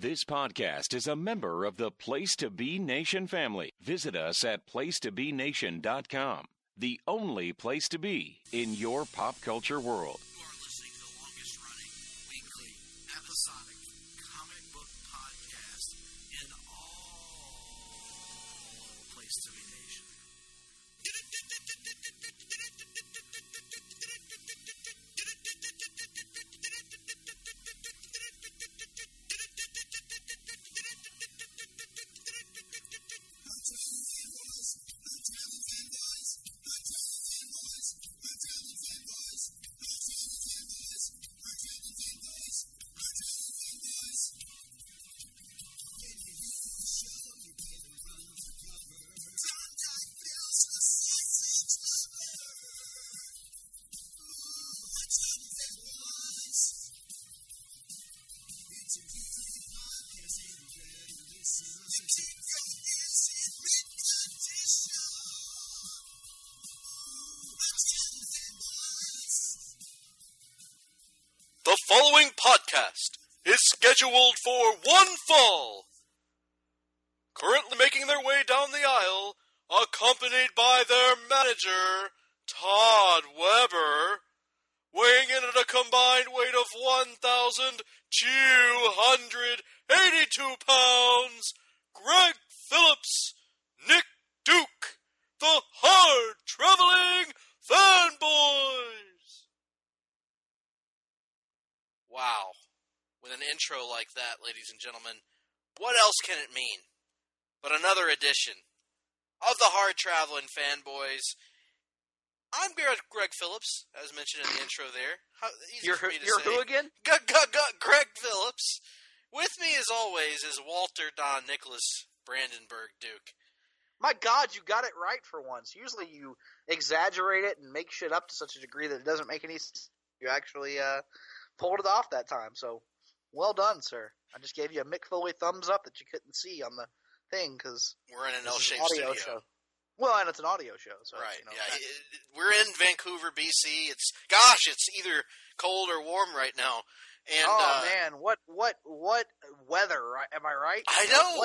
This podcast is a member of the Place to Be Nation family. Visit us at placetobenation.com, the only place to be in your pop culture world. You are listening to the longest-running weekly episodic comic book podcast in all Place to Be Nation. The following podcast is scheduled for one fall. Currently making their way down the aisle, accompanied by their manager, Todd Weber, weighing in at a combined weight of 1,282 pounds, Greg Phillips, Nick Duke, the Hard-Traveling Fanboys. Wow. With an intro like that, ladies and gentlemen, what else can it mean but another edition of the Hard-Traveling Fanboys? I'm Greg Phillips, as mentioned in the intro there. You're who again? Greg Phillips. With me, as always, is Walter Don Nicholas Brandenburg Duke. My God, you got it right for once. Usually you exaggerate it and make shit up to such a degree that it doesn't make any sense. You actually pulled it off that time, so well done, sir. I just gave you a Mick Foley thumbs up that you couldn't see on the thing because we're in an L-shaped studio. Show. Well, and it's an audio show, so right? You know, yeah, we're in Vancouver, BC. It's either cold or warm right now. And, man, what weather? Am I right? I know.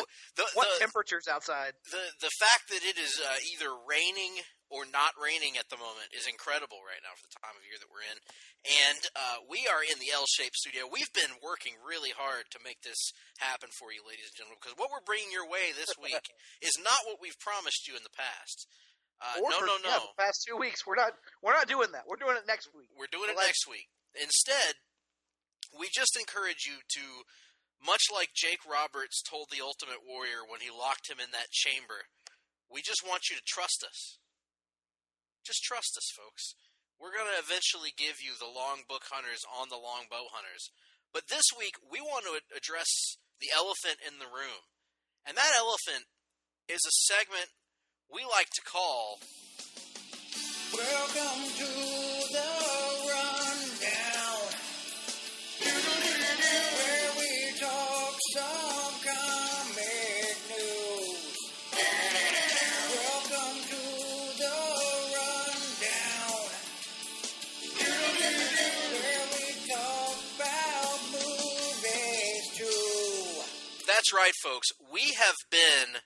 What temperatures outside? The fact that it is either raining or not raining at the moment is incredible right now for the time of year that we're in. And we are in the L-shaped studio. We've been working really hard to make this happen for you, ladies and gentlemen, because what we're bringing your way this week is not what we've promised you in the past. No. Yeah, the past 2 weeks, we're not doing that. We're doing it next week. We're doing it next week. Instead, we just encourage you to, much like Jake Roberts told the Ultimate Warrior when he locked him in that chamber, we just want you to trust us. Just trust us, folks. We're going to eventually give you the long book hunters on the long bow hunters. But this week, we want to address the elephant in the room. And that elephant is a segment we like to call... Welcome to the Rundown, where we talk some comic news. Welcome to the Rundown, where we talk about movies too. That's right, folks. We have been,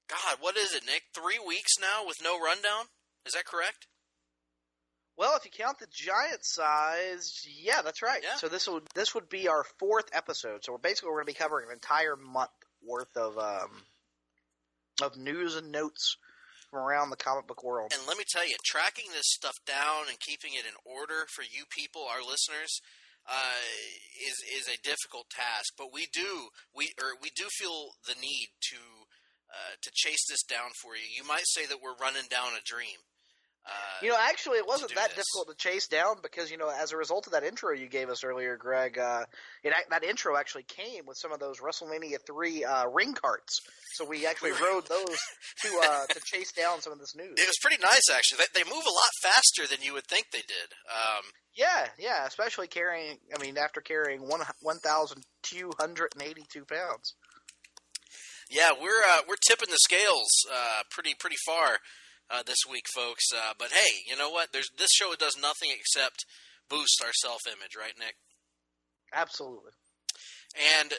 God, what is it, Nick? 3 weeks now with no rundown? Is that correct? Well, if you count the giant size, yeah, that's right. Yeah. So this would be our fourth episode. So we're going to be covering an entire month worth of news and notes from around the comic book world. And let me tell you, tracking this stuff down and keeping it in order for you people, our listeners, is a difficult task. But we do feel the need to chase this down for you. You might say that we're running down a dream. Actually, it wasn't that difficult to chase down because, as a result of that intro you gave us earlier, Greg, that intro actually came with some of those WrestleMania 3 ring carts. So we actually rode those to chase down some of this news. It was pretty nice, actually. They move a lot faster than you would think they did. Yeah, especially after carrying 1,282 pounds. Yeah, we're tipping the scales pretty far this week, folks. But hey, you know what? This show does nothing except boost our self-image, right, Nick? Absolutely. And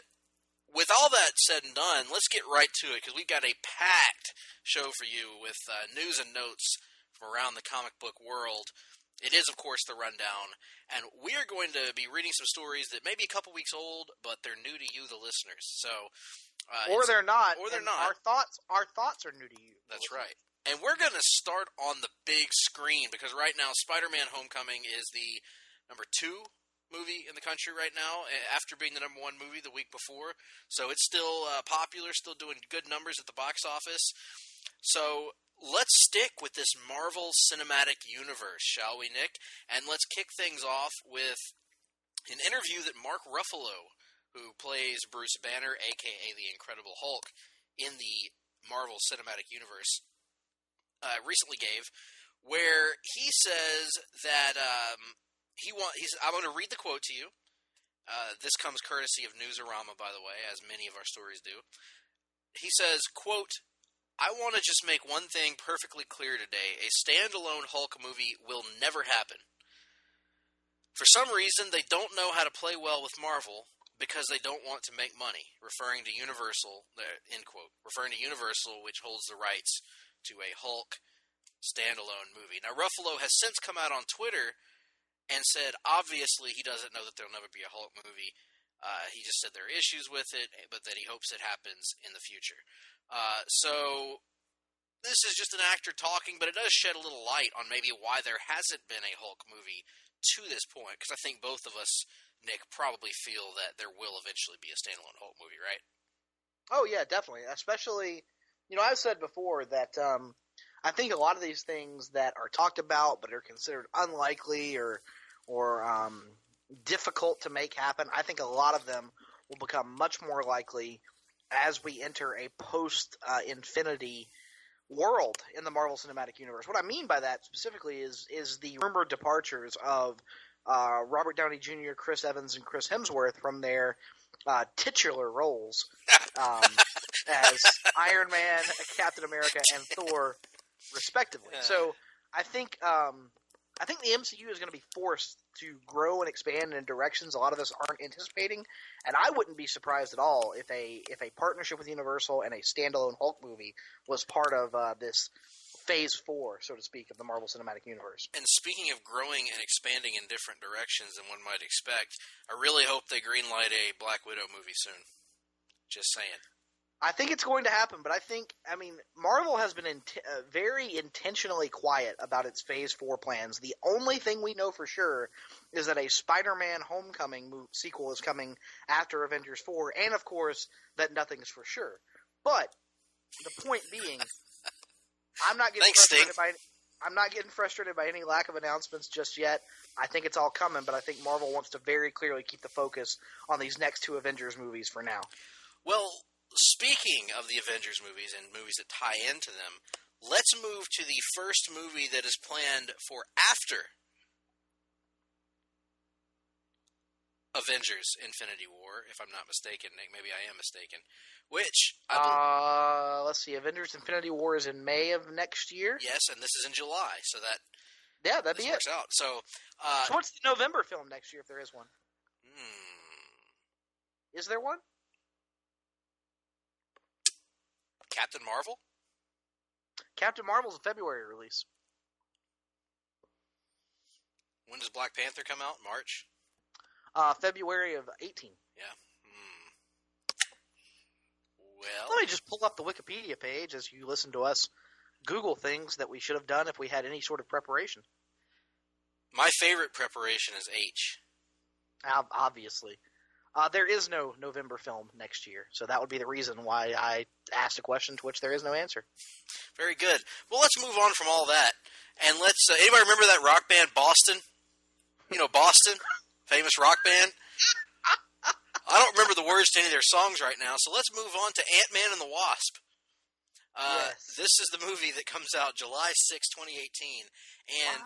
all that said and done, let's get right to it because we've got a packed show for you with news and notes from around the comic book world. It is, of course, the Rundown, and we are going to be reading some stories that may be a couple weeks old, but they're new to you, the listeners. So, or they're not. Or they're not. Our thoughts are new to you. That's right. And we're going to start on the big screen because right now Spider-Man Homecoming is the number 2 movie in the country right now after being the number 1 movie the week before. So it's still popular, still doing good numbers at the box office. So let's stick with this Marvel Cinematic Universe, shall we, Nick? And let's kick things off with an interview that Mark Ruffalo, who plays Bruce Banner, a.k.a. the Incredible Hulk, in the Marvel Cinematic Universe, recently gave, where he says that I'm going to read the quote to you. This comes courtesy of Newsarama, by the way, as many of our stories do. He says, quote, "I want to just make one thing perfectly clear today. A standalone Hulk movie will never happen. For some reason, they don't know how to play well with Marvel because they don't want to make money," referring to Universal, end quote, referring to Universal, which holds the rights to a Hulk standalone movie. Now, Ruffalo has since come out on Twitter and said, obviously, he doesn't know that there'll never be a Hulk movie. He just said there are issues with it, but that he hopes it happens in the future. So this is just an actor talking, but it does shed a little light on maybe why there hasn't been a Hulk movie to this point, because I think both of us, Nick, probably feel that there will eventually be a standalone Hulk movie, right? Oh, yeah, definitely. Especially, I've said before that I think a lot of these things that are talked about but are considered unlikely or difficult to make happen, I think a lot of them will become much more likely as we enter a post-Infinity world in the Marvel Cinematic Universe. What I mean by that specifically is the rumored departures of Robert Downey Jr., Chris Evans, and Chris Hemsworth from their titular roles as Iron Man, Captain America, and Thor, respectively. So I think the MCU is going to be forced to grow and expand in directions a lot of us aren't anticipating, and I wouldn't be surprised at all if a partnership with Universal and a standalone Hulk movie was part of this Phase 4, so to speak, of the Marvel Cinematic Universe. And speaking of growing and expanding in different directions than one might expect, I really hope they greenlight a Black Widow movie soon. Just saying. I think it's going to happen, but Marvel has been very intentionally quiet about its Phase 4 plans. The only thing we know for sure is that a Spider-Man Homecoming sequel is coming after Avengers 4, and of course, that nothing is for sure. But the point being, I'm not getting frustrated by any lack of announcements just yet. I think it's all coming, but I think Marvel wants to very clearly keep the focus on these next 2 Avengers movies for now. Well, speaking of the Avengers movies and movies that tie into them, let's move to the first movie that is planned for after Avengers Infinity War, if I'm not mistaken, Nick. Maybe I am mistaken. Which let's see, Avengers Infinity War is in May of next year? Yes, and this is in July, so that'd be works it. Out. So what's the November film next year, if there is one? Is there one? Captain Marvel? Captain Marvel's a February release. When does Black Panther come out? March? February of 18. Yeah. Well, let me just pull up the Wikipedia page as you listen to us Google things that we should have done if we had any sort of preparation. My favorite preparation is H. Obviously. There is no November film next year, so that would be the reason why I asked a question to which there is no answer. Very good. Well, let's move on from all that, and let's. Anybody remember that rock band Boston? Boston, famous rock band. I don't remember the words to any of their songs right now, so let's move on to Ant-Man and the Wasp. Yes. This is the movie that comes out July 6, 2018, and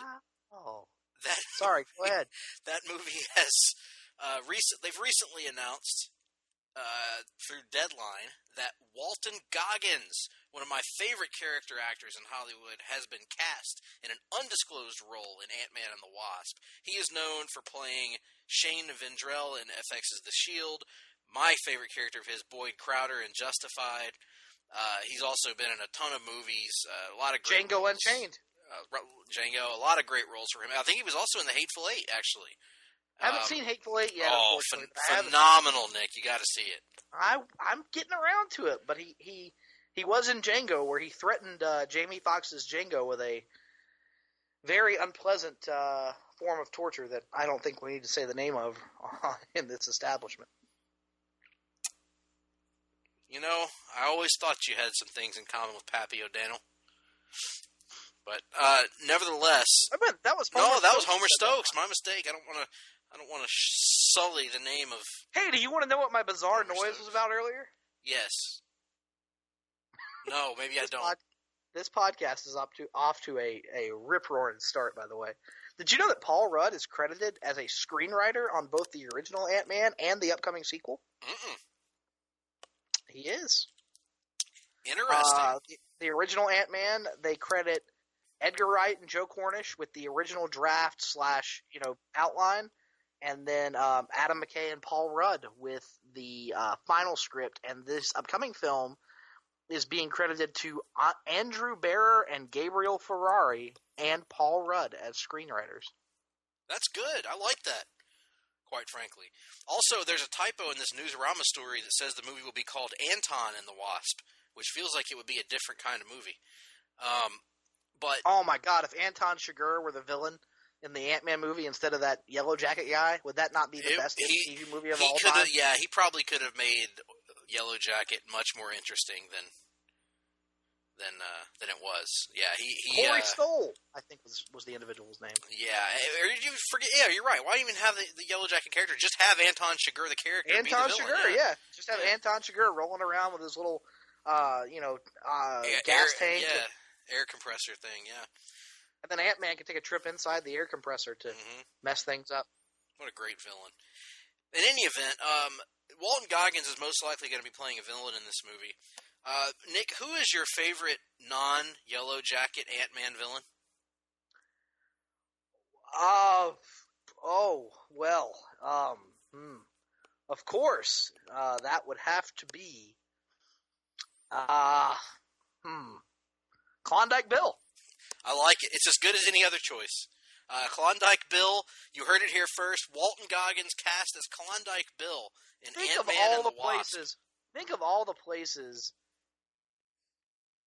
sorry, go ahead. That movie has. They've recently announced through Deadline that Walton Goggins, one of my favorite character actors in Hollywood, has been cast in an undisclosed role in Ant-Man and the Wasp. He is known for playing Shane Vendrell in FX's The Shield, my favorite character of his, Boyd Crowder, in Justified. He's also been in a ton of movies, a lot of great Django roles. Unchained. Django, a lot of great roles for him. I think he was also in The Hateful Eight, actually. I haven't seen Hateful Eight yet. Oh, unfortunately. Phenomenal, Nick! You got to see it. I'm getting around to it, but he was in Django, where he threatened Jamie Foxx's Django with a very unpleasant form of torture that I don't think we need to say the name of in this establishment. You know, I always thought you had some things in common with Pappy O'Daniel. But nevertheless, that was Homer Stokes. My mistake. I don't want to sully the name of. Hey, do you want to know what my bizarre Homer noise Stokes. was about earlier? Yes. No, maybe I don't. This podcast is off to a rip-roaring start, by the way. Did you know that Paul Rudd is credited as a screenwriter on both the original Ant-Man and the upcoming sequel? Mm-mm. He is. Interesting. The original Ant-Man, they credit Edgar Wright and Joe Cornish with the original draft / outline, and then Adam McKay and Paul Rudd with the final script. And this upcoming film is being credited to Andrew Barrer and Gabriel Ferrari and Paul Rudd as screenwriters. That's good. I like that, quite frankly. Also, there's a typo in this Newsarama story that says the movie will be called Anton and the Wasp, which feels like it would be a different kind of movie. But oh my God, if Anton Chigurh were the villain in the Ant-Man movie instead of that Yellow Jacket guy, would that not be the best TV movie of all time? Yeah, he probably could have made Yellow Jacket much more interesting than it was. Yeah, Corey Stoll, I think was the individual's name. Yeah, or did you forget? Yeah, you're right. Why even have the Yellow Jacket character? Just have Anton Chigurh the character. Anton be the Chigurh, villain. yeah. Just have Anton Chigurh rolling around with his little, gas tank. Yeah, air compressor thing. Yeah. And then Ant-Man can take a trip inside the air compressor to mess things up. What a great villain. In any event, Walton Goggins is most likely going to be playing a villain in this movie. Nick, who is your favorite non-Yellow Jacket Ant-Man villain? Of course, that would have to be, Klondike Bill. I like it. It's as good as any other choice. Klondike Bill, you heard it here first. Walton Goggins cast as Klondike Bill in Ant-Man and the Wasp. Think of all the places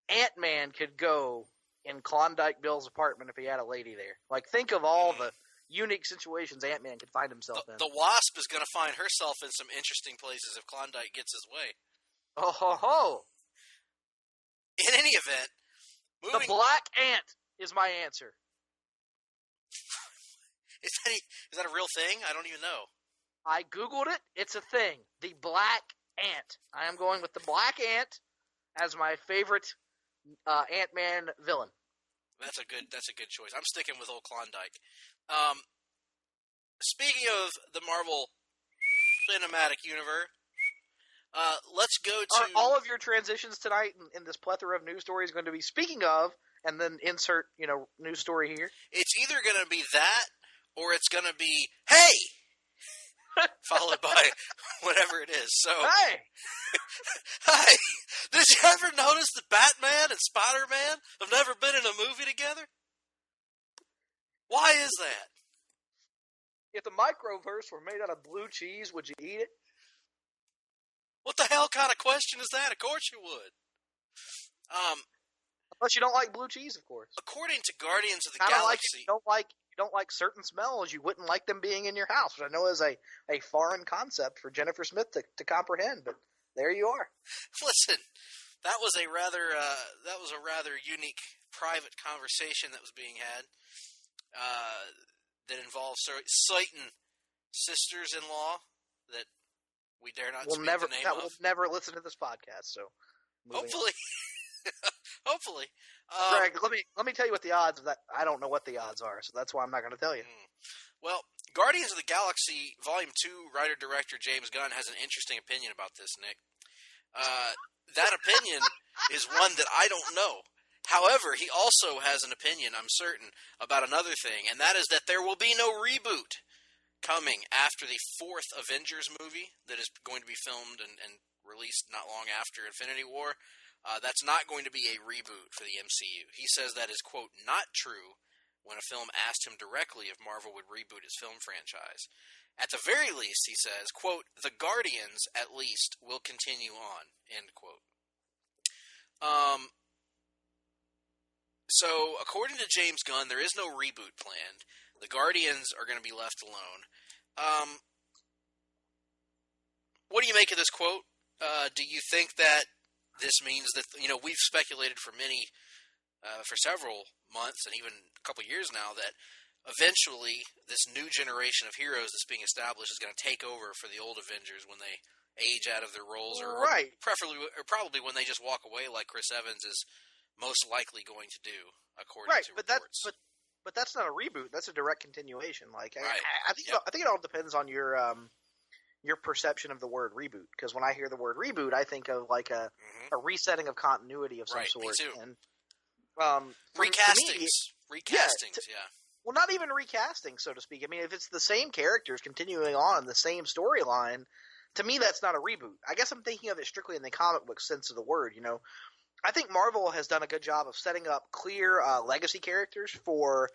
Ant-Man could go in Klondike Bill's apartment if he had a lady there. Like, think of all the unique situations Ant-Man could find himself in. The Wasp is going to find herself in some interesting places if Klondike gets his way. Oh ho ho! In any event, the Black Ant is my answer. Is that a real thing? I don't even know. I Googled it. It's a thing. The Black Ant. I am going with the Black Ant as my favorite Ant-Man villain. That's a good choice. I'm sticking with old Klondike. Speaking of the Marvel Cinematic Universe, let's go to... Are all of your transitions tonight in this plethora of news stories going to be speaking of, and then insert, news story here? It's either going to be that, or it's going to be, hey! Followed by whatever it is. So, hey! Hey! Did you ever notice that Batman and Spider-Man have never been in a movie together? Why is that? If the microverse were made out of blue cheese, would you eat it? What the hell kind of question is that? Of course you would. Unless you don't like blue cheese, of course. According to Guardians of the Kinda Galaxy... Like you don't like certain smells, you wouldn't like them being in your house, which I know is a foreign concept for Jennifer Smith to comprehend, but there you are. Listen, that was a rather unique private conversation that was being had that involves certain sisters-in-law that we dare not speak the name of. We'll never listen to this podcast, so... Hopefully. Hopefully. Greg, let me tell you what the odds of that. I don't know what the odds are, so that's why I'm not going to tell you. Well, Guardians of the Galaxy Volume 2 writer-director James Gunn has an interesting opinion about this, Nick. That opinion is one that I don't know. However, he also has an opinion, I'm certain, about another thing, and that is that there will be no reboot coming after the fourth Avengers movie that is going to be filmed and released not long after Infinity War. That's not going to be a reboot for the MCU. He says that is, quote, not true when a film asked him directly if Marvel would reboot his film franchise. At the very least, he says, quote, the Guardians, at least, will continue on, end quote. So, according to James Gunn, there is no reboot planned. The Guardians are going to be left alone. What do you make of this quote? Do you think that this means that, we've speculated for several months and even a couple years now that eventually this new generation of heroes that's being established is going to take over for the old Avengers when they age out of their roles, or probably when they just walk away, like Chris Evans is most likely going to do, according to reports. But that's not a reboot. That's a direct continuation. Like right. I think it all depends on your perception of the word reboot. Because when I hear the word reboot, I think of like a resetting of continuity of some sort. Me too. And recastings. Well, not even recasting, so to speak. I mean, if it's the same characters continuing on in the same storyline, to me that's not a reboot. I guess I'm thinking of it strictly in the comic book sense of the word. I think Marvel has done a good job of setting up clear legacy characters for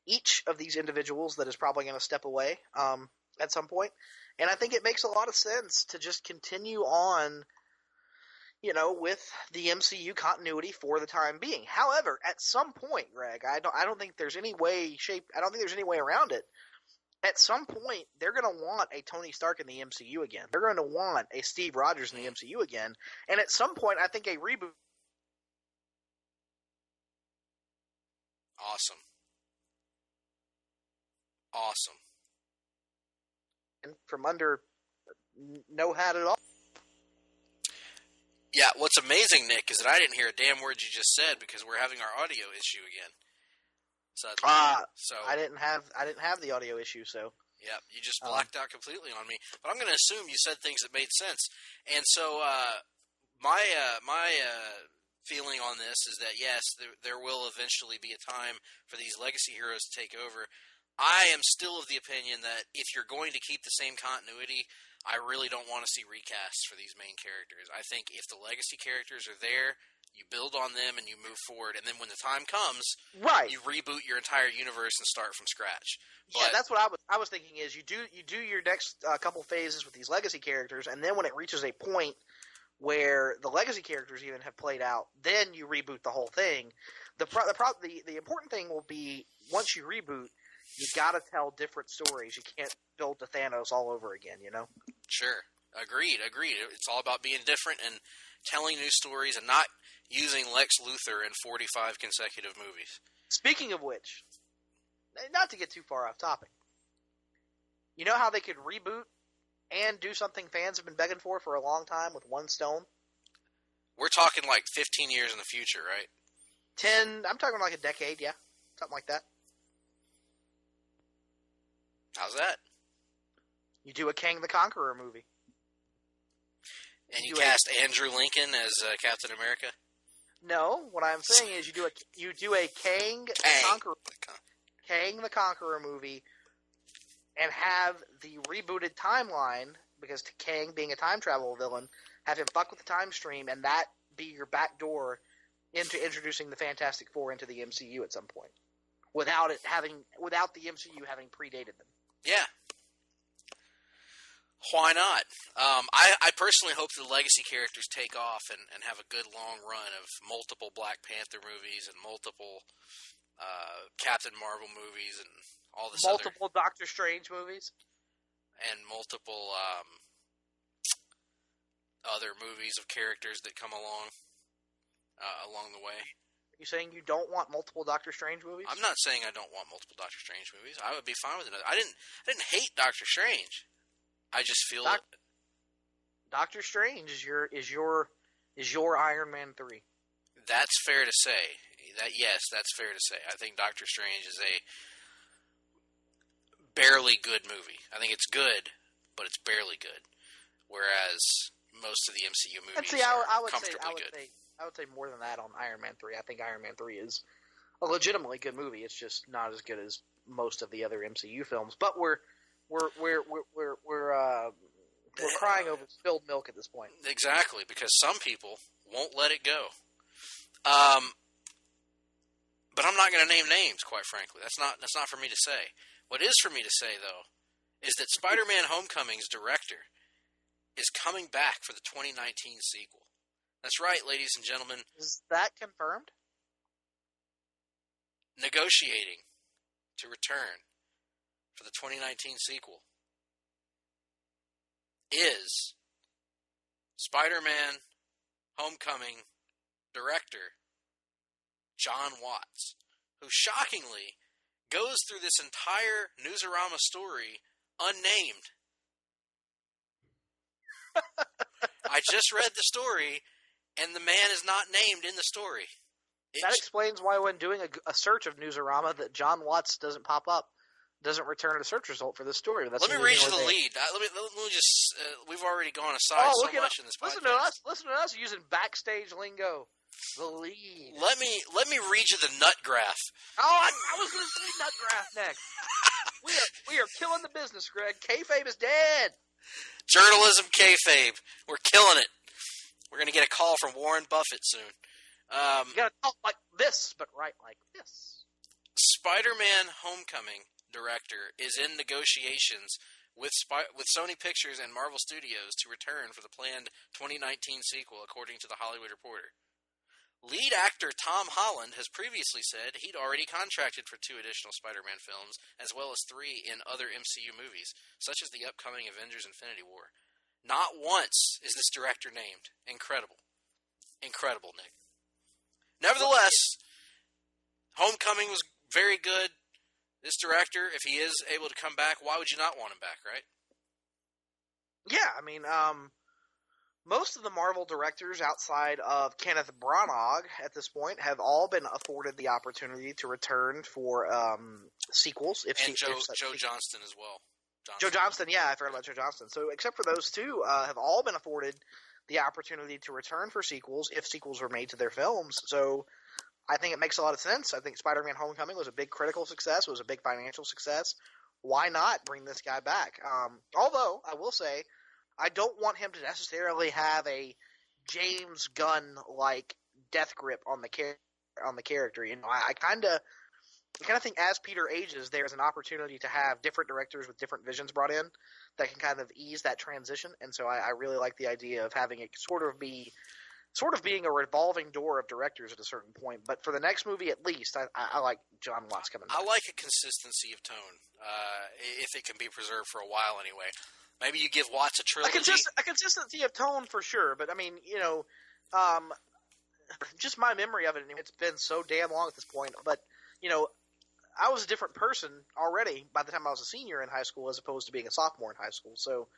each of these individuals that is probably going to step away at some point. And I think it makes a lot of sense to just continue on, with the MCU continuity for the time being. However, at some point, Greg, I don't think there's any way around it. At some point, they're going to want a Tony Stark in the MCU again. They're going to want a Steve Rogers in the MCU again. And at some point, I think a reboot. Awesome. From under no hat at all. Yeah, what's amazing, Nick, is that I didn't hear a damn word you just said because we're having our audio issue again. So I didn't have the audio issue, so. Yeah, you just blacked out completely on me. But I'm going to assume you said things that made sense. And so my feeling on this is that, yes, there will eventually be a time for these legacy heroes to take over. I am still of the opinion that if you're going to keep the same continuity, I really don't want to see recasts for these main characters. I think if the legacy characters are there, you build on them and you move forward. And then when the time comes, you reboot your entire universe and start from scratch. But, that's what I was thinking is you do your next couple phases with these legacy characters, and then when it reaches a point where the legacy characters even have played out, then you reboot the whole thing. The important thing will be once you reboot, you got to tell different stories. You can't build the Thanos all over again, Sure. Agreed. It's all about being different and telling new stories and not using Lex Luthor in 45 consecutive movies. Speaking of which, not to get too far off topic, you know how they could reboot and do something fans have been begging for a long time with one stone? We're talking like 15 years in the future, right? 10, I'm talking like a decade, yeah. Something like that. How's that? You do a Kang the Conqueror movie. And you cast Andrew Lincoln as Captain America? No, what I'm saying is you do a Kang the Conqueror movie and have the rebooted timeline, because Kang being a time travel villain, have him fuck with the time stream, and that be your back door into introducing the Fantastic Four into the MCU at some point, without the MCU having predated them. Yeah. Why not? I personally hope the legacy characters take off and have a good long run of multiple Black Panther movies and multiple Captain Marvel movies and all this multiple Doctor Strange movies and multiple other movies of characters that come along the way. Are you saying you don't want multiple Doctor Strange movies? I'm not saying I don't want multiple Doctor Strange movies. I would be fine with it. I didn't hate Doctor Strange. I just feel Doctor Strange is your Iron Man 3. That's fair to say. That's fair to say. I think Doctor Strange is a barely good movie. I think it's good, but it's barely good. Whereas most of the MCU movies are comfortably good. I would say more than that on Iron Man 3. I think Iron Man 3 is a legitimately good movie. It's just not as good as most of the other MCU films. But we're we're crying over spilled milk at this point. Exactly, because some people won't let it go. But I'm not going to name names, quite frankly. That's not for me to say. What is for me to say, though, is that Spider-Man: Homecoming's director is coming back for the 2019 sequel. That's right, ladies and gentlemen. Is that confirmed? Negotiating to return for the 2019 sequel is Spider-Man: Homecoming director John Watts, who shockingly goes through this entire Newsarama story unnamed. I just read the story, and the man is not named in the story. That explains why when doing a search of Newsarama that John Watts doesn't pop up, doesn't return a search result for this story. That's let me read you the lead. Let me just. We've already gone aside so much in this podcast. Listen to us using backstage lingo. The lead. Let me read you the nut graph. Oh, I was going to say nut graph next. we are killing the business, Greg. Kayfabe is dead. Journalism kayfabe. We're killing it. We're going to get a call from Warren Buffett soon. You got to talk like this, but write like this. Spider-Man: Homecoming director is in negotiations with Sony Pictures and Marvel Studios to return for the planned 2019 sequel, according to The Hollywood Reporter. Lead actor Tom Holland has previously said he'd already contracted for 2 additional Spider-Man films, as well as 3 in other MCU movies, such as the upcoming Avengers: Infinity War. Not once is this director named. Incredible. Incredible, Nick. Nevertheless, Homecoming was very good. This director, if he is able to come back, why would you not want him back, right? Yeah, I mean, most of the Marvel directors outside of Kenneth Branagh at this point have all been afforded the opportunity to return for sequels. Joe Johnston as well. Joe Johnston, yeah, I forgot about Joe Johnston. So except for those two, have all been afforded the opportunity to return for sequels if sequels were made to their films. So I think it makes a lot of sense. I think Spider-Man: Homecoming was a big critical success. It was a big financial success. Why not bring this guy back? Although, I will say, I don't want him to necessarily have a James Gunn-like death grip on the character. You know, I kind of think as Peter ages, there's an opportunity to have different directors with different visions brought in that can kind of ease that transition. And so I really like the idea of having it sort of being a revolving door of directors at a certain point. But for the next movie, at least, I like John Watts coming back. I like a consistency of tone, if it can be preserved for a while anyway. Maybe you give Watts a trilogy. A consistency of tone for sure. But, I mean, you know, just my memory of it, it's been so damn long at this point. But, you know, I was a different person already by the time I was a senior in high school as opposed to being a sophomore in high school. So,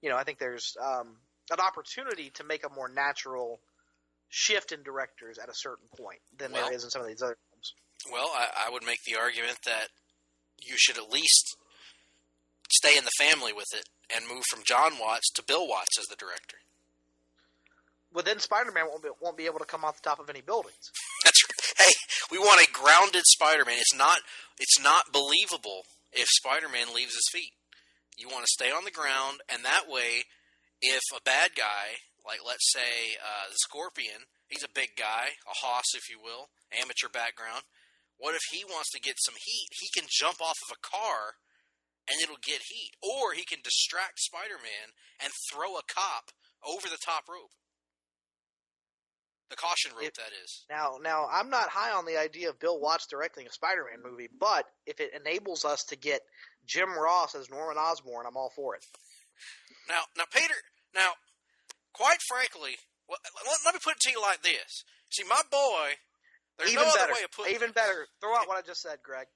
you know, I think there's an opportunity to make a more natural shift in directors at a certain point than there is in some of these other films. Well, I would make the argument that you should at least stay in the family with it and move from John Watts to Bill Watts as the director. Well, then Spider-Man won't be able to come off the top of any buildings. That's right. Hey, we want a grounded Spider-Man. It's not believable if Spider-Man leaves his feet. You want to stay on the ground, and that way, if a bad guy, like let's say the Scorpion, he's a big guy, a hoss if you will, amateur background. What if he wants to get some heat? He can jump off of a car and it'll get heat. Or he can distract Spider-Man and throw a cop over the top rope. The caution rope, that is. Now, I'm not high on the idea of Bill Watts directing a Spider-Man movie, but if it enables us to get Jim Ross as Norman Osborn, I'm all for it. Now, Peter, quite frankly, let me put it to you like this. See, my boy, there's no other way of putting it. Even better. Throw out what I just said, Greg.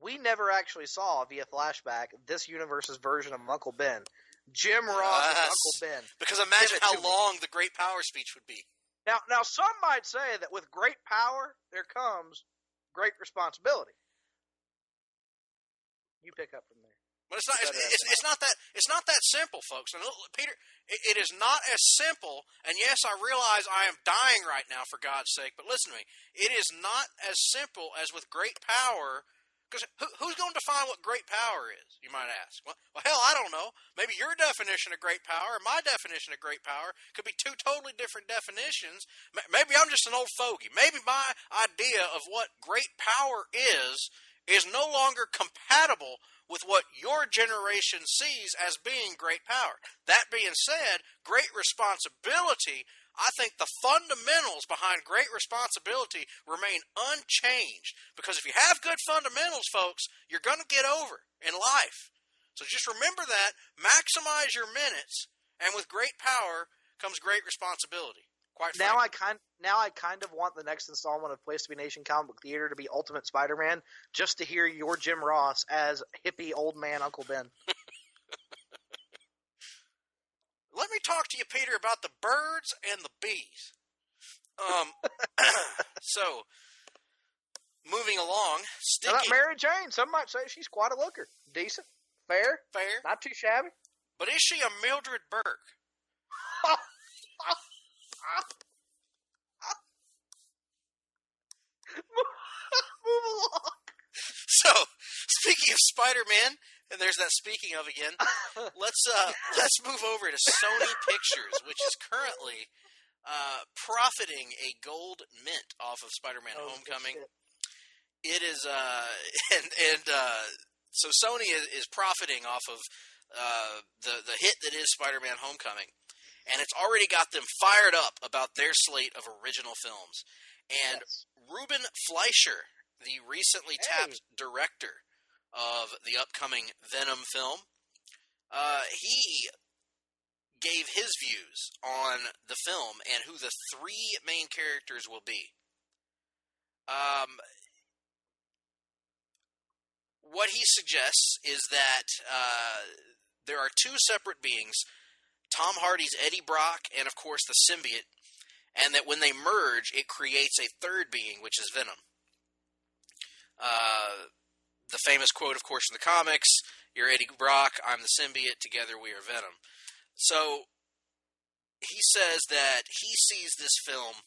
We never actually saw, via flashback, this universe's version of Uncle Ben. Jim Ross as Uncle Ben. Because imagine how long the great power speech would be. Now, some might say that with great power, there comes great responsibility. You pick up from there. But it's not that simple, folks. And Peter, it is not as simple. And yes, I realize I am dying right now, for God's sake. But listen to me. It is not as simple as with great power Because who's going to define what great power is, you might ask? Well, hell, I don't know. Maybe your definition of great power and my definition of great power could be two totally different definitions. Maybe I'm just an old fogey. Maybe my idea of what great power is no longer compatible with what your generation sees as being great power. That being said, great responsibility, I think the fundamentals behind great responsibility remain unchanged. Because if you have good fundamentals, folks, you're going to get over in life. So just remember that, maximize your minutes, and with great power comes great responsibility. Now I kind of want the next installment of Place to Be Nation Comic Book Theater to be Ultimate Spider-Man, just to hear your Jim Ross as hippie old man Uncle Ben. Let me talk to you, Peter, about the birds and the bees. So, moving along, Not Mary Jane. Some might say she's quite a looker. Decent, fair, not too shabby. But is she a Mildred Burke? Move along. So, speaking of Spider-Man, and there's that speaking of again, let's move over to Sony Pictures, which is currently profiting a gold mint off of Spider-Man Homecoming. It is, so Sony is profiting off of the hit that is Spider-Man Homecoming. And it's already got them fired up about their slate of original films. And Ruben Fleischer, the recently tapped director of the upcoming Venom film, he gave his views on the film and who the three main characters will be. What he suggests is that there are two separate beings, Tom Hardy's Eddie Brock, and of course the symbiote, and that when they merge, it creates a third being, which is Venom. The famous quote, of course, in the comics, "You're Eddie Brock, I'm the symbiote, together we are Venom." So, he says that he sees this film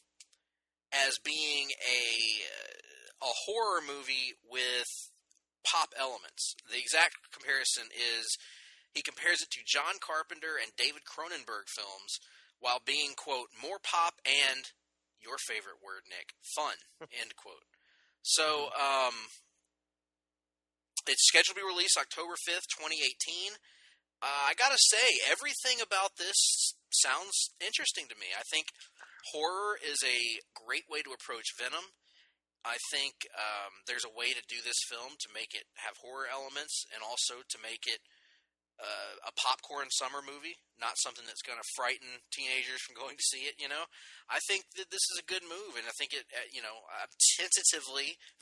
as being a horror movie with pop elements. The exact comparison is, he compares it to John Carpenter and David Cronenberg films, while being, quote, more pop and, your favorite word, Nick, fun, end quote. So, it's scheduled to be released October 5th, 2018. I gotta say, everything about this sounds interesting to me. I think horror is a great way to approach Venom. I think there's a way to do this film to make it have horror elements and also to make it a popcorn summer movie, not something that's going to frighten teenagers from going to see it, you know. I think that this is a good move, and I think it, I'm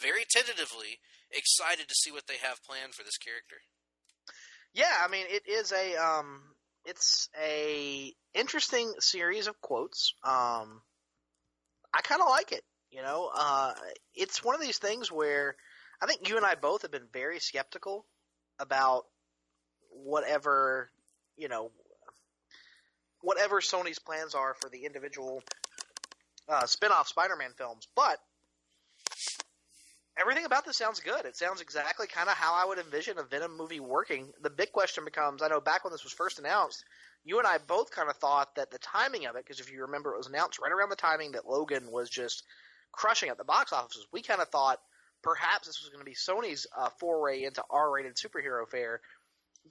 very tentatively excited to see what they have planned for this character. Yeah, I mean, it is it's a interesting series of quotes. I kind of like it, you know. It's one of these things where I think you and I both have been very skeptical about whatever Sony's plans are for the individual spin-off Spider-Man films, but everything about this sounds good. It sounds exactly kind of how I would envision a Venom movie working. The big question becomes, I know back when this was first announced, you and I both kind of thought that the timing of it, because if you remember, it was announced right around the timing that Logan was just crushing at the box offices. We kind of thought perhaps this was going to be Sony's foray into R-rated superhero fare.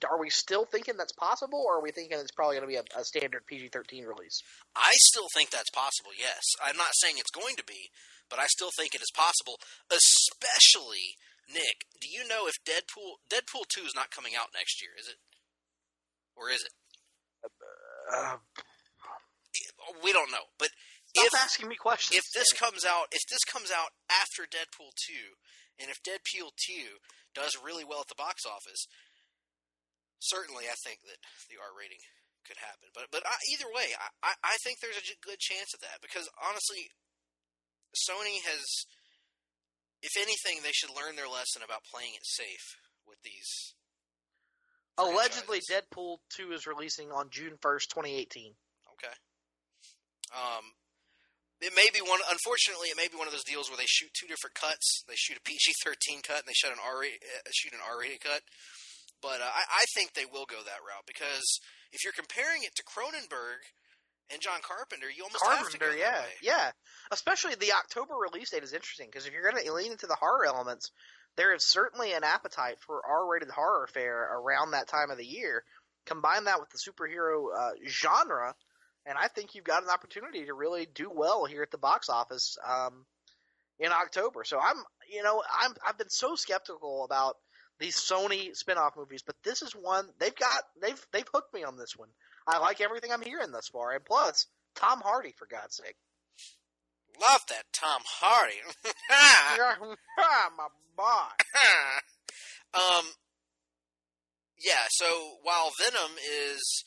Are we still thinking that's possible, or are we thinking it's probably going to be a standard PG-13 release? I still think that's possible, yes. I'm not saying it's going to be, but I still think it is possible, especially, Nick, do you know if Deadpool 2 is not coming out next year, is it? Or is it? We don't know, but stop asking me questions. If this comes out after Deadpool 2, and if Deadpool 2 does really well at the box office, certainly, I think that the R rating could happen. But either way, I think there's a good chance of that. Because, honestly, Sony has, if anything, they should learn their lesson about playing it safe with these Allegedly, franchises. Deadpool 2 is releasing on June 1st, 2018. Okay. It may be one. Unfortunately, it may be one of those deals where they shoot two different cuts. They shoot a PG-13 cut and they shoot an R-rated cut. But I think they will go that route because if you're comparing it to Cronenberg and John Carpenter, you almost have to go that way. Yeah. Especially the October release date is interesting because if you're going to lean into the horror elements, there is certainly an appetite for R-rated horror fare around that time of the year. Combine that with the superhero genre, and I think you've got an opportunity to really do well here at the box office in October. So I've been so skeptical about these Sony spin-off movies, but this is one they've hooked me on this one. I like everything I'm hearing thus far, and plus Tom Hardy, for God's sake. Love that Tom Hardy. My boy. Yeah, so while Venom is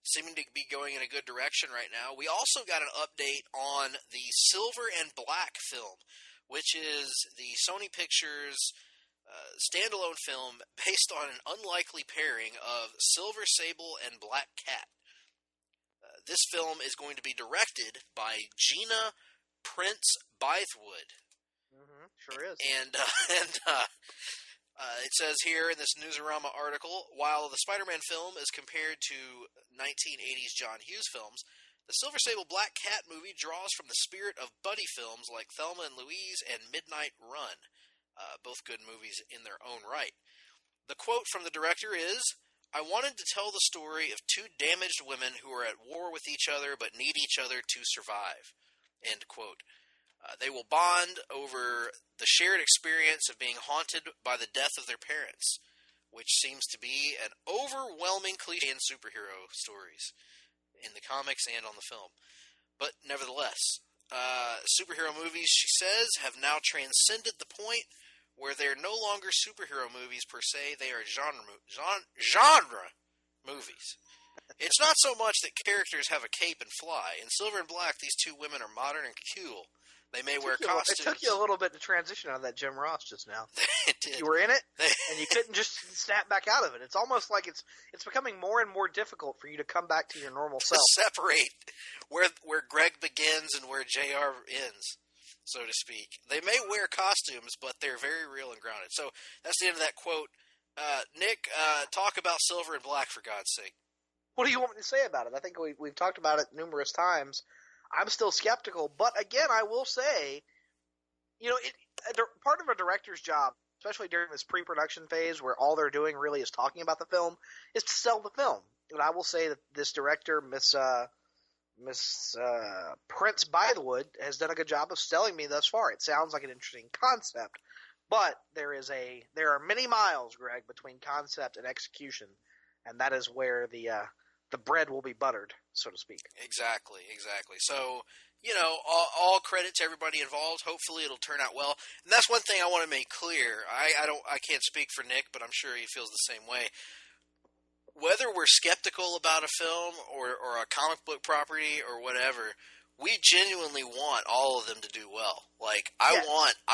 seeming to be going in a good direction right now, we also got an update on the Silver and Black film, which is the Sony Pictures standalone film based on an unlikely pairing of Silver Sable and Black Cat. This film is going to be directed by Gina Prince Bythewood. Mm-hmm, sure is. And it says here in this Newsarama article, while the Spider-Man film is compared to 1980s John Hughes films, the Silver Sable Black Cat movie draws from the spirit of buddy films like Thelma and Louise and Midnight Run, both good movies in their own right. The quote from the director is, "I wanted to tell the story of two damaged women who are at war with each other but need each other to survive." End quote. They will bond over the shared experience of being haunted by the death of their parents, which seems to be an overwhelming cliché in superhero stories, in the comics and on the film. But nevertheless, superhero movies, she says, have now transcended the point where they're no longer superhero movies per se, they are genre movies. It's not so much that characters have a cape and fly. In Silver and Black, these two women are modern and cool. They may wear costumes. It took you a little bit to transition out of that Jim Ross just now. It did. You were in it, and you couldn't just snap back out of it. It's almost like it's becoming more and more difficult for you to come back to your normal self. Separate where Greg begins and where JR ends, so to speak. They may wear costumes, but they're very real and grounded. So that's the end of that quote. Nick, talk about Silver and Black, for God's sake. What do you want me to say about it? I think we've talked about it numerous times. I'm still skeptical, but again, I will say, part of a director's job, especially during this pre-production phase where all they're doing really is talking about the film, is to sell the film. And I will say that this director, Miss Prince Bythewood, has done a good job of selling me thus far. It sounds like an interesting concept, but there are many miles, Greg, between concept and execution, and that is where the bread will be buttered, so to speak. Exactly. So, all credit to everybody involved. Hopefully it'll turn out well. And that's one thing I want to make clear. I can't speak for Nick, but I'm sure he feels the same way. Whether we're skeptical about a film or a comic book property or whatever, we genuinely want all of them to do well. Like, I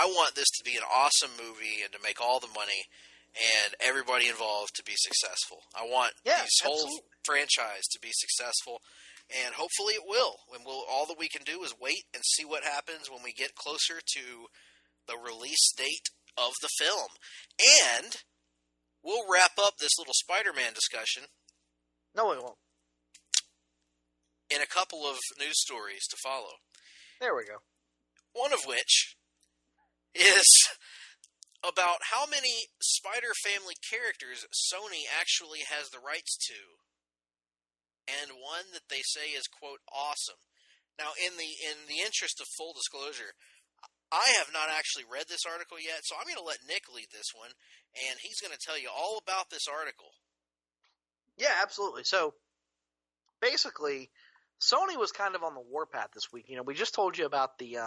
want this to be an awesome movie and to make all the money and everybody involved to be successful. I want this whole franchise to be successful, and hopefully it will. And all that we can do is wait and see what happens when we get closer to the release date of the film. And we'll wrap up this little Spider-Man discussion. No, we won't. In a couple of news stories to follow. There we go. One of which is about how many Spider Family characters Sony actually has the rights to, and one that they say is, quote, awesome. Now, in the interest of full disclosure, I have not actually read this article yet, so I'm going to let Nick lead this one, and he's going to tell you all about this article. Yeah, absolutely. So, basically, Sony was kind of on the warpath this week. We just told you about the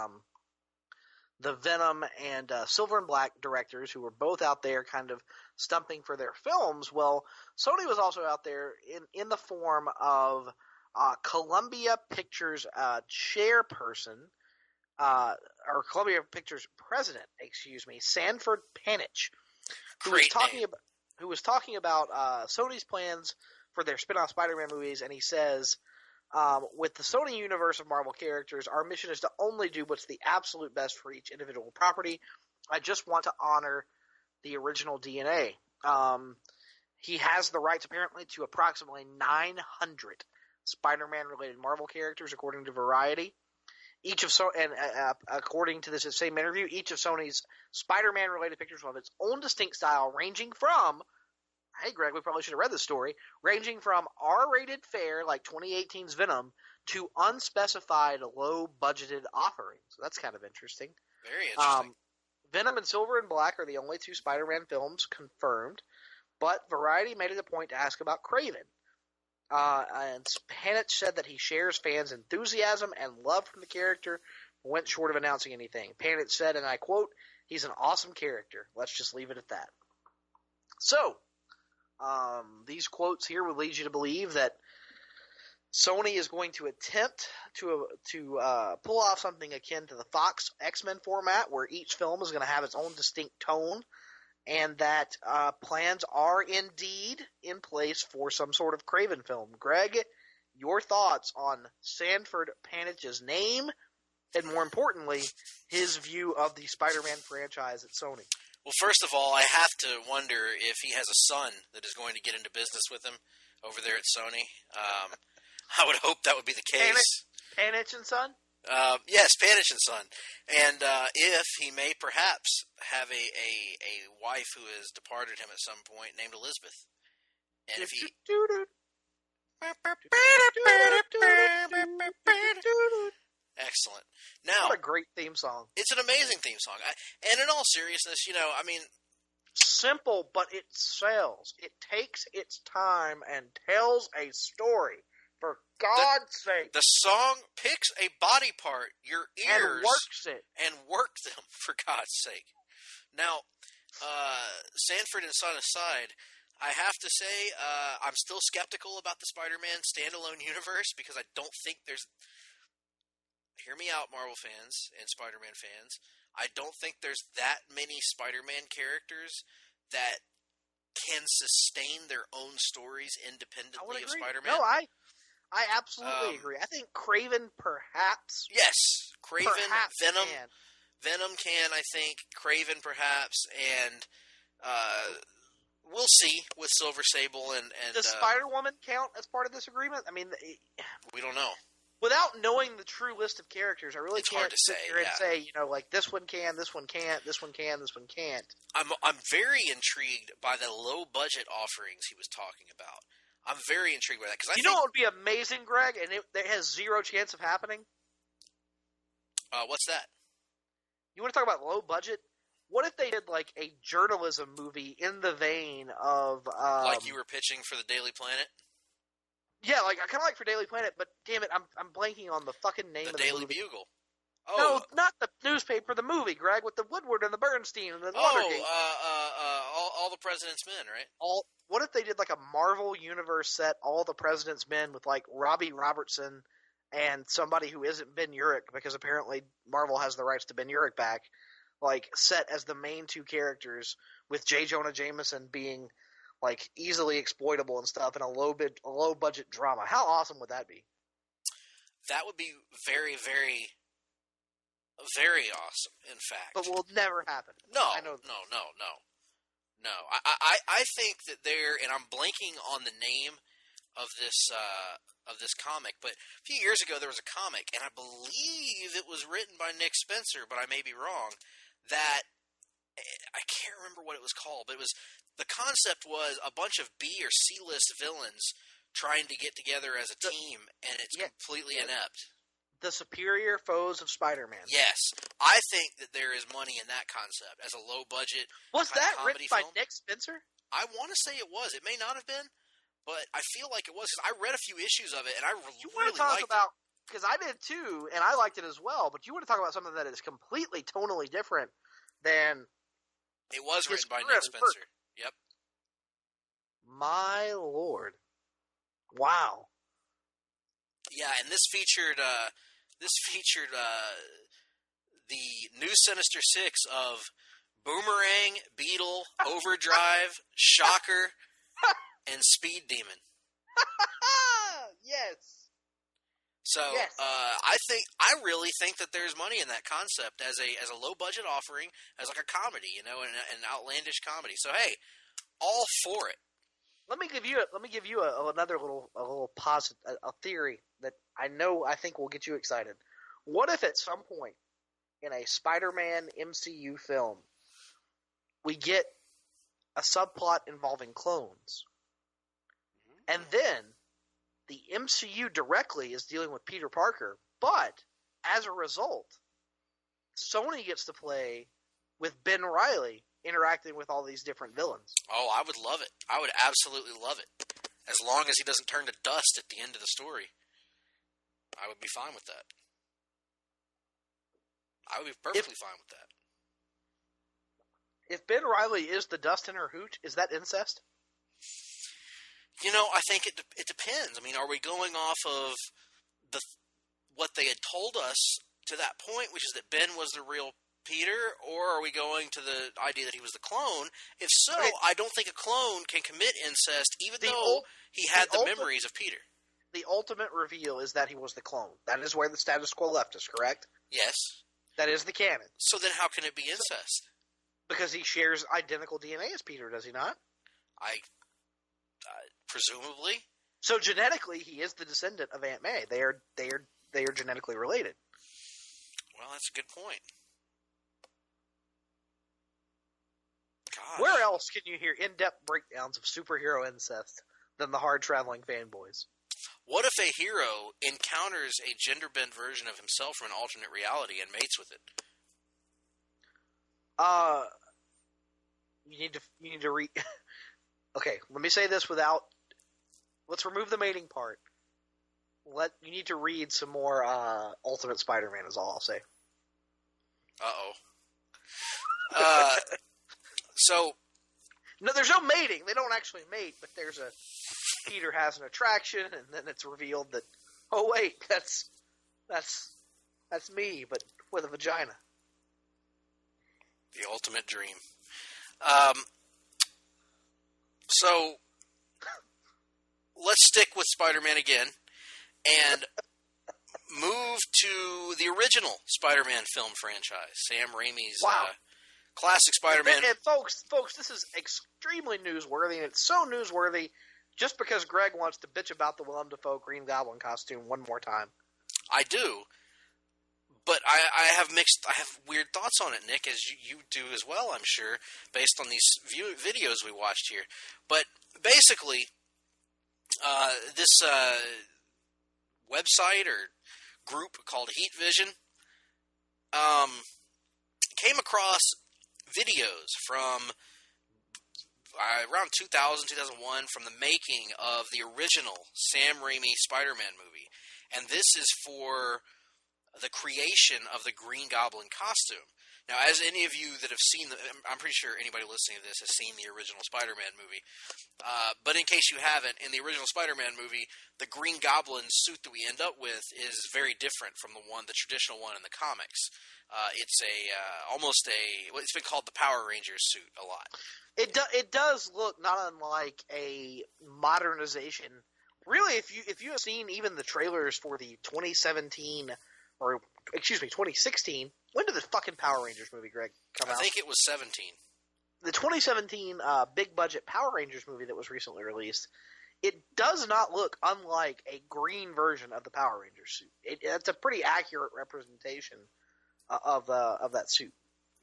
Venom and Silver and Black directors who were both out there kind of stumping for their films. Well, Sony was also out there in the form of Columbia Pictures chairperson, or Columbia Pictures president, Sanford Panitch, who was talking about Sony's plans for their spin-off Spider-Man movies, and he says, With the Sony universe of Marvel characters, our mission is to only do what's the absolute best for each individual property. I just want to honor the original DNA. He has the rights, apparently, to approximately 900 Spider-Man related Marvel characters, according to Variety. According to this same interview, each of Sony's Spider-Man related pictures will have its own distinct style, ranging from, hey Greg, we probably should have read this story, ranging from R-rated fare like 2018's Venom to unspecified low-budgeted offerings. So that's kind of interesting. Very interesting. Venom and Silver and Black are the only two Spider-Man films confirmed, but Variety made it a point to ask about Kraven. And Panich said that he shares fans' enthusiasm and love from the character, but went short of announcing anything. Panich said, and I quote, "He's an awesome character. Let's just leave it at that." So, these quotes here would lead you to believe that Sony is going to attempt to pull off something akin to the Fox X-Men format, where each film is going to have its own distinct tone, and that plans are indeed in place for some sort of Kraven film. Greg, your thoughts on Sanford Panich's name, and more importantly, his view of the Spider-Man franchise at Sony? Well, first of all, I have to wonder if he has a son that is going to get into business with him over there at Sony. I would hope that would be the case. Panich and Son? Yes, Panich and Son. And if he may perhaps have a wife who has departed him at some point named Elizabeth. And if he... Excellent. Now, what a great theme song. It's an amazing theme song. And in all seriousness, I mean... Simple, but it sells. It takes its time and tells a story. For God's sake. The song picks a body part, your ears, and works it. And works them, for God's sake. Now, Sanford and Son aside, I have to say I'm still skeptical about the Spider-Man standalone universe because I don't think there's... Hear me out, Marvel fans and Spider-Man fans. I don't think there's that many Spider-Man characters that can sustain their own stories independently of Spider-Man. No, I absolutely agree. I think Kraven perhaps. Yes, Kraven, perhaps Venom. Can. Venom can, I think. Kraven perhaps, and we'll see with Silver Sable and does Spider-Woman count as part of this agreement? I mean, we don't know. Without knowing the true list of characters, I really it's can't hard to sit say, here and say, like this one can, this one can't, this one can, this one can't. I'm very intrigued by the low budget offerings he was talking about. I'm very intrigued by that because know what would be amazing, Greg, and it has zero chance of happening. What's that? You want to talk about low budget? What if they did like a journalism movie in the vein of like you were pitching for the Daily Planet? Yeah, like kind of like for Daily Planet, but damn it, I'm blanking on the fucking name of the Daily movie. Bugle. Oh. No, not the newspaper, the movie, Greg, with the Woodward and the Bernstein and the Watergate. All the President's Men, right? What if they did like a Marvel Universe set, All the President's Men, with like Robbie Robertson and somebody who isn't Ben Urich, because apparently Marvel has the rights to Ben Urich back, like set as the main two characters, with J. Jonah Jameson being like easily exploitable and stuff in a low budget drama. How awesome would that be? That would be very, very, very awesome. In fact, but will never happen. No, I know. No. I think that and I'm blanking on the name of this comic, but a few years ago there was a comic, and I believe it was written by Nick Spencer, but I may be wrong. That I can't remember what it was called, but the concept was a bunch of B or C list villains trying to get together as a team, and it's completely inept. The superior foes of Spider-Man. Yes, I think that there is money in that concept as a low budget. Was that written by film. Nick Spencer? I want to say it was. It may not have been, but I feel like it was. Cause I read a few issues of it, and I you want to talk about because I did too, and I liked it as well. But you want to talk about something that is completely tonally different than it was written by Nick Spencer. Yep. My lord! Wow. Yeah, and this featured the new Sinister Six of Boomerang, Beetle, Overdrive, Shocker, and Speed Demon. Yes. So Yes. I really think that there's money in that concept as a low budget offering, as like a comedy, you know, an outlandish comedy. So hey, all for it. Let me give you another little positive a theory that I think will get you excited. What if at some point in a Spider-Man MCU film we get a subplot involving clones, and then the MCU directly is dealing with Peter Parker, but as a result, Sony gets to play with Ben Reilly interacting with all these different villains. Oh, I would love it. I would absolutely love it. As long as he doesn't turn to dust at the end of the story, I would be fine with that. I would be perfectly fine with that. If Ben Reilly is the dust in her hooch, is that incest? You know, I think it depends. I mean, are we going off of what they had told us to that point, which is that Ben was the real Peter, or are we going to the idea that he was the clone? If so, Okay. I don't think a clone can commit incest, even though he had the memories of Peter. The ultimate reveal is that he was the clone. That is where the status quo left us, correct? Yes. That is the canon. So then how can it be incest? Because he shares identical DNA as Peter, does he not? Presumably. So genetically, he is the descendant of Aunt May. They are genetically related. Well, that's a good point. Gosh. Where else can you hear in-depth breakdowns of superhero incest than the Hard-Traveling Fanboys? What if a hero encounters a gender-bent version of himself from an alternate reality and mates with it? You need to read. Okay, let me say this without. Let's remove the mating part. You need to read some more Ultimate Spider-Man. Is all I'll say. So. No, there's no mating. They don't actually mate, but there's a Peter has an attraction, and then it's revealed that wait, that's me, but with a vagina. The ultimate dream. So let's stick with Spider-Man again and move to the original Spider-Man film franchise, Sam Raimi's classic Spider-Man. And folks, this is extremely newsworthy, and it's so newsworthy just because Greg wants to bitch about the Willem Dafoe Green Goblin costume one more time. I do. But I have weird thoughts on it, Nick, as you do as well, I'm sure, based on these videos we watched here. But basically, this website or group called Heat Vision came across videos from around 2000, 2001 from the making of the original Sam Raimi Spider-Man movie. And this is for the creation of the Green Goblin costume. Now, as any of you that have seen I'm pretty sure anybody listening to this has seen the original Spider-Man movie. But in case you haven't, in the original Spider-Man movie, the Green Goblin suit that we end up with is very different from the traditional one in the comics. It's it's been called the Power Rangers suit a lot. It does look not unlike a modernization. Really, if you have seen even the trailers for the 2016. When did the fucking Power Rangers movie, Greg, come out? I think it was 17. The 2017 big budget Power Rangers movie that was recently released. It does not look unlike a green version of the Power Rangers suit. It's a pretty accurate representation of that suit.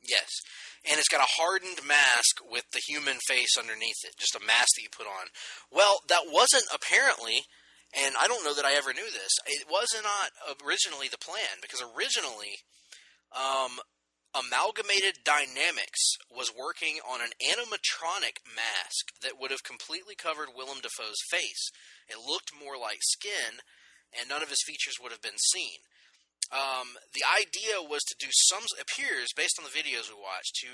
Yes, and it's got a hardened mask with the human face underneath it, just a mask that you put on. Well, that wasn't apparently, and I don't know that I ever knew this, it was not originally the plan, because originally Amalgamated Dynamics was working on an animatronic mask that would have completely covered Willem Dafoe's face. It looked more like skin, and none of his features would have been seen. The idea was to do appears, based on the videos we watched, to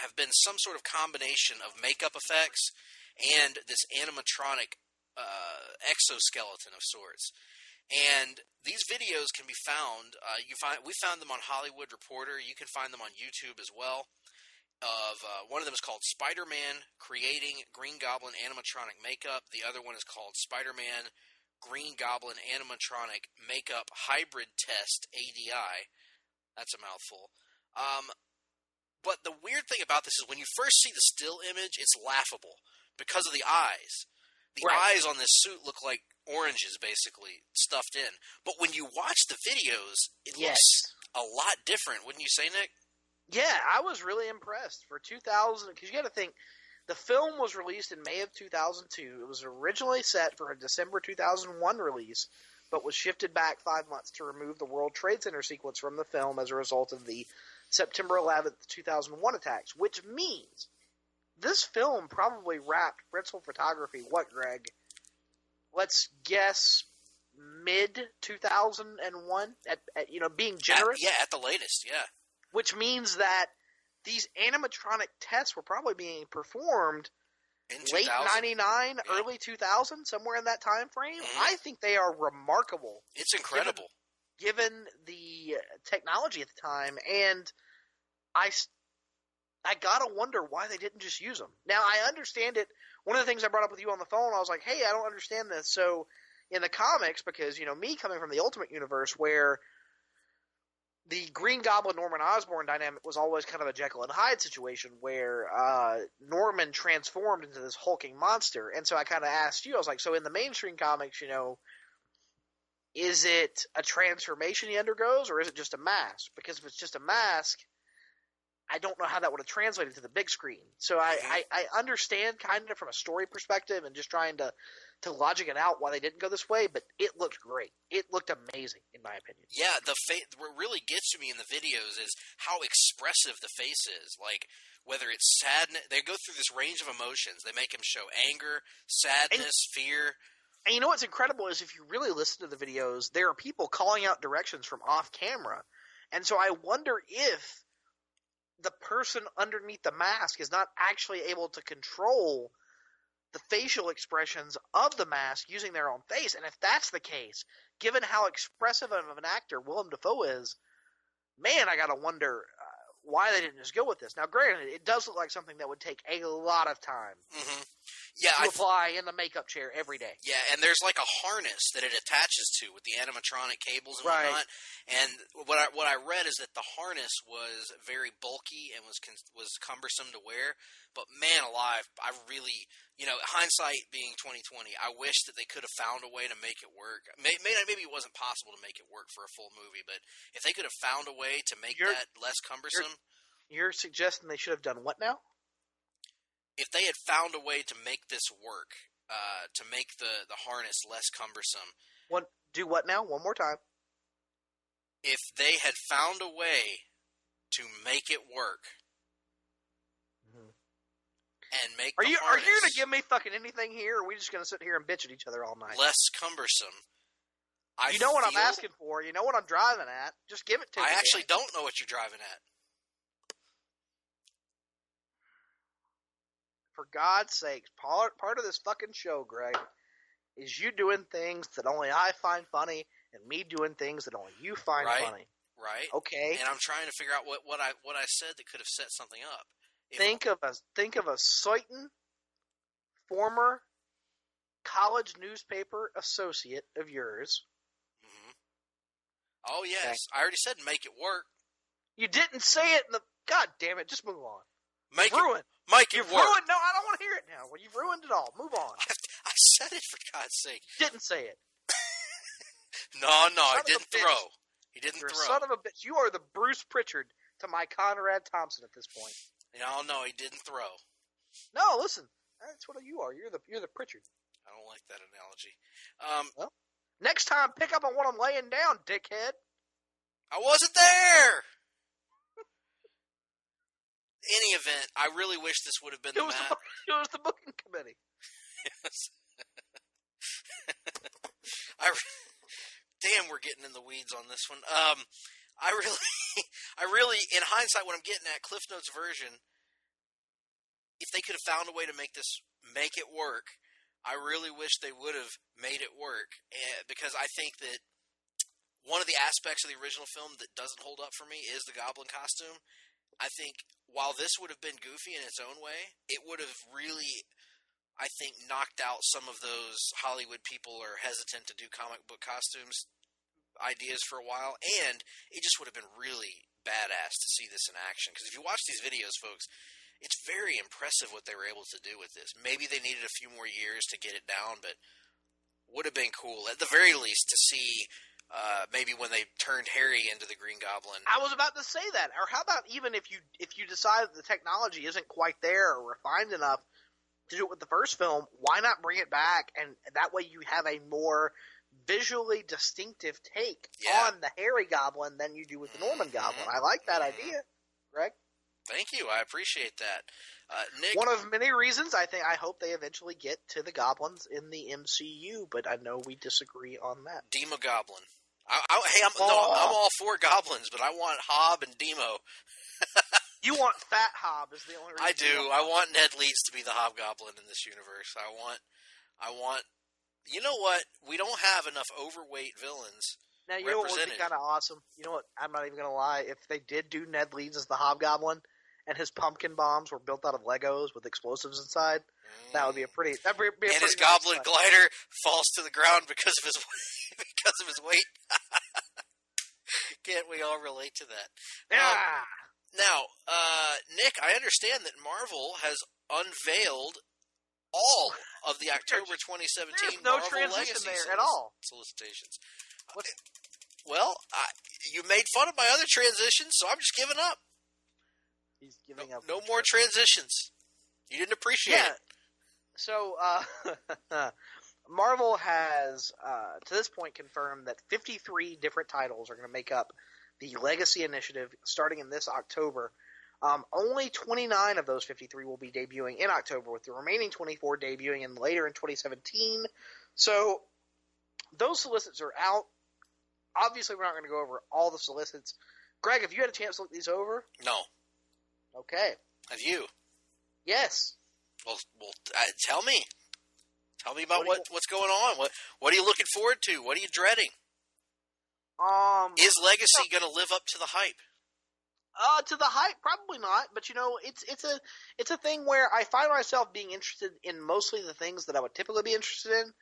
have been some sort of combination of makeup effects and this animatronic exoskeleton of sorts. And these videos can be found. We found them on Hollywood Reporter. You can find them on YouTube as well. One of them is called Spider-Man Creating Green Goblin Animatronic Makeup. The other one is called Spider-Man Green Goblin animatronic makeup hybrid test ADI. That's a mouthful. But the weird thing about this is when you first see the still image, it's laughable because of the eyes. The eyes on this suit look like oranges, basically, stuffed in. But when you watch the videos, it looks a lot different, wouldn't you say, Nick? Yeah, I was really impressed. For 2000, because you got to think, the film was released in May of 2002. It was originally set for a December 2001 release, but was shifted back 5 months to remove the World Trade Center sequence from the film as a result of the September 11th, 2001 attacks, which means this film probably wrapped principal photography, what, Greg? Let's guess mid-2001, at being generous? At the latest, yeah. Which means that these animatronic tests were probably being performed in late 99, early 2000, somewhere in that time frame. Mm-hmm. I think they are remarkable. It's incredible. Given the technology at the time, and I gotta wonder why they didn't just use them. Now, I understand it. One of the things I brought up with you on the phone, I was like, hey, I don't understand this. So, in the comics, because, me coming from the Ultimate Universe, where the Green Goblin Norman Osborn dynamic was always kind of a Jekyll and Hyde situation where Norman transformed into this hulking monster. And so I kind of asked you, I was like, so in the mainstream comics, is it a transformation he undergoes or is it just a mask? Because if it's just a mask, I don't know how that would have translated to the big screen. So I understand kind of from a story perspective and just trying to logic it out why they didn't go this way, but it looked great. It looked amazing, in my opinion. Yeah, what really gets to me in the videos is how expressive the face is. Like, whether it's sadness, they go through this range of emotions. They make him show anger, sadness, fear. And you know what's incredible is if you really listen to the videos, there are people calling out directions from off camera. And so I wonder if the person underneath the mask is not actually able to control the facial expressions of the mask using their own face. And if that's the case, given how expressive of an actor Willem Dafoe is, man, I got to wonder why they didn't just go with this. Now, granted, it does look like something that would take a lot of time to apply in the makeup chair every day. Yeah, and there's like a harness that it attaches to with the animatronic cables and whatnot. And what I read is that the harness was very bulky and was cumbersome to wear. But man alive, I really, hindsight being 2020, I wish that they could have found a way to make it work. Maybe it wasn't possible to make it work for a full movie, but if they could have found a way to make that less cumbersome. You're suggesting they should have done what now? If they had found a way to make this work, to make the harness less cumbersome. Do what now? One more time. If they had found a way to make it work. And make Are you going to give me fucking anything here, or are we just going to sit here and bitch at each other all night? Less cumbersome. You know what I'm asking for. You know what I'm driving at. Just give it to me. I actually don't know what you're driving at. For God's sakes, part of this fucking show, Greg, is you doing things that only I find funny, and me doing things that only you find funny. Right. Okay. And I'm trying to figure out what I said that could have set something up. Think of a certain former college newspaper associate of yours. Mm-hmm. Oh yes, okay. I already said make it work. You didn't say it in the. God damn it! Just move on. Make it work. You've ruined. No, I don't want to hear it now. Well, you've ruined it all. Move on. I said it for God's sake. Didn't say it. No, he didn't throw. He didn't You're throw. A son of a bitch. You are the Bruce Pritchard to my Conrad Thompson at this point. No, he didn't throw. No, listen. That's what you are. You're the Pritchard. I don't like that analogy. Well, next time, pick up on what I'm laying down, dickhead. I wasn't there. Any event, I really wish this would have been it was the booking committee. Yes. Damn, we're getting in the weeds on this one. I really, in hindsight, what I'm getting at, Cliff Notes version, if they could have found a way to make it work, I really wish they would have made it work. Because I think that one of the aspects of the original film that doesn't hold up for me is the Goblin costume. I think while this would have been goofy in its own way, it would have really I think, knocked out some of those Hollywood people are hesitant to do comic book costumes ideas for a while, and it just would have been really badass to see this in action. Because if you watch these videos, folks, it's very impressive what they were able to do with this. Maybe they needed a few more years to get it down, but would have been cool, at the very least, to see maybe when they turned Harry into the Green Goblin. I was about to say that. Or how about even if you decide that the technology isn't quite there or refined enough to do it with the first film, why not bring it back? And that way you have a more visually distinctive take on the Harry Goblin than you do with the Norman Goblin. I like that idea, Greg. Thank you. I appreciate that. Nick, one of many reasons I hope they eventually get to the goblins in the MCU, but I know we disagree on that. Demo Goblin. I'm all for goblins, but I want Hob and Demo. You want Fat Hob is the only reason. I do. I want Ned Leeds to be the Hobgoblin in this universe. I want. You know what? We don't have enough overweight villains. Now, you know what would be kind of awesome? You know what? I'm not even going to lie. If they did do Ned Leeds as the Hobgoblin and his pumpkin bombs were built out of Legos with explosives inside, that would be a pretty... And his goblin glider falls to the ground because of his weight. Can't we all relate to that? Yeah. Now, Nick, I understand that Marvel has unveiled all of the October 2017 There's no Marvel transition Legacy there at all. Solicitations. Well, you made fun of my other transitions, so I'm just giving up. He's giving up. No more transitions. You didn't appreciate it. So, Marvel has, to this point, confirmed that 53 different titles are going to make up the Legacy Initiative starting in this October. Only 29 of those 53 will be debuting in October, with the remaining 24 debuting later in 2017. So, those solicits are out. Obviously, we're not going to go over all the solicits. Greg, have you had a chance to look these over? No. Okay. Have you? Yes. Well, tell me. Tell me about what's going on. What are you looking forward to? What are you dreading? Is Legacy going to live up to the hype? To the hype, probably not. But it's a thing where I find myself being interested in mostly the things that I would typically be interested in.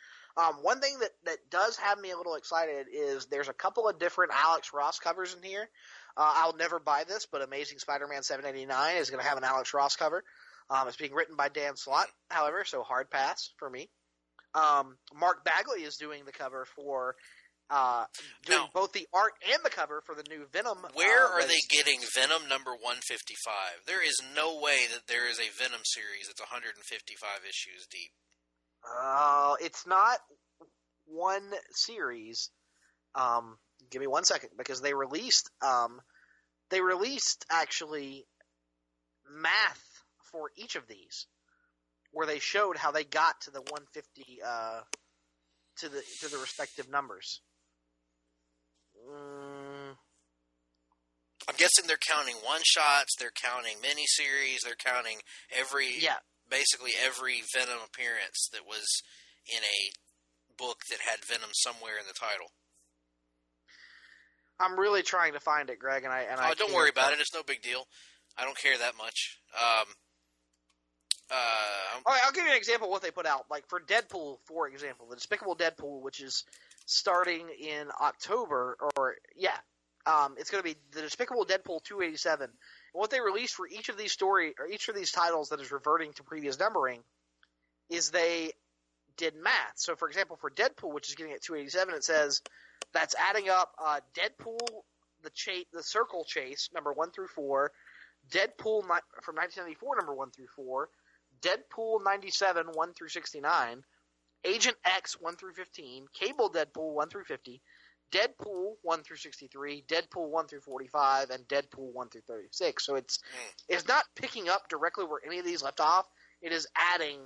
One thing that does have me a little excited is there's a couple of different Alex Ross covers in here. I'll never buy this, but Amazing Spider-Man 789 is going to have an Alex Ross cover. It's being written by Dan Slott, however, so hard pass for me. Mark Bagley is doing the cover for both the art and the cover for the new Venom. Where are they getting Venom number 155? There is no way that there is a Venom series that's 155 issues deep. It's not one series. Give me 1 second, because they released actually math for each of these, where they showed how they got to the 150 to the respective numbers. I'm guessing they're counting one shots, they're counting miniseries, they're counting basically every Venom appearance that was in a book that had Venom somewhere in the title. I'm really trying to find it, Greg, and I don't worry about it. It's no big deal. I don't care that much. All right, I'll give you an example of what they put out. Like for Deadpool, for example, the Despicable Deadpool, which is starting in October, it's going to be the Despicable Deadpool 287. And what they released for each of these titles that is reverting to previous numbering is they did math. So, for example, for Deadpool, which is getting at 287, it says that's adding up Deadpool, the Circle Chase, number 1 through 4, Deadpool from 1994, number 1 through 4, Deadpool 97, 1 through 69, Agent X 1 through 15, Cable Deadpool 1 through 50, Deadpool 1 through 63, Deadpool 1 through 45, and Deadpool 1 through 36. So it's not picking up directly where any of these left off. It is adding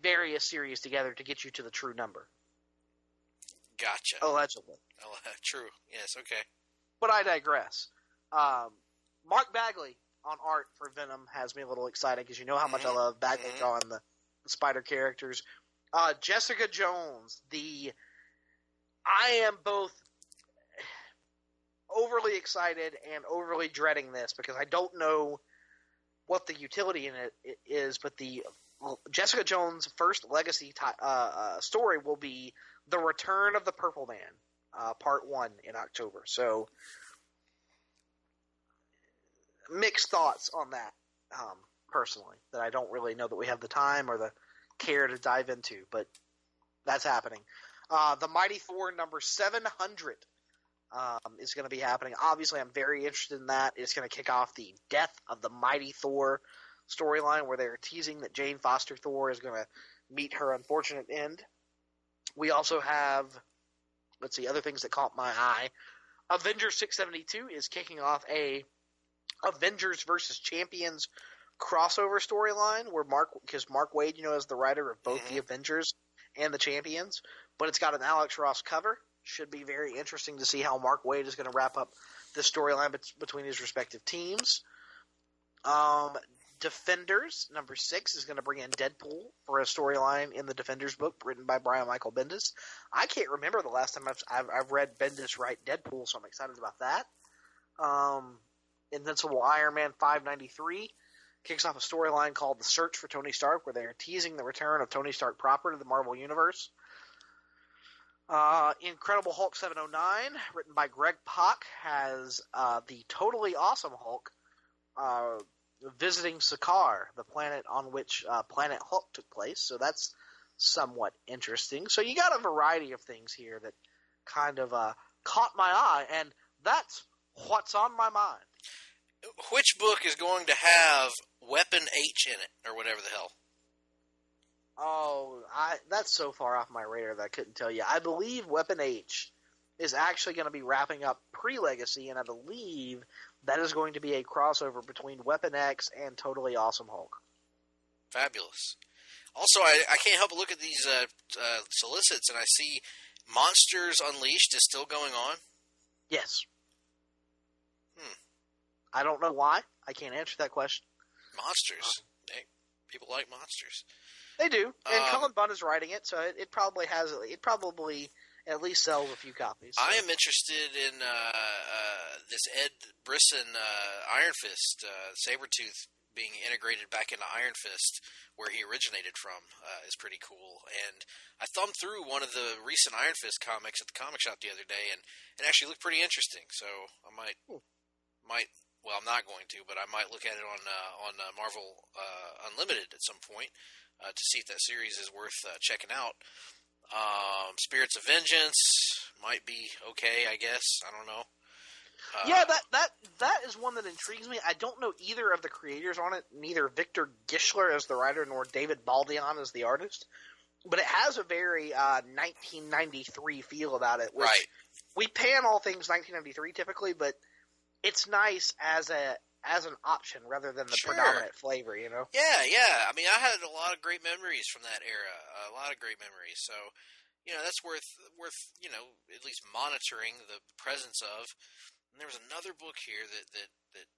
various series together to get you to the true number. Gotcha. Allegedly. Oh, true. Yes, okay. But I digress. Mark Bagley on art for Venom has me a little excited because you know how much I love Bagley drawing the spider characters. Jessica Jones, I am both overly excited and overly dreading this because I don't know what the utility in it is, but the Jessica Jones' first legacy story will be The Return of the Purple Man, Part 1 in October. So, mixed thoughts on that, personally, that I don't really know that we have the time or the care to dive into, but that's happening. The Mighty Thor number 700 is going to be happening. Obviously, I'm very interested in that. It's going to kick off the Death of the Mighty Thor storyline, where they're teasing that Jane Foster Thor is going to meet her unfortunate end. We also have, other things that caught my eye. Avengers 672 is kicking off a Avengers versus Champions crossover storyline, where Mark Waid, is the writer of both the Avengers and the Champions, but it's got an Alex Ross cover. Should be very interesting to see how Mark Waid is going to wrap up this storyline between his respective teams. Defenders number 6 is going to bring in Deadpool for a storyline in the Defenders book written by Brian Michael Bendis. I can't remember the last time I've read Bendis write Deadpool, so I'm excited about that. Invincible Iron Man 593 kicks off a storyline called The Search for Tony Stark, where they are teasing the return of Tony Stark proper to the Marvel Universe. Incredible Hulk 709, written by Greg Pak, has the Totally Awesome Hulk visiting Sakaar, the planet on which Planet Hulk took place. So that's somewhat interesting. So you got a variety of things here that kind of caught my eye, and that's what's on my mind. Which book is going to have Weapon H in it, or whatever the hell? Oh, that's so far off my radar that I couldn't tell you. I believe Weapon H is actually going to be wrapping up pre-Legacy, and I believe that is going to be a crossover between Weapon X and Totally Awesome Hulk. Fabulous. Also, I can't help but look at these solicits, and I see Monsters Unleashed is still going on. Yes. I don't know why. I can't answer that question. Monsters. People like monsters. They do. And Cullen Bunn is writing it, so it probably at least sells a few copies. So. I am interested in this Ed Brisson Iron Fist, Sabretooth being integrated back into Iron Fist, where he originated from, is pretty cool. And I thumbed through one of the recent Iron Fist comics at the comic shop the other day, and it actually looked pretty interesting. So I might. Well, I'm not going to, but I might look at it on Marvel Unlimited at some point to see if that series is worth checking out. Spirits of Vengeance might be okay, I guess. I don't know. Yeah, that is one that intrigues me. I don't know either of the creators on it, neither Victor Gischler as the writer nor David Baldion as the artist. But it has a very 1993 feel about it. Which right. We pan all things 1993 typically, but it's nice as an option rather than the predominant flavor, you know? Yeah. I mean, I had a lot of great memories from that era. A lot of great memories. So, that's worth at least monitoring the presence of. And there was another book here that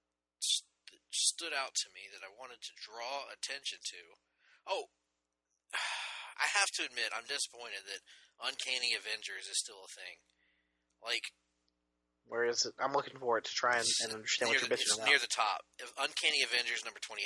stood out to me that I wanted to draw attention to. Oh, I have to admit, I'm disappointed that Uncanny Avengers is still a thing. Like, where is it? I'm looking for it to try and understand what you're bitching about. Near the top. Uncanny Avengers number 28.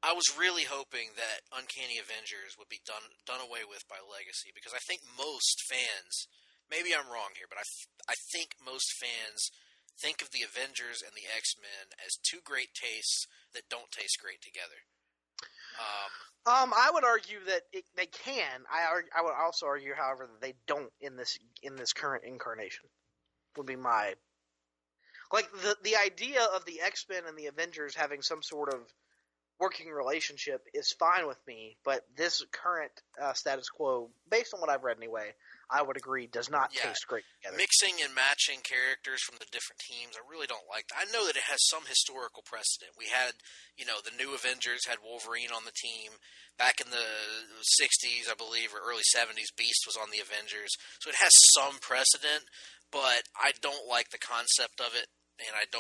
I was really hoping that Uncanny Avengers would be done away with by Legacy, because I think most fans, maybe I'm wrong here, but I think most fans think of the Avengers and the X-Men as two great tastes that don't taste great together. I would argue that they can. I would also argue, however, that they don't in this current incarnation. Would be my the idea of the X-Men and the Avengers having some sort of working relationship is fine with me, but this current status quo, based on what I've read anyway, I would agree does not taste great together. Mixing and matching characters from the different teams, I really don't like that. I know that it has some historical precedent. We had, the new Avengers had Wolverine on the team. Back in the 60s, I believe, or early 70s, Beast was on the Avengers. So it has some precedent, but I don't like the concept of it, and I'm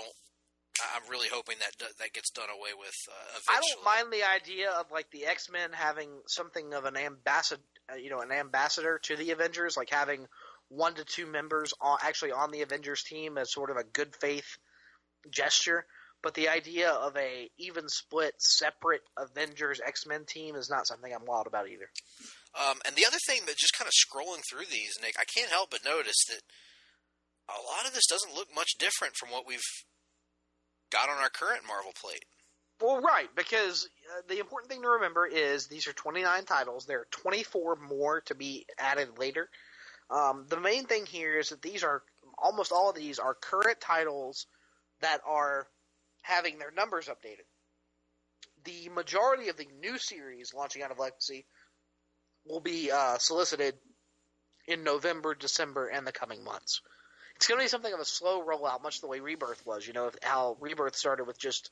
really hoping that gets done away with eventually. I don't mind the idea of the X-Men having something of an ambassador to the Avengers, like having 1 to 2 members on the Avengers team as sort of a good faith gesture. But the idea of a even split, separate Avengers X-Men team is not something I'm wild about either. And the other thing that just kind of scrolling through these, Nick, I can't help but notice that a lot of this doesn't look much different from what we've got on our current Marvel plate. Well, right, because the important thing to remember is these are 29 titles. There are 24 more to be added later. The main thing here is that these are almost all of these are current titles that are having their numbers updated. The majority of the new series launching out of Legacy will be solicited in November, December, and the coming months. It's going to be something of a slow rollout, much the way Rebirth was. You know, how Rebirth started with just,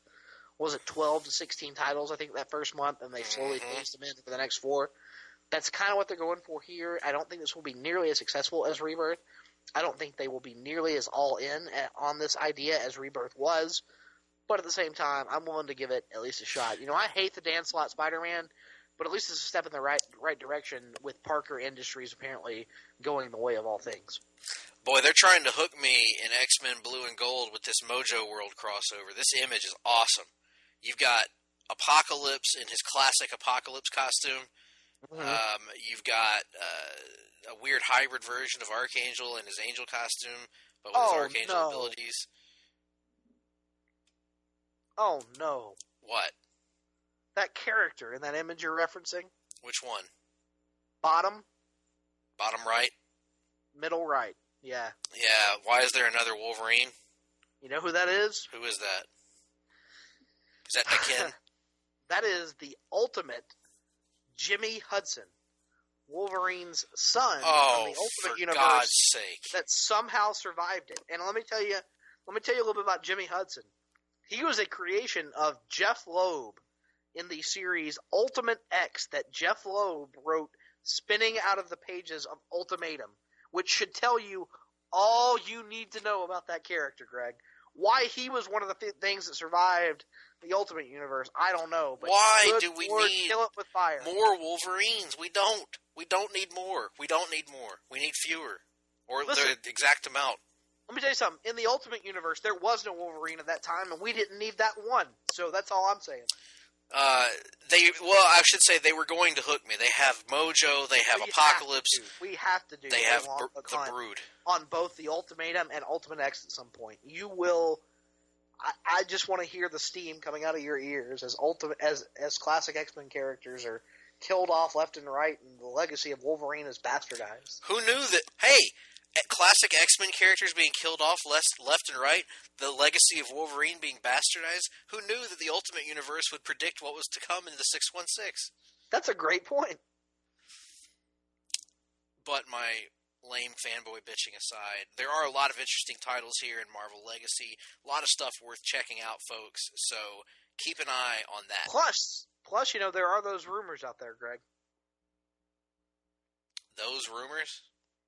was it 12 to 16 titles, I think, that first month, and they slowly phased them in for the next 4. That's kind of what they're going for here. I don't think this will be nearly as successful as Rebirth. I don't think they will be nearly as all-in on this idea as Rebirth was. But at the same time, I'm willing to give it at least a shot. You know, I hate the Dan Slott Spider-Man, but at least it's a step in the right direction with Parker Industries apparently going the way of all things. Boy, they're trying to hook me in X-Men Blue and Gold with this Mojo World crossover. This image is awesome. You've got Apocalypse in his classic Apocalypse costume. Mm-hmm. You've got a weird hybrid version of Archangel in his Angel costume, but with his Archangel abilities. Oh, no. What? That character in that image you're referencing? Which one? Bottom? Bottom right? Middle right, yeah. Yeah, why is there another Wolverine? You know who that is? Who is that? Is that Nikin? That is the ultimate Jimmy Hudson, Wolverine's son from the Ultimate Universe. God's sake. That somehow survived it. And let me tell you a little bit about Jimmy Hudson. He was a creation of Jeff Loeb in the series Ultimate X that Jeff Loeb wrote spinning out of the pages of Ultimatum, which should tell you all you need to know about that character, Greg. Why he was one of the things that survived the Ultimate Universe, I don't know. But why do we need kill it with fire? More Wolverines? We don't. We don't need more. We don't need more. We need fewer. Or the exact amount. Let me tell you something. In the Ultimate Universe, there was no Wolverine at that time, and we didn't need that one. So that's all I'm saying. I should say they were going to hook me. They have Mojo. They have Apocalypse. We have to do. They have the Brood on both the Ultimatum and Ultimate X at some point. You will. I just want to hear the steam coming out of your ears as classic X-Men characters are killed off left and right, and the legacy of Wolverine is bastardized. Who knew that? Hey, classic X-Men characters being killed off left and right, the legacy of Wolverine being bastardized. Who knew that the Ultimate Universe would predict what was to come in the 616? That's a great point. But my lame fanboy bitching aside, there are a lot of interesting titles here in Marvel Legacy. A lot of stuff worth checking out, folks. So keep an eye on that. Plus, you know, there are those rumors out there, Greg. Those rumors?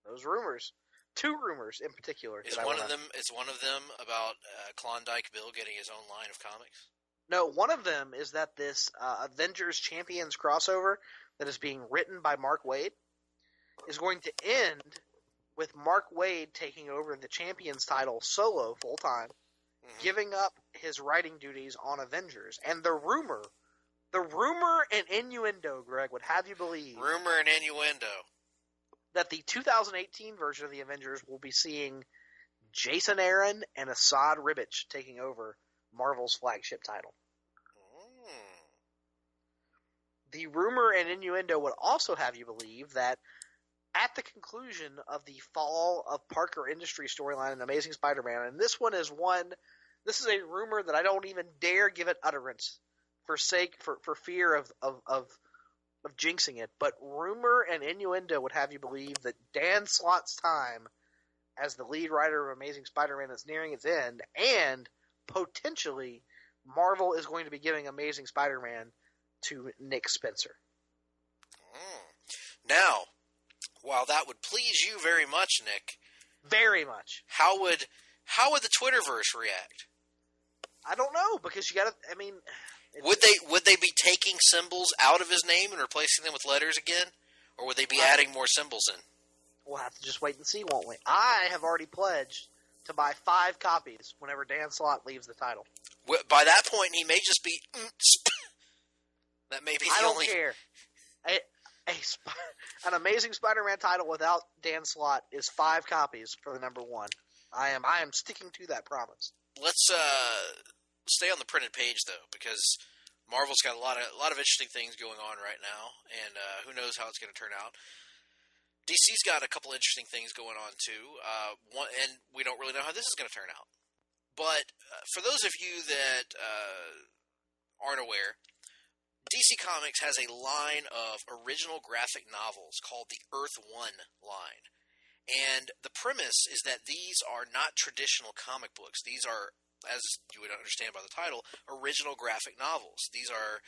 Those rumors. 2 rumors in particular. Is one of them about Klondike Bill getting his own line of comics? No, one of them is that this Avengers Champions crossover that is being written by Mark Waid is going to end with Mark Waid taking over the Champions title solo full-time, giving up his writing duties on Avengers. And the rumor and innuendo, Greg, would have you believe... Rumor and innuendo. That the 2018 version of the Avengers will be seeing Jason Aaron and Asad Ribic taking over Marvel's flagship title. The rumor and innuendo would also have you believe that at the conclusion of the Fall of Parker Industries storyline in Amazing Spider-Man, and this is a rumor that I don't even dare give it utterance for fear of jinxing it, but rumor and innuendo would have you believe that Dan Slott's time as the lead writer of Amazing Spider-Man is nearing its end, and potentially Marvel is going to be giving Amazing Spider-Man to Nick Spencer. Now, while that would please you very much, Nick, very much, how would the Twitterverse react? I don't know, because you got to. I mean, would they be taking symbols out of his name and replacing them with letters again, or would they be adding more symbols in? We'll have to just wait and see, won't we? I have already pledged to buy 5 copies whenever Dan Slott leaves the title. By that point, he may just be. That may be the I don't only. care. An Amazing Spider-Man title without Dan Slott is 5 copies for the number 1. I am sticking to that promise. Let's stay on the printed page though, because Marvel's got a lot of interesting things going on right now, and who knows how it's going to turn out. DC's got a couple interesting things going on too, and we don't really know how this is going to turn out. But for those of you that aren't aware, DC Comics has a line of original graphic novels called the Earth One line. And the premise is that these are not traditional comic books. These are, as you would understand by the title, original graphic novels. These are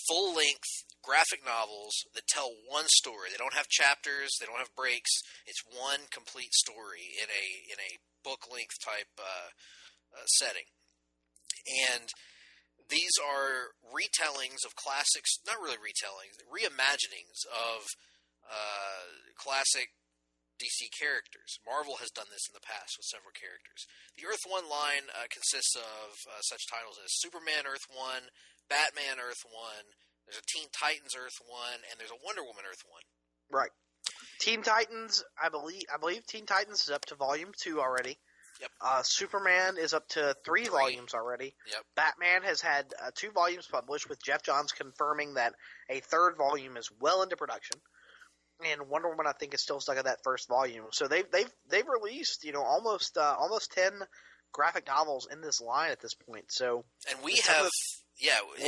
full-length graphic novels that tell one story. They don't have chapters. They don't have breaks. It's one complete story in a book-length type setting. And these are retellings of classics, not really retellings, reimaginings of classic DC characters. Marvel has done this in the past with several characters. The Earth One line consists of such titles as Superman Earth One, Batman Earth One, there's a Teen Titans Earth One, and there's a Wonder Woman Earth One. Right. Teen Titans, I believe Teen Titans is up to volume 2 already. Yep. Superman is up to 3 volumes already. Yep. Batman has had 2 volumes published, with Jeff Johns confirming that a 3rd volume is well into production. And Wonder Woman, I think, is still stuck at that first volume. So they've released, almost 10 graphic novels in this line at this point. So, and we have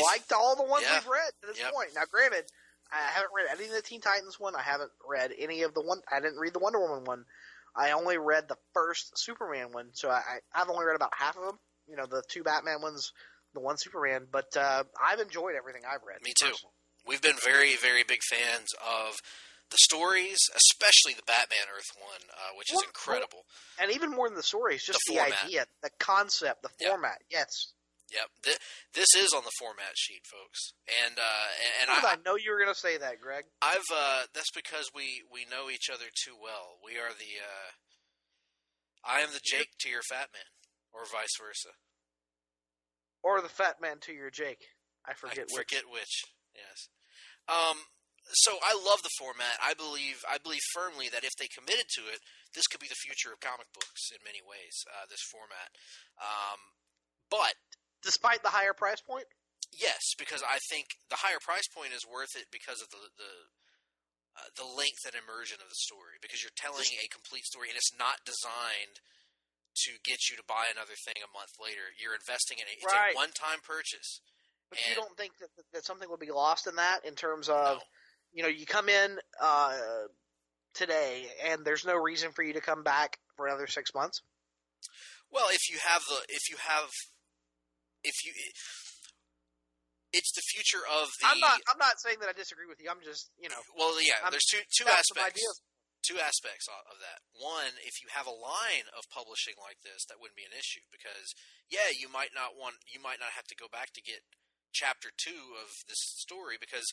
liked all the ones yeah, we've read to this point. Now, granted, I haven't read any of the Teen Titans one. I haven't read any of the one. I didn't read the Wonder Woman one. I only read the first Superman one, so I've only read about half of them. The 2 Batman ones, the 1 Superman. But I've enjoyed everything I've read. Me too. Personally. We've been very, very big fans of the stories, especially the Batman Earth one, which is incredible. And even more than the stories, just the format. idea, the concept, the format. Yes. Yep. This is on the format sheet, folks. And I know you were going to say that, Greg. That's because we know each other too well. We are the I am the Jake to your Fat Man, or vice versa. Or the Fat Man to your Jake. I forget which. Yes. So I love the format. I believe firmly that if they committed to it, this could be the future of comic books in many ways. This format, but despite the higher price point, yes, because I think the higher price point is worth it because of the length and immersion of the story. Because you're telling a complete story, and it's not designed to get you to buy another thing a month later. You're investing in it. It's a one-time purchase. But you don't think that something will be lost in that, in terms of, you come in today and there's no reason for you to come back for another 6 months? Well, it's the future of the. I'm not saying that I disagree with you. I'm just, Well, yeah. There's two aspects. 2 aspects of that. One, if you have a line of publishing like this, that wouldn't be an issue, because you might not have to go back to get chapter 2 of this story, because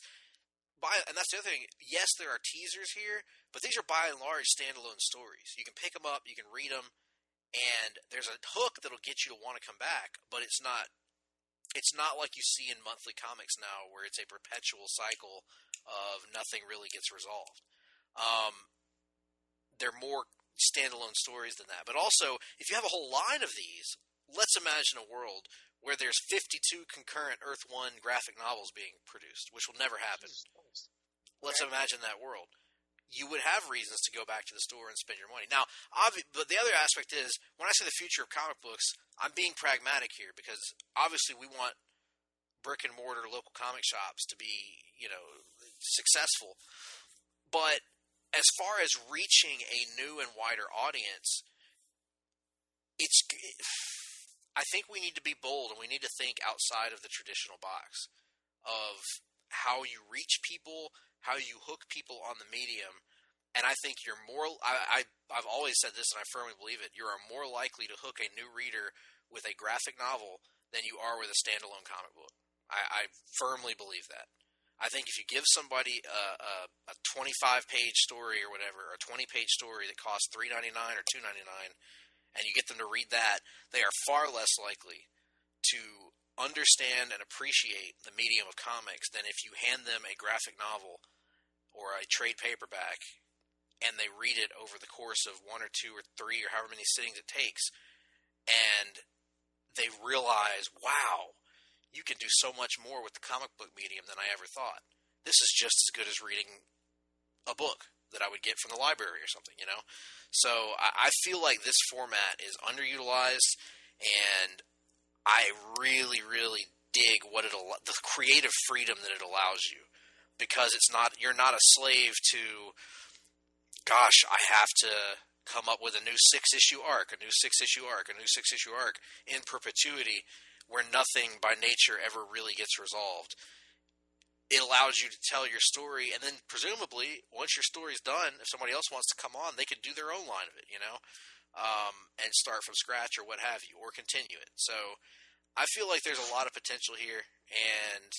and that's the other thing. Yes, there are teasers here, but these are by and large standalone stories. You can pick them up, you can read them, and there's a hook that'll get you to want to come back. But it's not like you see in monthly comics now, where it's a perpetual cycle of nothing really gets resolved. They're more standalone stories than that. But also, if you have a whole line of these, let's imagine a world where there's 52 concurrent Earth 1 graphic novels being produced, which will never happen. Let's imagine that world. You would have reasons to go back to the store and spend your money. Now, but the other aspect is, when I say the future of comic books, I'm being pragmatic here, because obviously we want brick and mortar local comic shops to be, successful. But as far as reaching a new and wider audience, I think we need to be bold, and we need to think outside of the traditional box of how you reach people, how you hook people on the medium. And I think you're more. I've always said this, and I firmly believe it. You are more likely to hook a new reader with a graphic novel than you are with a standalone comic book. I firmly believe that. I think if you give somebody a 25-page story or whatever, or a 20-page story that costs $3.99 or $2.99, and you get them to read that, they are far less likely to understand and appreciate the medium of comics than if you hand them a graphic novel or a trade paperback and they read it over the course of 1 or 2 or 3 or however many sittings it takes, and they realize, wow, you can do so much more with the comic book medium than I ever thought. This is just as good as reading a book that I would get from the library or something, you know? So I feel like this format is underutilized, and I really, really dig the creative freedom that it allows you, because you're not a slave to, gosh, I have to come up with a new 6-issue arc, a new 6-issue arc, a new 6-issue arc in perpetuity, where nothing by nature ever really gets resolved. It allows you to tell your story, and then presumably, once your story's done, if somebody else wants to come on, they could do their own line of it, you know, and start from scratch or what have you, or continue it. So I feel like there's a lot of potential here, and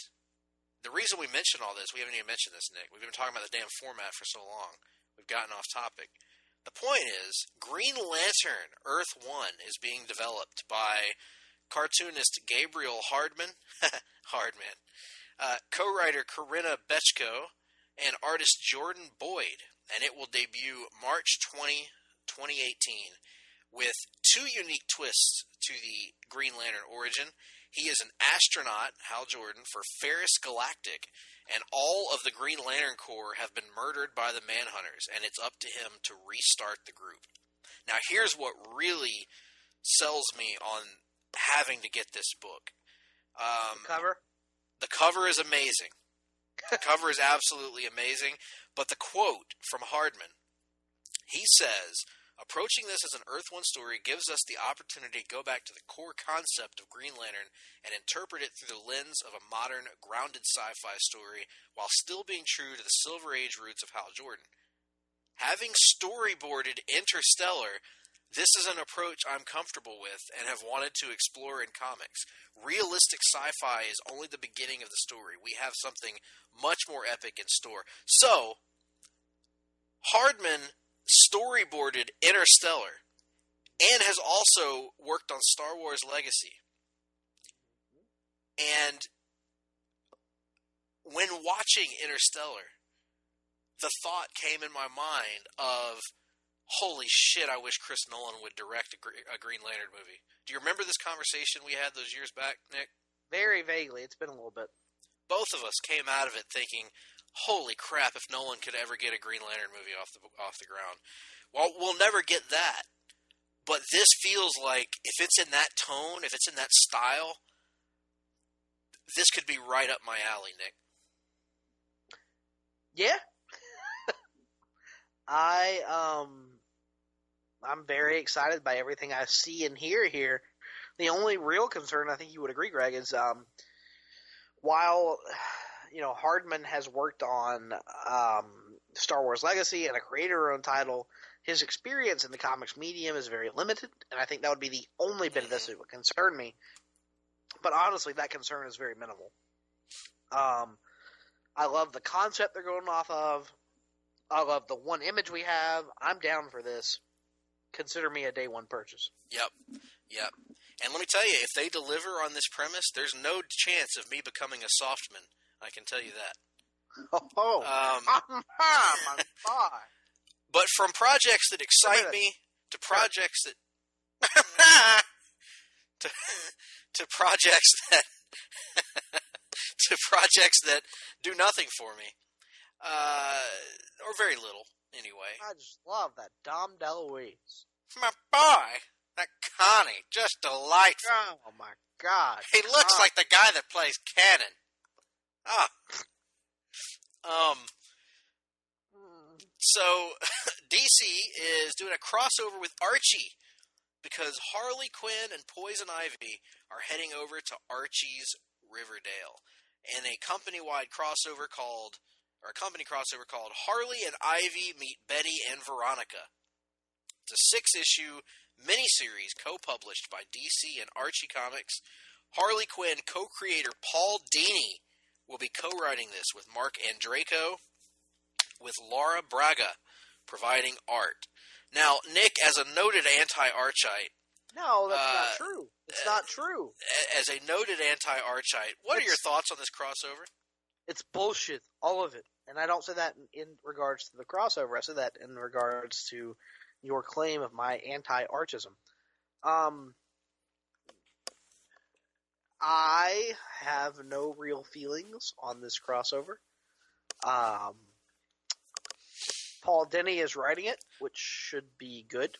the reason we mention all this, we haven't even mentioned this, Nick. We've been talking about the damn format for so long. We've gotten off topic. The point is, Green Lantern Earth 1 is being developed by cartoonist Gabriel Hardman, co-writer Corinna Bechko, and artist Jordan Boyd, and it will debut March 20, 2018, with 2 unique twists to the Green Lantern origin. He is an astronaut, Hal Jordan, for Ferris Galactic, and all of the Green Lantern Corps have been murdered by the Manhunters, and it's up to him to restart the group. Now, here's what really sells me on having to get this book. The cover? The cover is amazing. The cover is absolutely amazing, but the quote from Hardman, he says, approaching this as an Earth 1 story gives us the opportunity to go back to the core concept of Green Lantern and interpret it through the lens of a modern, grounded sci-fi story while still being true to the Silver Age roots of Hal Jordan. Having storyboarded Interstellar, this is an approach I'm comfortable with and have wanted to explore in comics. Realistic sci-fi is only the beginning of the story. We have something much more epic in store. So, Hardman storyboarded Interstellar and has also worked on Star Wars Legacy. And when watching Interstellar, the thought came in my mind of, holy shit, I wish Chris Nolan would direct a Green Lantern movie. Do you remember this conversation we had those years back, Nick? Very vaguely. It's been a little bit. Both of us came out of it thinking, holy crap, if Nolan could ever get a Green Lantern movie off the ground. Well, we'll never get that. But this feels like, if it's in that tone, if it's in that style, this could be right up my alley, Nick. Yeah. I'm very excited by everything I see and hear here. The only real concern, I think you would agree, Greg, is while Hardman has worked on Star Wars Legacy and a creator-owned title, his experience in the comics medium is very limited, and I think that would be the only bit of this that would concern me. But honestly, that concern is very minimal. I love the concept they're going off of. I love the one image we have. I'm down for this. Consider me a day one purchase. Yep. And let me tell you, if they deliver on this premise, there's no chance of me becoming a softman. I can tell you that. My God. But from projects that excite me to projects that to projects that do nothing for me, or very little anyway. I just love that Dom DeLuise. My boy, that Connie, just delightful. Oh my God! He looks like the guy that plays Cannon. So DC is doing a crossover with Archie because Harley Quinn and Poison Ivy are heading over to Archie's Riverdale in a company crossover called Harley and Ivy Meet Betty and Veronica. It's a 6-issue miniseries co-published by DC and Archie Comics. Harley Quinn co-creator Paul Dini will be co-writing this with Mark Andreyko, with Laura Braga providing art. Now, Nick, as a noted anti-Archite... No, that's not true. It's not true. As a noted anti-Archite, what are your thoughts on this crossover? It's bullshit, all of it. And I don't say that in regards to the crossover. I say that in regards to your claim of my anti-Archism. I have no real feelings on this crossover. Paul Dini is writing it, which should be good.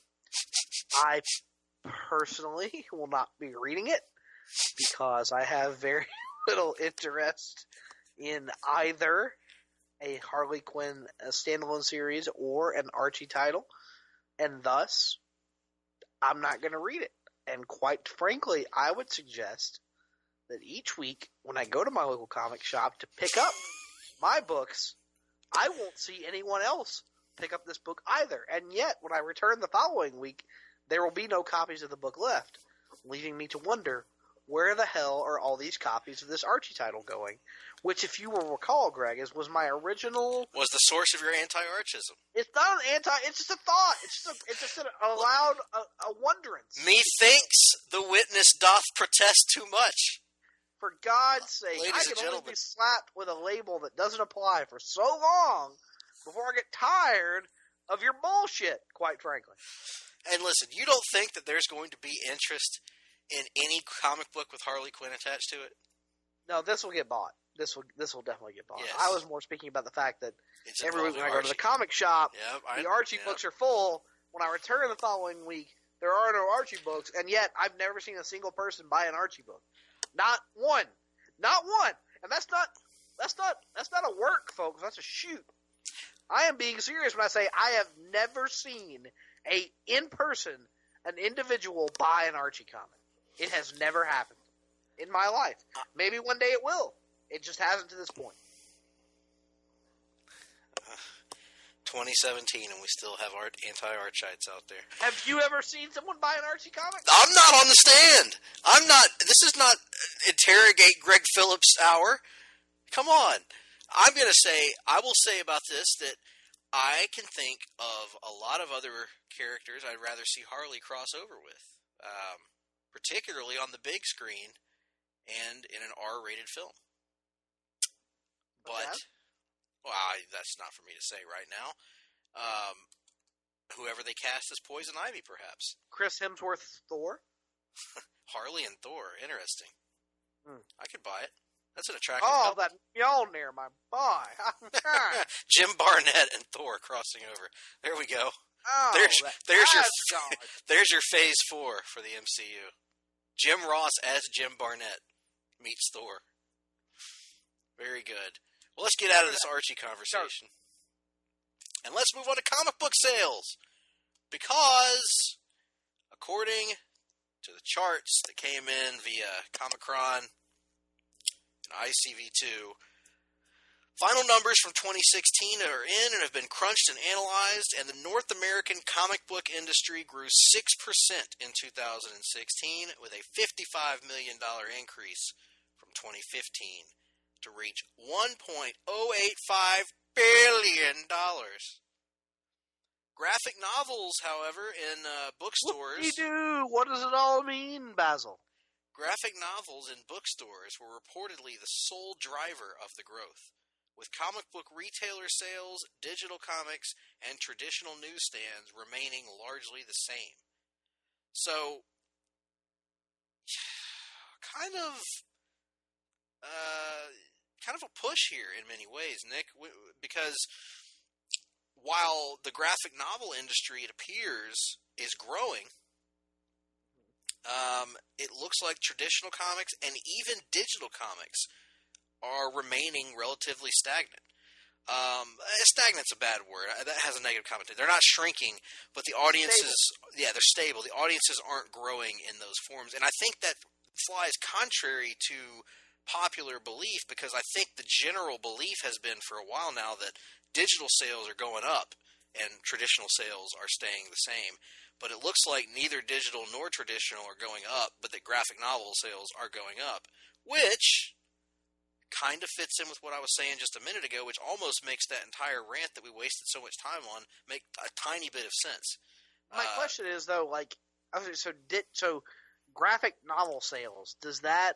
I personally will not be reading it because I have very little interest in either a Harley Quinn standalone series or an Archie title, and thus I'm not going to read it. And quite frankly, I would suggest that each week when I go to my local comic shop to pick up my books, I won't see anyone else pick up this book either. And yet, when I return the following week, there will be no copies of the book left, leaving me to wonder, where the hell are all these copies of this Archie title going? Which, if you will recall, Greg, was my original... Was the source of your anti-Archism. It's not an it's just a thought. It's just a loud wonderance. Methinks the witness doth protest too much. For God's sake, Ladies I and can only gentlemen. be slapped with a label that doesn't apply for so long before I get tired of your bullshit, quite frankly. And listen, you don't think that there's going to be interest in any comic book with Harley Quinn attached to it? No, this will get bought. This will definitely get bought. Yes. I was more speaking about the fact that It's every week when I involving go to the Archie. comic shop, Yep, the Archie yep. books are full. When I return the following week, there are no Archie books, and yet I've never seen a single person buy an Archie book. Not one. Not one. And that's not a work, folks. That's a shoot. I am being serious when I say I have never seen an individual buy an Archie comic. It has never happened in my life. Maybe one day it will. It just hasn't to this point. 2017, and we still have anti-Archites out there. Have you ever seen someone buy an Archie comic? I'm not on the stand. I'm not. This is not interrogate Greg Phillips hour. Come on. I will say about this that I can think of a lot of other characters I'd rather see Harley cross over with, particularly on the big screen and in an R-rated film. But, that's not for me to say right now. Whoever they cast as Poison Ivy, perhaps. Chris Hemsworth Thor? Harley and Thor. Interesting. I could buy it. That's an attractive Oh, couple. that Mjolnir, my boy. Jim Barnett and Thor crossing over. There we go. Oh, There's your Phase 4 for the MCU. Jim Ross as Jim Barnett meets Thor. Very good. Well, let's get out of this Archie conversation. And let's move on to comic book sales. Because, according to the charts that came in via Comicron and ICV2, final numbers from 2016 are in and have been crunched and analyzed, and the North American comic book industry grew 6% in 2016, with a $55 million increase from 2015 to reach $1.085 billion. Graphic novels, however, in bookstores... What does it all mean, Basil? Graphic novels in bookstores were reportedly the sole driver of the growth, with comic book retailer sales, digital comics, and traditional newsstands remaining largely the same. So, kind of a push here in many ways, Nick, because while the graphic novel industry, it appears, is growing, it looks like traditional comics and even digital comics are remaining relatively stagnant. Stagnant's a bad word. That has a negative connotation. They're not shrinking, but the audiences, they're stable. The audiences aren't growing in those forms. And I think that flies contrary to popular belief, because I think the general belief has been for a while now that digital sales are going up and traditional sales are staying the same. But it looks like neither digital nor traditional are going up, but that graphic novel sales are going up, which kind of fits in with what I was saying just a minute ago, which almost makes that entire rant that we wasted so much time on make a tiny bit of sense. My question is, though, like, so graphic novel sales, does that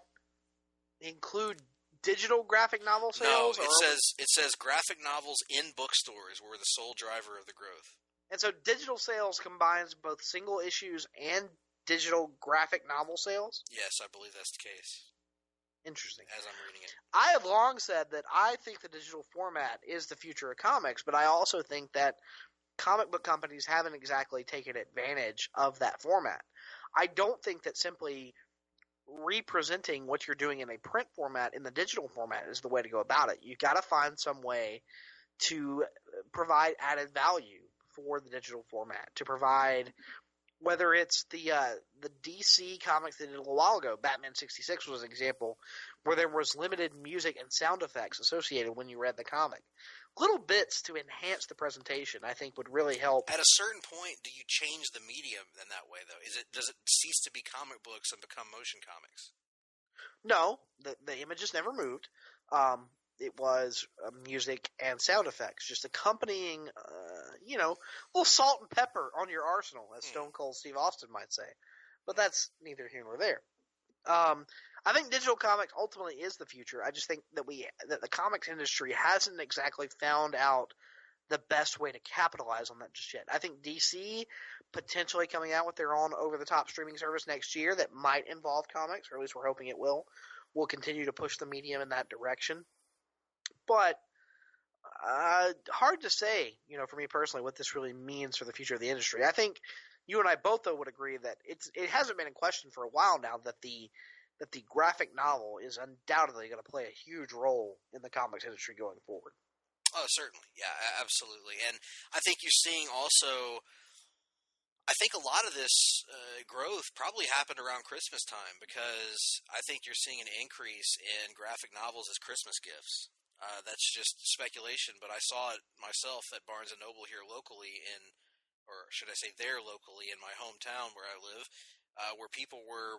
include digital graphic novel No, sales? it says graphic novels in bookstores were the sole driver of the growth. And so digital sales combines both single issues and digital graphic novel sales? Yes, I believe that's the case. Interesting. As I'm reading it. I have long said that I think the digital format is the future of comics, but I also think that comic book companies haven't exactly taken advantage of that format. I don't think that simply representing what you're doing in a print format in the digital format is the way to go about it. You've got to find some way to provide added value for the digital format, to provide, whether it's the DC comics they did a little while ago, Batman 66 was an example, where there was limited music and sound effects associated when you read the comic. Little bits to enhance the presentation, I think, would really help. At a certain point, do you change the medium in that way, though? Does it cease to be comic books and become motion comics? No, the images never moved. It was music and sound effects, just accompanying, little salt and pepper on your arsenal, as Stone Cold Steve Austin might say. But that's neither here nor there. I think digital comics ultimately is the future. I just think that the comics industry hasn't exactly found out the best way to capitalize on that just yet. I think DC potentially coming out with their own over-the-top streaming service next year that might involve comics, or at least we're hoping it will continue to push the medium in that direction. But hard to say, for me personally, what this really means for the future of the industry. I think you and I both, though, would agree that it hasn't been in question for a while now that the graphic novel is undoubtedly going to play a huge role in the comics industry going forward. Oh, certainly. Yeah, absolutely. And I think you're seeing also, I think a lot of this growth probably happened around Christmas time, because I think you're seeing an increase in graphic novels as Christmas gifts. That's just speculation, but I saw it myself at Barnes & Noble here locally or should I say there locally in my hometown where I live, where people were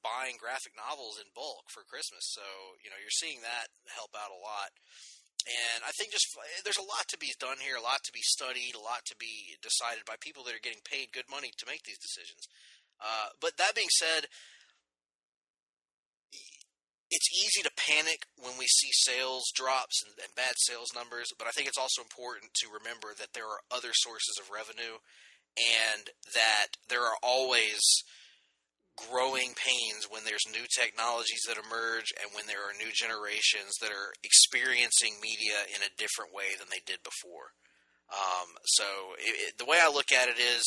buying graphic novels in bulk for Christmas. So, you're seeing that help out a lot. And I think there's a lot to be done here, a lot to be studied, a lot to be decided by people that are getting paid good money to make these decisions. But that being said, it's easy to panic when we see sales drops and bad sales numbers, but I think it's also important to remember that there are other sources of revenue and that there are always growing pains when there's new technologies that emerge and when there are new generations that are experiencing media in a different way than they did before. So the way I look at it is,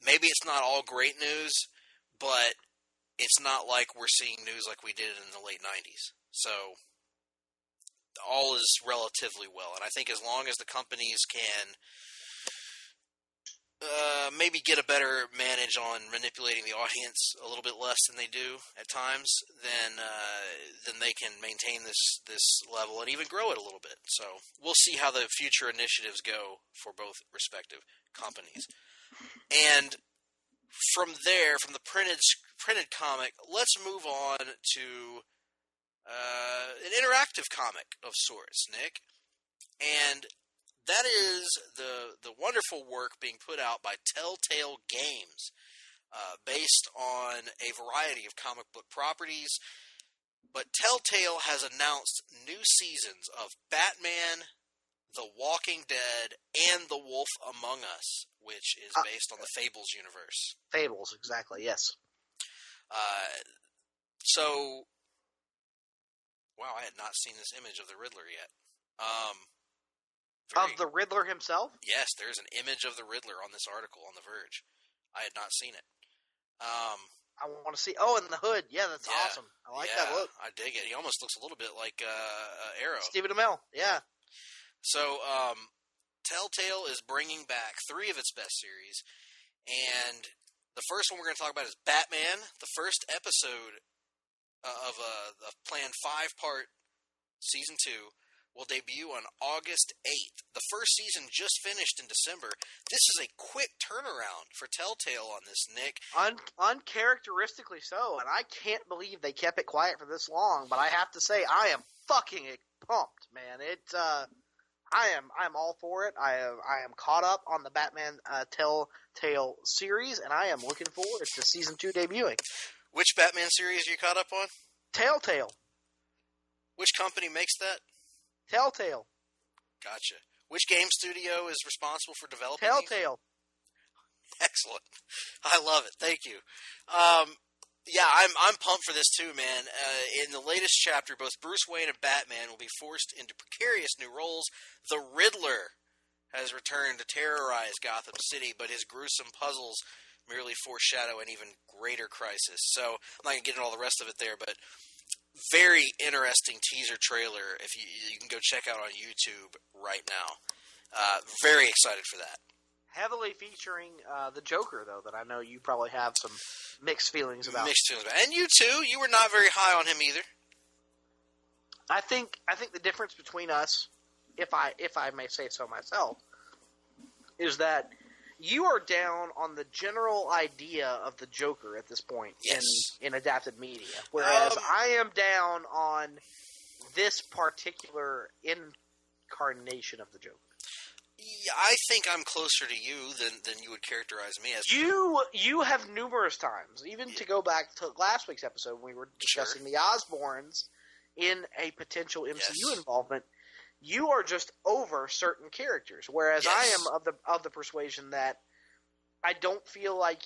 maybe it's not all great news, but it's not like we're seeing news like we did in the late 90s. So all is relatively well. And I think as long as the companies can maybe get a better manage on manipulating the audience a little bit less than they do at times, then they can maintain this level and even grow it a little bit. So we'll see how the future initiatives go for both respective companies. And from there, from the printed comic, let's move on to an interactive comic of sorts, Nick. And that is the wonderful work being put out by Telltale Games, based on a variety of comic book properties. But Telltale has announced new seasons of Batman, The Walking Dead, and The Wolf Among Us, which is based on the Fables universe. Fables, exactly, yes. So, wow, I had not seen this image of the Riddler yet. Of the Riddler himself? Yes, there's an image of the Riddler on this article on The Verge. I had not seen it. I want to see. Oh, and the hood. Yeah, that's awesome. I like that look. I dig it. He almost looks a little bit like Arrow. Stephen Amell, yeah. So, Telltale is bringing back 3 of its best series, and the first one we're going to talk about is Batman. The first episode of a planned 5-part season 2 will debut on August 8th. The first season just finished in December. This is a quick turnaround for Telltale on this, Nick. Uncharacteristically so, and I can't believe they kept it quiet for this long, but I have to say, I am fucking pumped, man. I'm all for it. I am caught up on the Batman Telltale series, and I am looking forward to season 2 debuting. Which Batman series are you caught up on? Telltale. Which company makes that? Telltale. Gotcha. Which game studio is responsible for developing Telltale. these? Excellent. I love it. Thank you. Yeah, I'm pumped for this too, man. In the latest chapter, both Bruce Wayne and Batman will be forced into precarious new roles. The Riddler has returned to terrorize Gotham City, but his gruesome puzzles merely foreshadow an even greater crisis. So I'm not going to get into all the rest of it there, but very interesting teaser trailer. If you can go check out on YouTube right now. Very excited for that. Heavily featuring the Joker, though, that I know you probably have some mixed feelings about. And you too. You were not very high on him either. I think the difference between us, if I may say so myself, is that you are down on the general idea of the Joker at this point in adapted media, whereas I am down on this particular incarnation of the Joker. Yeah, I think I'm closer to you than you would characterize me as. You have numerous times, even to go back to last week's episode when we were discussing the Osborns in a potential MCU involvement. You are just over certain characters, whereas I am of the persuasion that I don't feel like,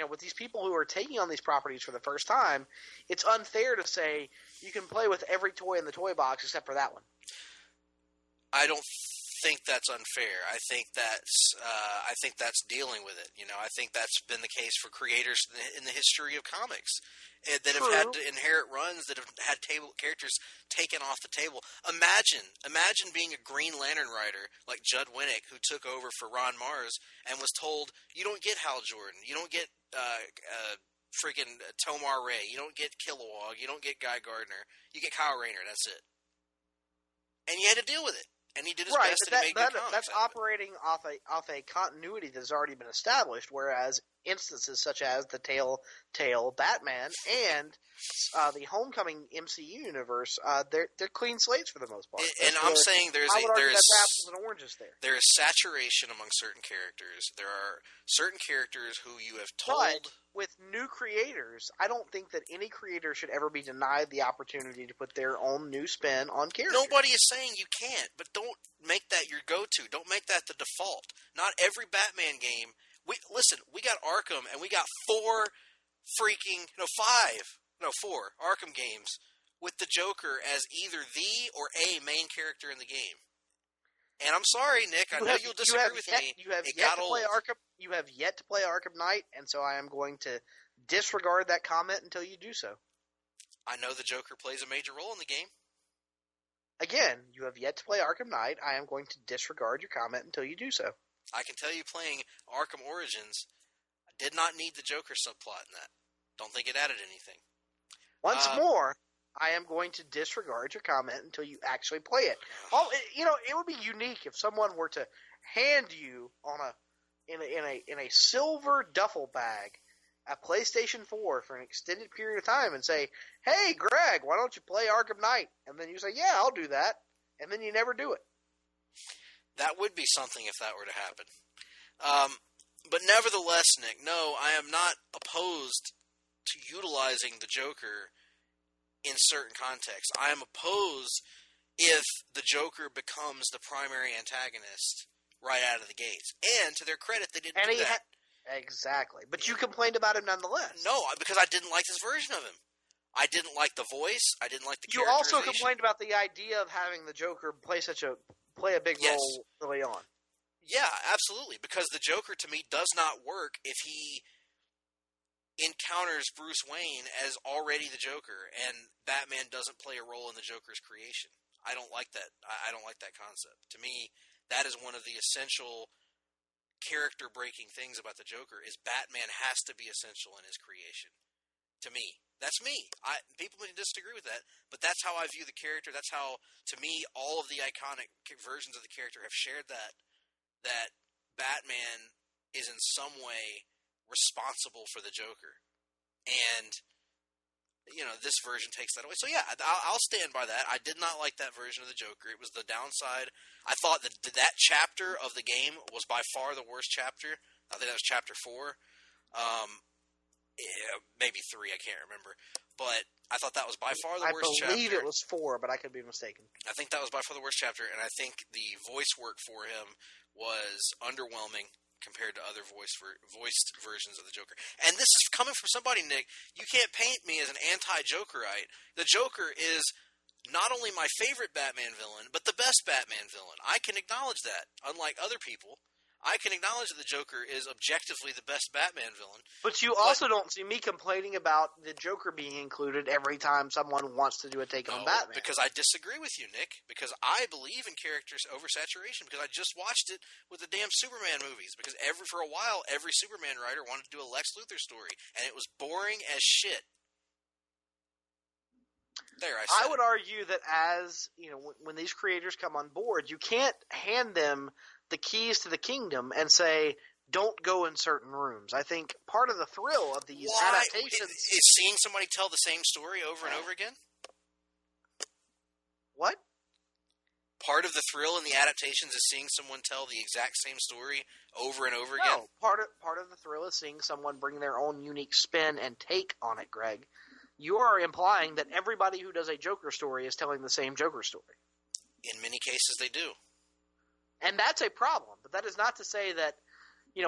with these people who are taking on these properties for the first time, it's unfair to say you can play with every toy in the toy box except for that one. I don't think that's unfair. I think that's dealing with it. I think that's been the case for creators in the history of comics that have had to inherit runs that have had characters taken off the table. Imagine being a Green Lantern writer like Judd Winnick, who took over for Ron Mars and was told, you don't get Hal Jordan, you don't get freaking Tomar Ray, you don't get Kilowog, you don't get Guy Gardner, you get Kyle Rayner, that's it. And you had to deal with it. And he did his best to make good comics. That's operating off a continuity that has already been established, whereas instances such as the Telltale Batman and the Homecoming MCU universe, they're clean slates for the most part. And I'm saying there's apples and oranges there. There is saturation among certain characters. There are certain characters who you have told. But with new creators, I don't think that any creator should ever be denied the opportunity to put their own new spin on characters. Nobody is saying you can't, but don't make that your go-to. Don't make that the default. Not every Batman game. We got Arkham, and we got four Arkham games with the Joker as either the or a main character in the game. And I'm sorry, Nick. I know you'll disagree with me. You have yet to play Arkham Knight, and so I am going to disregard that comment until you do so. I know the Joker plays a major role in the game. Again, you have yet to play Arkham Knight. I am going to disregard your comment until you do so. I can tell you, playing Arkham Origins, I did not need the Joker subplot in that. Don't think it added anything. Once more, I am going to disregard your comment until you actually play it. It would be unique if someone were to hand you in a silver duffel bag a PlayStation 4 for an extended period of time and say, "Hey, Greg, why don't you play Arkham Knight?" And then you say, "Yeah, I'll do that," and then you never do it. That would be something if that were to happen. But nevertheless, Nick, no, I am not opposed to utilizing the Joker in certain contexts. I am opposed if the Joker becomes the primary antagonist right out of the gates. And to their credit, they didn't do that. Exactly. But you complained about him nonetheless. No, because I didn't like this version of him. I didn't like the voice. I didn't like the characterization. You also complained about the idea of having the Joker play a big role early on. Yeah, absolutely. Because the Joker, to me, does not work if he encounters Bruce Wayne as already the Joker, and Batman doesn't play a role in the Joker's creation. I don't like that. I don't like that concept. To me, that is one of the essential character-breaking things about the Joker, is Batman has to be essential in his creation. To me. That's me. People may disagree with that, but that's how I view the character. That's how, to me, all of the iconic versions of the character have shared that Batman is in some way responsible for the Joker. And, this version takes that away. So, yeah, I'll stand by that. I did not like that version of the Joker. It was the downside. I thought that chapter of the game was by far the worst chapter. I think that was chapter 4. maybe 3, I can't remember. But I thought that was by far the worst chapter. I believe it was 4, but I could be mistaken. I think that was by far the worst chapter, and I think the voice work for him was underwhelming compared to other voiced versions of the Joker. And this is coming from somebody, Nick, you can't paint me as an anti-Jokerite. The Joker is not only my favorite Batman villain, but the best Batman villain. I can acknowledge that, unlike other people. I can acknowledge that the Joker is objectively the best Batman villain. But you also don't see me complaining about the Joker being included every time someone wants to do a take on Batman. Because I disagree with you, Nick. Because I believe in characters oversaturation. Because I just watched it with the damn Superman movies. Because for a while, every Superman writer wanted to do a Lex Luthor story. And it was boring as shit. There, I would argue that as, when these creators come on board, you can't hand them the keys to the kingdom and say, don't go in certain rooms. I think part of the thrill of these adaptations is seeing somebody tell the same story over and over again. What? Part of the thrill in the adaptations is seeing someone tell the exact same story over and over again. No, part of the thrill is seeing someone bring their own unique spin and take on it, Greg. You are implying that everybody who does a Joker story is telling the same Joker story. In many cases, they do. And that's a problem. But that is not to say that,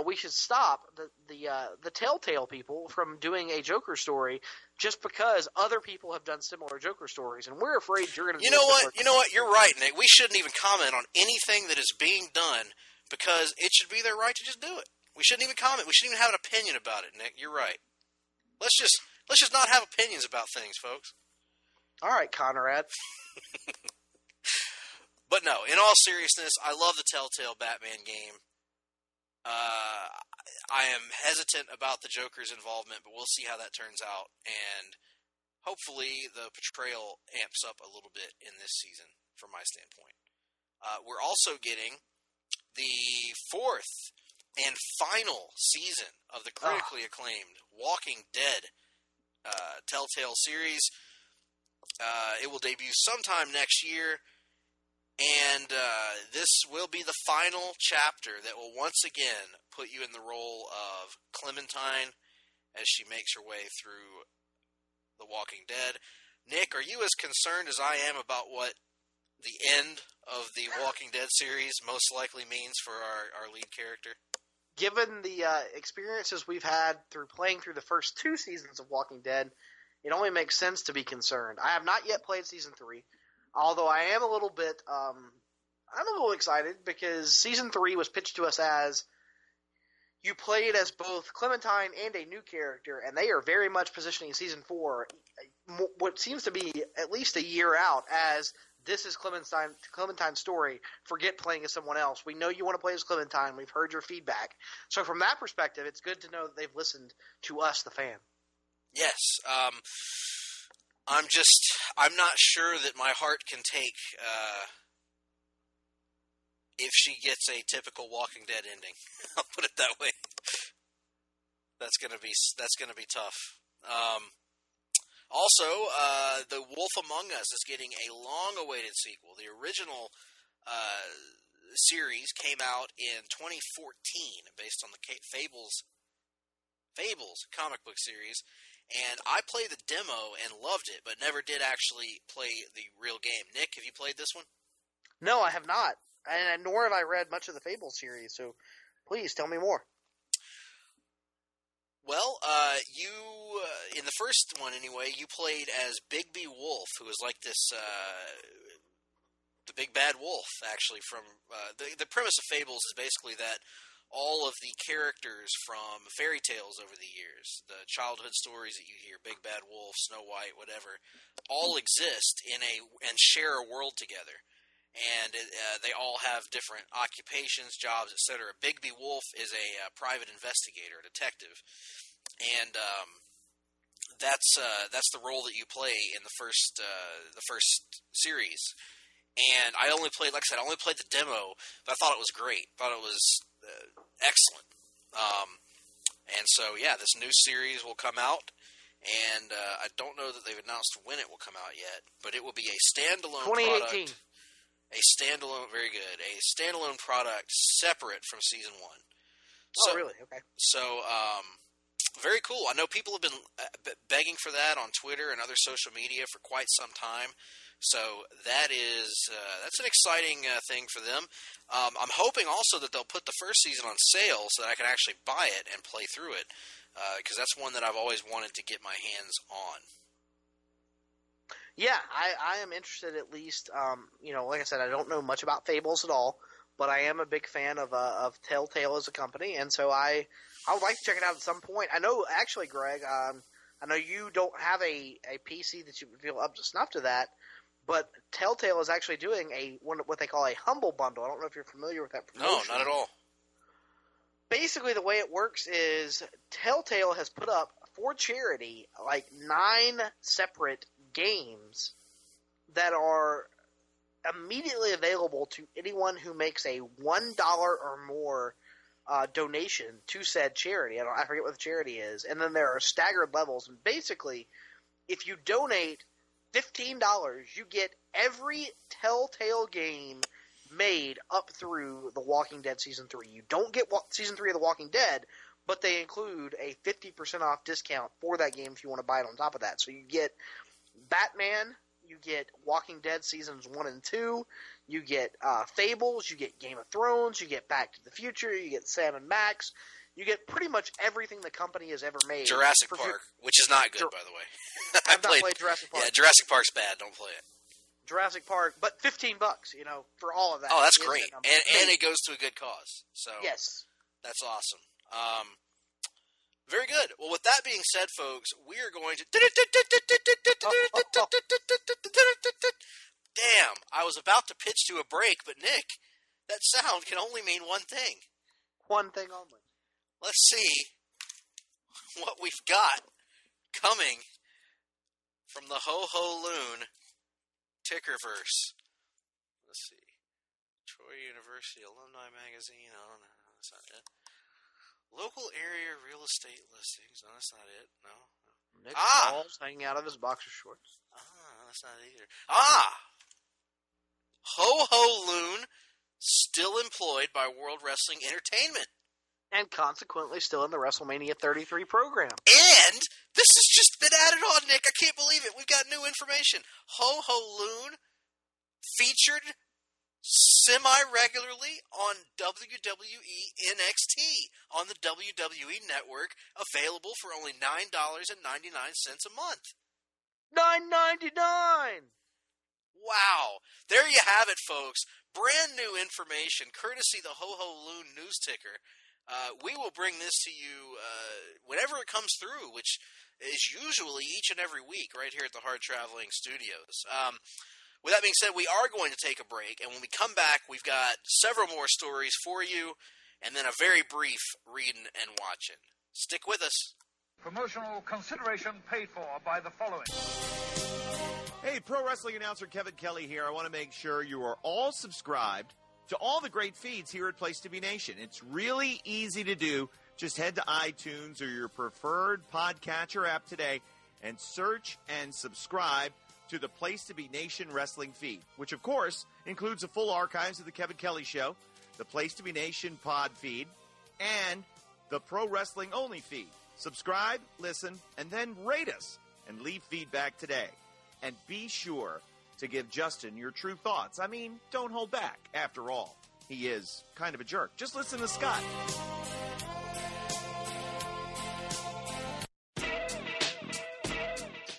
we should stop the Telltale people from doing a Joker story just because other people have done similar Joker stories, and we're afraid you're going to. You know what? You're right, Nick. We shouldn't even comment on anything that is being done because it should be their right to just do it. We shouldn't even comment. We shouldn't even have an opinion about it, Nick. You're right. Let's just not have opinions about things, folks. All right, Conrad. But no, in all seriousness, I love the Telltale Batman game. I am hesitant about the Joker's involvement, but we'll see how that turns out. And hopefully the portrayal amps up a little bit in this season, from my standpoint. We're also getting the 4th and final season of the critically acclaimed Walking Dead Telltale series. It will debut sometime next year. And this will be the final chapter that will once again put you in the role of Clementine as she makes her way through The Walking Dead. Nick, are you as concerned as I am about what the end of the Walking Dead series most likely means for our lead character? Given the experiences we've had through playing through the first 2 seasons of Walking Dead, it only makes sense to be concerned. I have not yet played Season 3. Although I am a little bit, I'm a little excited because Season 3 was pitched to us as you played as both Clementine and a new character, and they are very much positioning Season 4, what seems to be at least a year out, as this is Clementine's story. Forget playing as someone else. We know you want to play as Clementine. We've heard your feedback. So from that perspective, it's good to know that they've listened to us, the fan. Yes, I'm not sure that my heart can take if she gets a typical Walking Dead ending. I'll put it that way. That's gonna be tough. Also, The Wolf Among Us is getting a long-awaited sequel. The original series came out in 2014, based on the Fables comic book series. And I played the demo and loved it, but never did actually play the real game. Nick, have you played this one? No, I have not. And nor have I read much of the Fables series, so please tell me more. Well, you, in the first one anyway, you played as Bigby Wolf, who was like this, the big bad wolf, actually, from, the premise of Fables is basically that all of the characters from fairy tales over the years, the childhood stories that you hear, Big Bad Wolf, Snow White, whatever, all exist and share a world together. And they all have different occupations, jobs, etc. Bigby Wolf is a private investigator, a detective, and that's the role that you play in the first series. And I only played, like I said, I only played the demo, but I thought it was great. I thought it was excellent. And so, yeah, this new series will come out, and I don't know that they've announced when it will come out yet, but it will be a standalone 2018. product. Very good. A standalone product separate from Season 1. Oh, really? Okay. So, Very cool. I know people have been begging for that on Twitter and other social media for quite some time. So that's an exciting thing for them. I'm hoping also that they'll put the first season on sale so that I can actually buy it and play through it, because that's one that I've always wanted to get my hands on. Yeah, I am interested at least. Like I said, I don't know much about Fables at all, but I am a big fan of Telltale as a company, and so I would like to check it out at some point. I know, actually, Greg, I know you don't have a PC that you feel up to snuff to that, but Telltale is actually doing what they call a Humble Bundle. I don't know if you're familiar with that promotion. No, not at all. Basically, the way it works is Telltale has put up for charity like 9 separate games that are immediately available to anyone who makes a $1 or more donation to said charity. I forget what the charity is. And then there are staggered levels. And basically, if you donate $15, you get every Telltale game made up through The Walking Dead Season 3. You don't get Season 3 of The Walking Dead, but they include a 50% off discount for that game if you want to buy it on top of that. So you get Batman, you get Walking Dead Seasons 1 and 2, you get Fables, you get Game of Thrones, you get Back to the Future, you get Sam and Max, you get pretty much everything the company has ever made. Jurassic Park, which is not good, by the way. I've not played Jurassic Park. Yeah, Jurassic Park's bad. Don't play it. Jurassic Park, but $15, for all of that. Oh, that's great. And it goes to a good cause. So yes. That's awesome. Very good. Well, with that being said, folks, we are going to... Damn, I was about to pitch to a break, but Nick, that sound can only mean one thing. One thing only. Let's see what we've got coming from the Ho-Ho Loon Tickerverse. Let's see. Troy University Alumni Magazine. Oh, no, that's not it. Local area real estate listings. No, that's not it. No. Nick Paul's hanging out of his boxer shorts. That's not it either. Ho-Ho Loon, still employed by World Wrestling Entertainment. And consequently still in the WrestleMania 33 program. And this has just been added on, Nick. I can't believe it. We've got new information. Ho-Ho Loon featured semi-regularly on WWE NXT on the WWE Network, available for only $9.99 a month. $9.99! Wow. There you have it, folks. Brand new information, courtesy the Ho-Ho Loon news ticker. We will bring this to you whenever it comes through, which is usually each and every week right here at the Hard-Traveling Studios. With that being said, we are going to take a break, and when we come back, we've got several more stories for you, and then a very brief reading and watching. Stick with us. Promotional consideration paid for by the following. Hey, pro wrestling announcer Kevin Kelly here. I want to make sure you are all subscribed to all the great feeds here at Place to Be Nation. It's really easy to do. Just head to iTunes or your preferred podcatcher app today and search and subscribe to the Place to Be Nation wrestling feed, which, of course, includes the full archives of the Kevin Kelly Show, the Place to Be Nation pod feed, and the Pro Wrestling Only feed. Subscribe, listen, and then rate us and leave feedback today. And be sure to give Justin your true thoughts. I mean, don't hold back. After all, he is kind of a jerk. Just listen to Scott.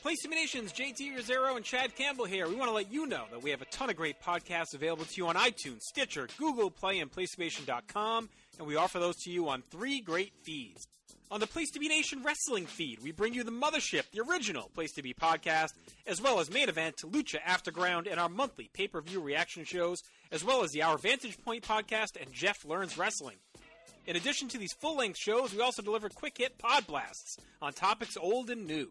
Place to Be Nation's JT Rosero and Chad Campbell here. We want to let you know that we have a ton of great podcasts available to you on iTunes, Stitcher, Google Play, and PlaceToBeNation.com, and we offer those to you on 3 great feeds. On the Place to Be Nation wrestling feed, we bring you the Mothership, the original Place to Be podcast, as well as Main Event, Lucha Afterground, and our monthly pay-per-view reaction shows, as well as the Our Vantage Point podcast and Jeff Learns Wrestling. In addition to these full-length shows, we also deliver quick-hit pod blasts on topics old and new.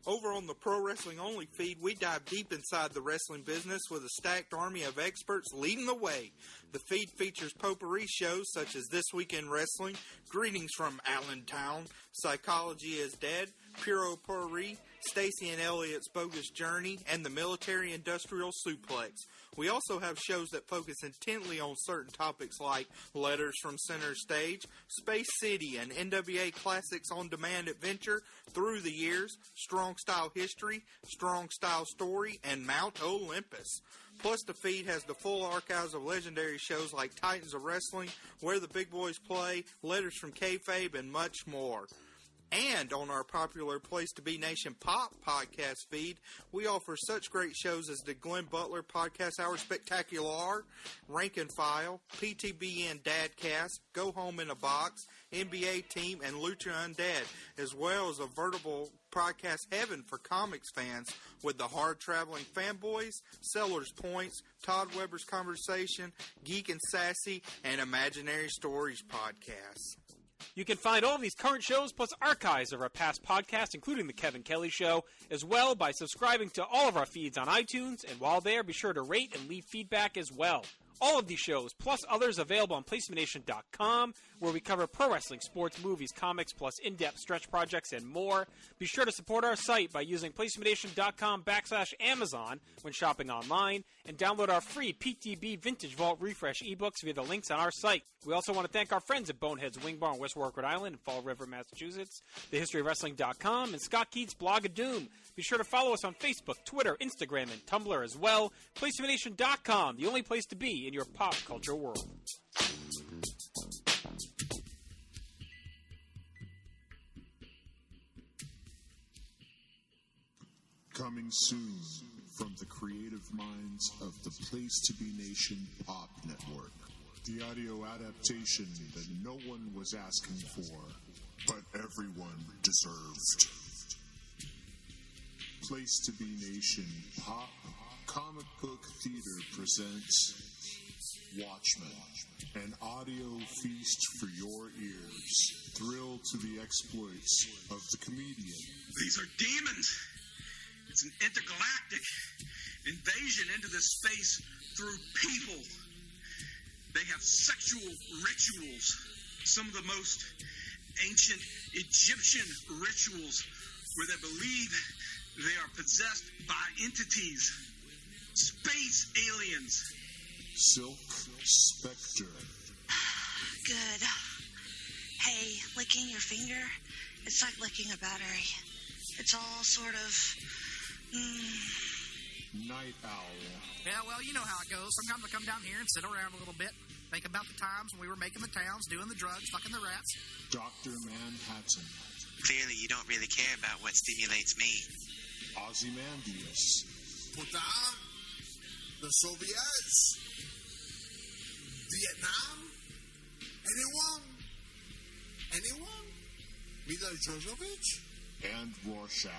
Over on the Pro Wrestling Only feed, we dive deep inside the wrestling business with a stacked army of experts leading the way. The feed features potpourri shows such as This Week in Wrestling, Greetings from Allentown, Psychology is Dead, Puro Potpourri, Stacy and Elliot's Bogus Journey, and the Military Industrial Suplex. We also have shows that focus intently on certain topics like Letters from Center Stage, Space City, and NWA Classics On Demand Adventure Through the Years, Strong Style History, Strong Style Story, and Mount Olympus. Plus, the feed has the full archives of legendary shows like Titans of Wrestling, Where the Big Boys Play, Letters from Kayfabe, and much more. And on our popular Place to Be Nation Pop podcast feed, we offer such great shows as the Glenn Butler Podcast Hour Spectacular, Rank and File, PTBN Dadcast, Go Home in a Box, NBA Team, and Lucha Undead, as well as a veritable podcast heaven for comics fans with the Hard-Traveling Fanboys, Sellers Points, Todd Weber's Conversation, Geek and Sassy, and Imaginary Stories podcasts. You can find all of these current shows plus archives of our past podcasts, including The Kevin Kelly Show, as well by subscribing to all of our feeds on iTunes, and while there, be sure to rate and leave feedback as well. All of these shows, plus others, available on PlacementNation.com, where we cover pro wrestling, sports, movies, comics, plus in-depth stretch projects and more. Be sure to support our site by using PlacementNation.com/Amazon when shopping online, and download our free PTB Vintage Vault Refresh ebooks via the links on our site. We also want to thank our friends at Bonehead's Wing Bar in West Warwick, Rhode Island, and Fall River, Massachusetts, TheHistoryOfWrestling.com, and Scott Keats' blog of Doom. Be sure to follow us on Facebook, Twitter, Instagram, and Tumblr as well. PlacementNation.com, the only place to be in your pop culture world. Coming soon from the creative minds of the Place to Be Nation Pop Network. The audio adaptation that no one was asking for, but everyone deserved. Place to Be Nation Pop Comic Book Theater presents Watchmen, an audio feast for your ears. Thrill to the exploits of the comedian. These are demons. It's an intergalactic invasion into this space through people. They have sexual rituals, some of the most ancient Egyptian rituals where they believe they are possessed by entities, space aliens. Silk Spectre. Good. Hey, licking your finger, it's like licking a battery. It's all sort of... Night Owl. Yeah, well, you know how it goes. Sometimes I come down here and sit around a little bit, think about the times when we were making the towns, doing the drugs, fucking the rats. Dr. Manhattan. Clearly, you don't really care about what stimulates me. Ozymandias. Bhutan, the Soviets, Vietnam, anyone? Mila Jovovich? And Rorschach.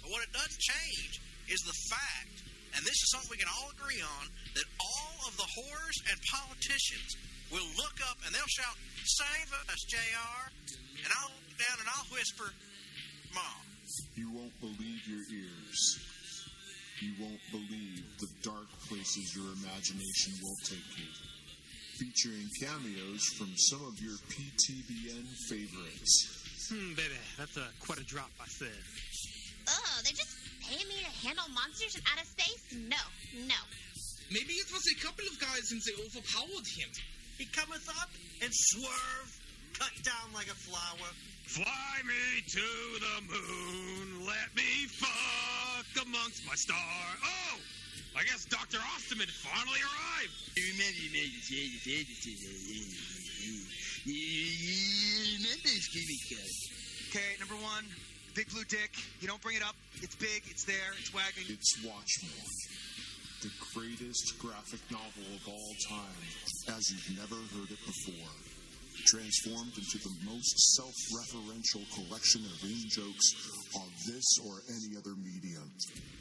But what it does change is the fact, and this is something we can all agree on, that all of the whores and politicians will look up and they'll shout, "Save us, JR," and I'll look down and I'll whisper, "Mom." You won't believe your ears. You won't believe the dark places your imagination will take you. Featuring cameos from some of your PTBN favorites. Baby, that's quite a drop, I said. Oh, they're just paying me to handle monsters from outer space? No. Maybe it was a couple of guys and they overpowered him. He cometh up and swerve, cut down like a flower. Fly me to the moon, let me fuck amongst my stars. Oh, I guess Dr. Osterman finally arrived. You remember this gimmick, Okay, number one, big blue dick. You don't bring it up. It's big, it's there, it's wagging. It's Watchmen, the greatest graphic novel of all time, as you've never heard it before. Transformed into the most self-referential collection of in-jokes on this or any other medium.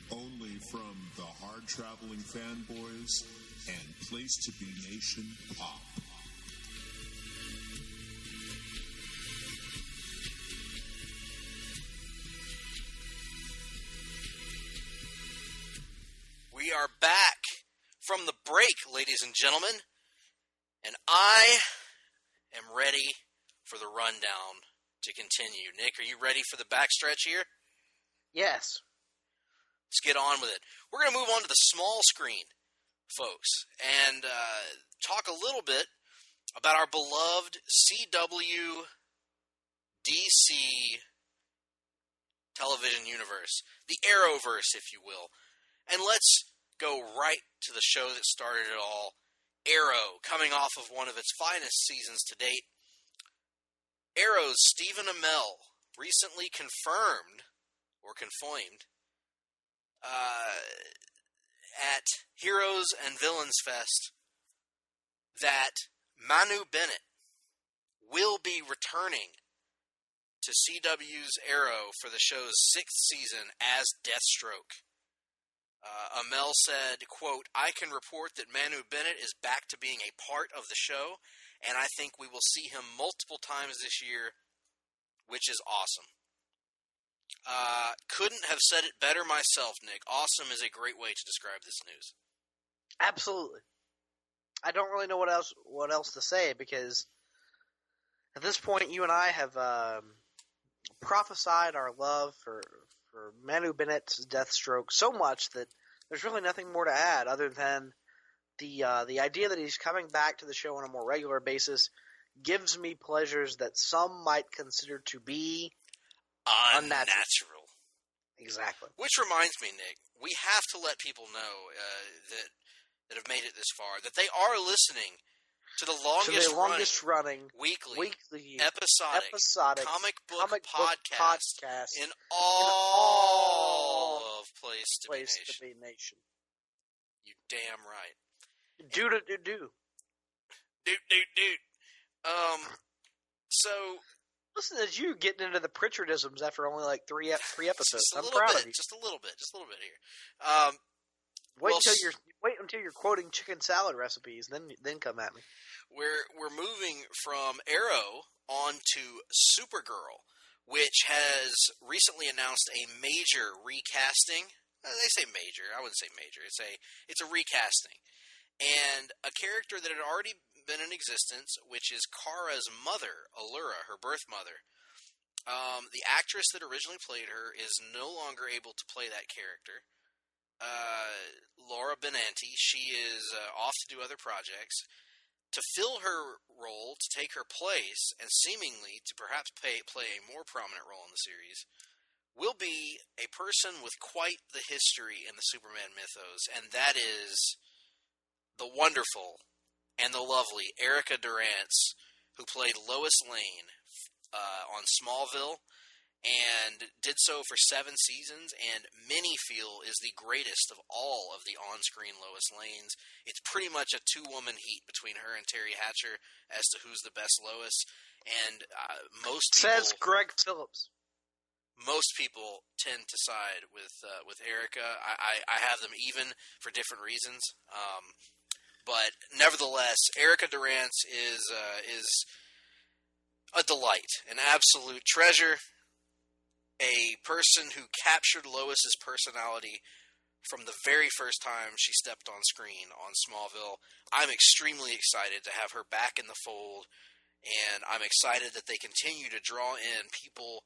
Only from the Hard-Traveling Fanboys and Place to Be Nation Pop. We are back from the break, ladies and gentlemen, and I am ready for the rundown to continue. Nick, are you ready for the backstretch here? Yes. Let's get on with it. We're going to move on to the small screen, folks, and talk a little bit about our beloved CW DC television universe, the Arrowverse, if you will. And let's go right to the show that started it all, Arrow, coming off of one of its finest seasons to date. Arrow's Stephen Amell recently confirmed at Heroes and Villains Fest that Manu Bennett will be returning to CW's Arrow for the show's 6th season as Deathstroke. Amell said, quote, "I can report that Manu Bennett is back to being a part of the show, and I think we will see him multiple times this year, which is awesome." Couldn't have said it better myself, Nick. Awesome is a great way to describe this news. Absolutely. I don't really know what else to say, because at this point you and I have prophesied our love for Manu Bennett's Deathstroke so much that there's really nothing more to add other than the idea that he's coming back to the show on a more regular basis gives me pleasures that some might consider to be unnatural. Exactly. Which reminds me, Nick, we have to let people know that have made it this far that they are listening to the longest running weekly episodic comic book podcast in all of Place to Be Nation. You damn right. Do. So listen, as you getting into the Pritchardisms after only like three episodes, I'm proud of you. Just a little bit here. Wait until you're quoting chicken salad recipes, then come at me. We're moving from Arrow on to Supergirl, which has recently announced a major recasting. They say major. I wouldn't say major. It's a recasting, and a character that had already been in existence, which is Kara's mother, Allura, her birth mother. The actress that originally played her is no longer able to play that character. Laura Benanti, she is off to do other projects. To fill her role, to take her place, and seemingly to perhaps play a more prominent role in the series, will be a person with quite the history in the Superman mythos, and that is the wonderful and the lovely Erica Durance, who played Lois Lane on Smallville, and did so for 7 seasons, and many feel is the greatest of all of the on-screen Lois Lanes. It's pretty much a 2-woman heat between her and Terry Hatcher as to who's the best Lois, and most people... Says Greg Phillips. Most people tend to side with Erica. I have them even for different reasons, but nevertheless, Erica Durance is a delight, an absolute treasure. A person who captured Lois's personality from the very first time she stepped on screen on Smallville. I'm extremely excited to have her back in the fold, and I'm excited that they continue to draw in people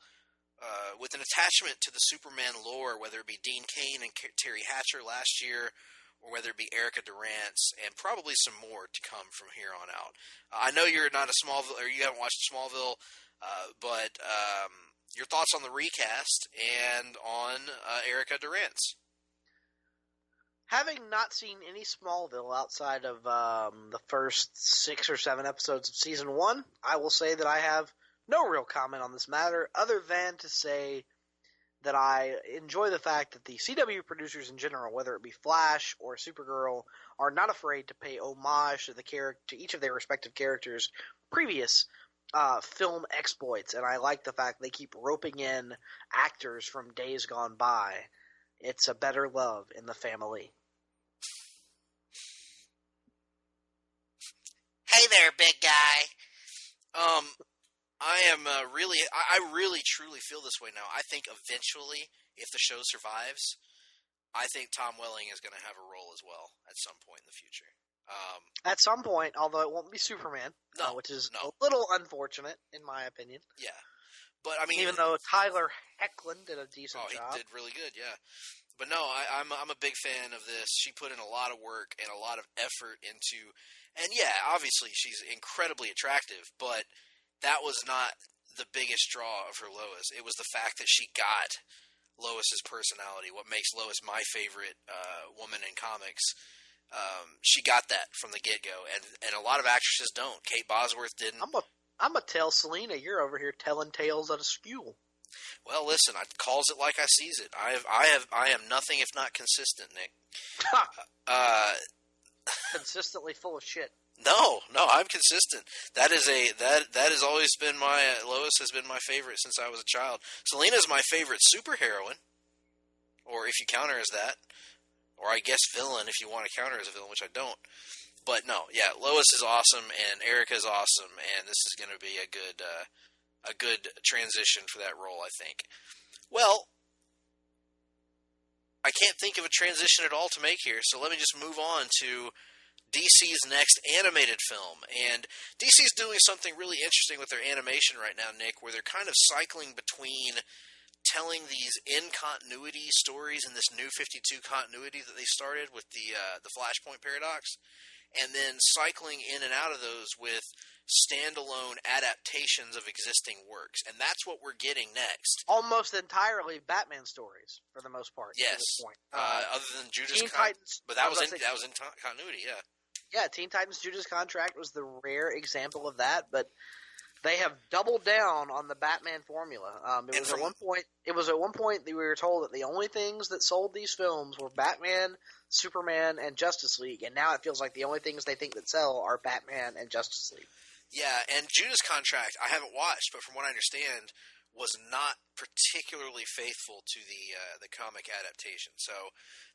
with an attachment to the Superman lore, whether it be Dean Cain and Terry Hatcher last year, or whether it be Erica Durance, and probably some more to come from here on out. I know you're not a Smallville, or you haven't watched Smallville, but your thoughts on the recast and on Erica Durance? Having not seen any Smallville outside of the first 6 or 7 episodes of season 1, I will say that I have no real comment on this matter, other than to say that I enjoy the fact that the CW producers in general, whether it be Flash or Supergirl, are not afraid to pay homage to each of their respective characters' previous film exploits, and I like the fact they keep roping in actors from days gone by. It's a better love in the family. Hey there, big guy. I really truly feel this way now. I think eventually, if the show survives, I think Tom Welling is going to have a role as well at some point in the future. At some point, although it won't be Superman, which is a little unfortunate, in my opinion. Yeah. But I mean, even though Tyler Hoechlin did a decent job. He did really good, yeah. But no, I'm a big fan of this. She put in a lot of work and a lot of effort into, and yeah, obviously she's incredibly attractive, but that was not the biggest draw of her Lois. It was the fact that she got Lois's personality, what makes Lois my favorite woman in comics. She got that from the get-go, and a lot of actresses don't. Kate Bosworth didn't. I'm gonna tell Selena you're over here telling tales out of school. Well, listen, I calls it like I sees it. I am nothing if not consistent, Nick. Consistently full of shit. No, I'm consistent. That has always been my Lois has been my favorite since I was a child. Selena's my favorite superheroine, or if you count her as that, or I guess villain if you want to count her as a villain, which I don't. But no, yeah, Lois is awesome, and Erica's awesome, and this is going to be a good transition for that role, I think. Well, I can't think of a transition at all to make here, so let me just move on to DC's next animated film. And DC's doing something really interesting with their animation right now, Nick, where they're kind of cycling between telling these in-continuity stories in this new 52 continuity that they started with the Flashpoint Paradox, and then cycling in and out of those with standalone adaptations of existing works. And that's what we're getting next. Almost entirely Batman stories, for the most part. Yes. To this point. Other than Judas Titans, but that was in continuity, yeah. Yeah, Teen Titans Judas Contract was the rare example of that, but they have doubled down on the Batman formula. It was at one point that we were told that the only things that sold these films were Batman, Superman, and Justice League, and now it feels like the only things they think that sell are Batman and Justice League. Yeah, and Judas Contract, I haven't watched, but from what I understand, was not particularly faithful to the comic adaptation. So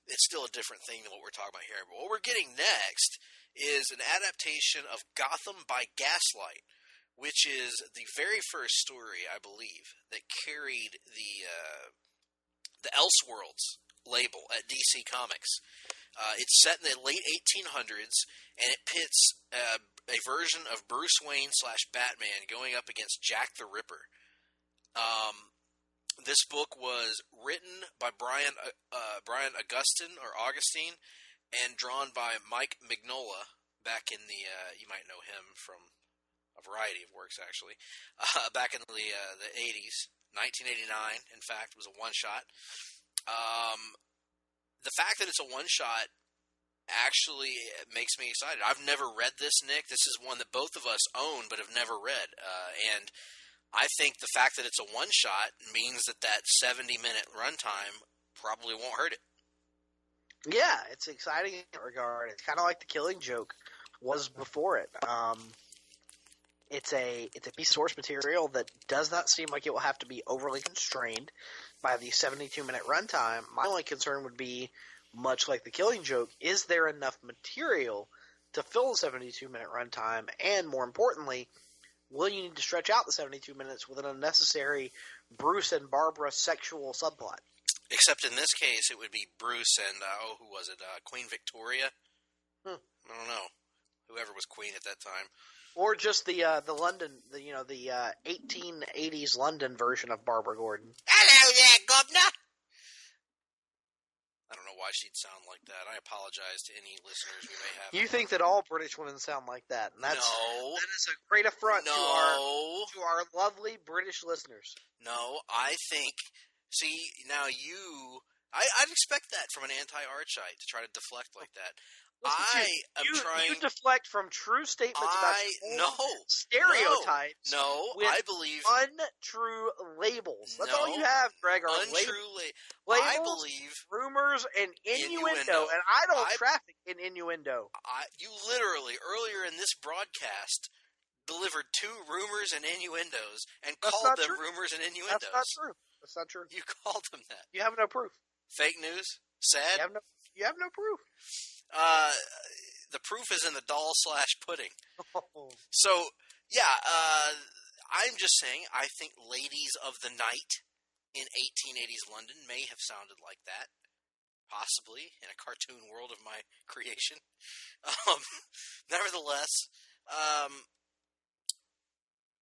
it's still a different thing than what we're talking about here. But what we're getting next is an adaptation of Gotham by Gaslight, which is the very first story, I believe, that carried the Elseworlds label at DC Comics. It's set in the late 1800s, and it pits a version of Bruce Wayne / Batman going up against Jack the Ripper. This book was written by Brian Augustine and drawn by Mike Mignola back in the you might know him from a variety of works, actually. Back in the 80s, 1989, in fact, was a one-shot. The fact that it's a one-shot actually makes me excited. I've never read this, Nick. This is one that both of us own but have never read. And I think the fact that it's a one-shot means that 70-minute runtime probably won't hurt it. Yeah, it's exciting in that regard. It's kind of like The Killing Joke was before it. It's a piece of source material that does not seem like it will have to be overly constrained by the 72-minute runtime. My only concern would be, much like The Killing Joke, is there enough material to fill the 72-minute runtime? And more importantly, will you need to stretch out the 72 minutes with an unnecessary Bruce and Barbara sexual subplot? Except in this case, it would be Bruce and, who was it? Queen Victoria? I don't know. Whoever was queen at that time. Or just the London, the 1880s London version of Barbara Gordon. Hello there, governor! I don't know why she'd sound like that. I apologize to any listeners we may have. You think that all British women sound like that? And that is a great affront to our lovely British listeners. No, I think. See, now I'd expect that from an anti-Archite to try to deflect like that. You deflect from true statements about stereotypes. I believe untrue labels. That's all you have, Greg. Are labels, I believe rumors, and innuendo. And I don't traffic in innuendo. You literally earlier in this broadcast delivered 2 rumors and innuendos and called them rumors and innuendos. That's not true. That's not true. You called them that. You have no proof. Fake news. Sad. You have no proof. The proof is in the doll / pudding. So, yeah, I'm just saying, I think Ladies of the Night in 1880s London may have sounded like that. Possibly, in a cartoon world of my creation. Nevertheless,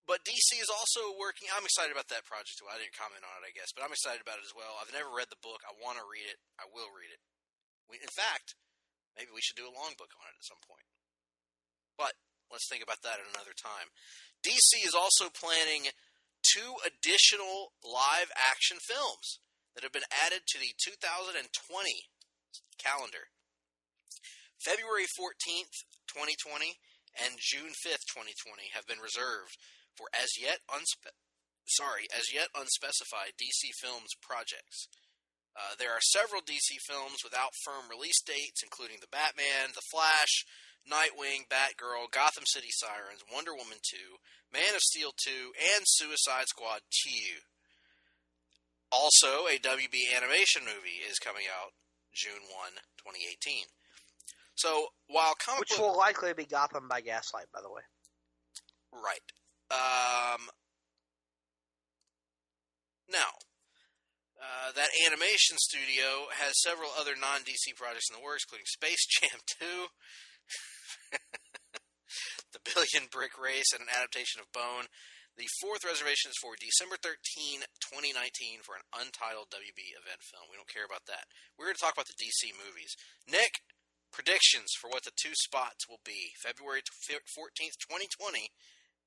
But DC is also working. I'm excited about that project too. I didn't comment on it, I guess, but I'm excited about it as well. I've never read the book. I want to read it. I will read it. In fact, maybe we should do a long book on it at some point. But let's think about that at another time. DC is also planning 2 additional live-action films that have been added to the 2020 calendar. February 14th, 2020, and June 5th, 2020 have been reserved for as yet unspecified DC Films projects. There are several DC films without firm release dates, including The Batman, The Flash, Nightwing, Batgirl, Gotham City Sirens, Wonder Woman 2, Man of Steel 2, and Suicide Squad 2. Also, a WB animation movie is coming out June 1, 2018. So, while Which will likely be Gotham by Gaslight, by the way. Right. Now, that animation studio has several other non-DC projects in the works, including Space Jam 2, The Billion Brick Race, and an adaptation of Bone. The 4th reservation is for December 13, 2019 for an untitled WB event film. We don't care about that. We're going to talk about the DC movies. Nick, predictions for what the 2 spots will be. February 14th, 2020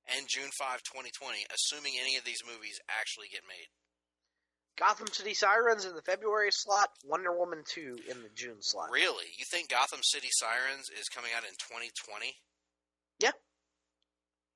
and June 5, 2020, assuming any of these movies actually get made. Gotham City Sirens in the February slot, Wonder Woman 2 in the June slot. Really? You think Gotham City Sirens is coming out in 2020? Yeah.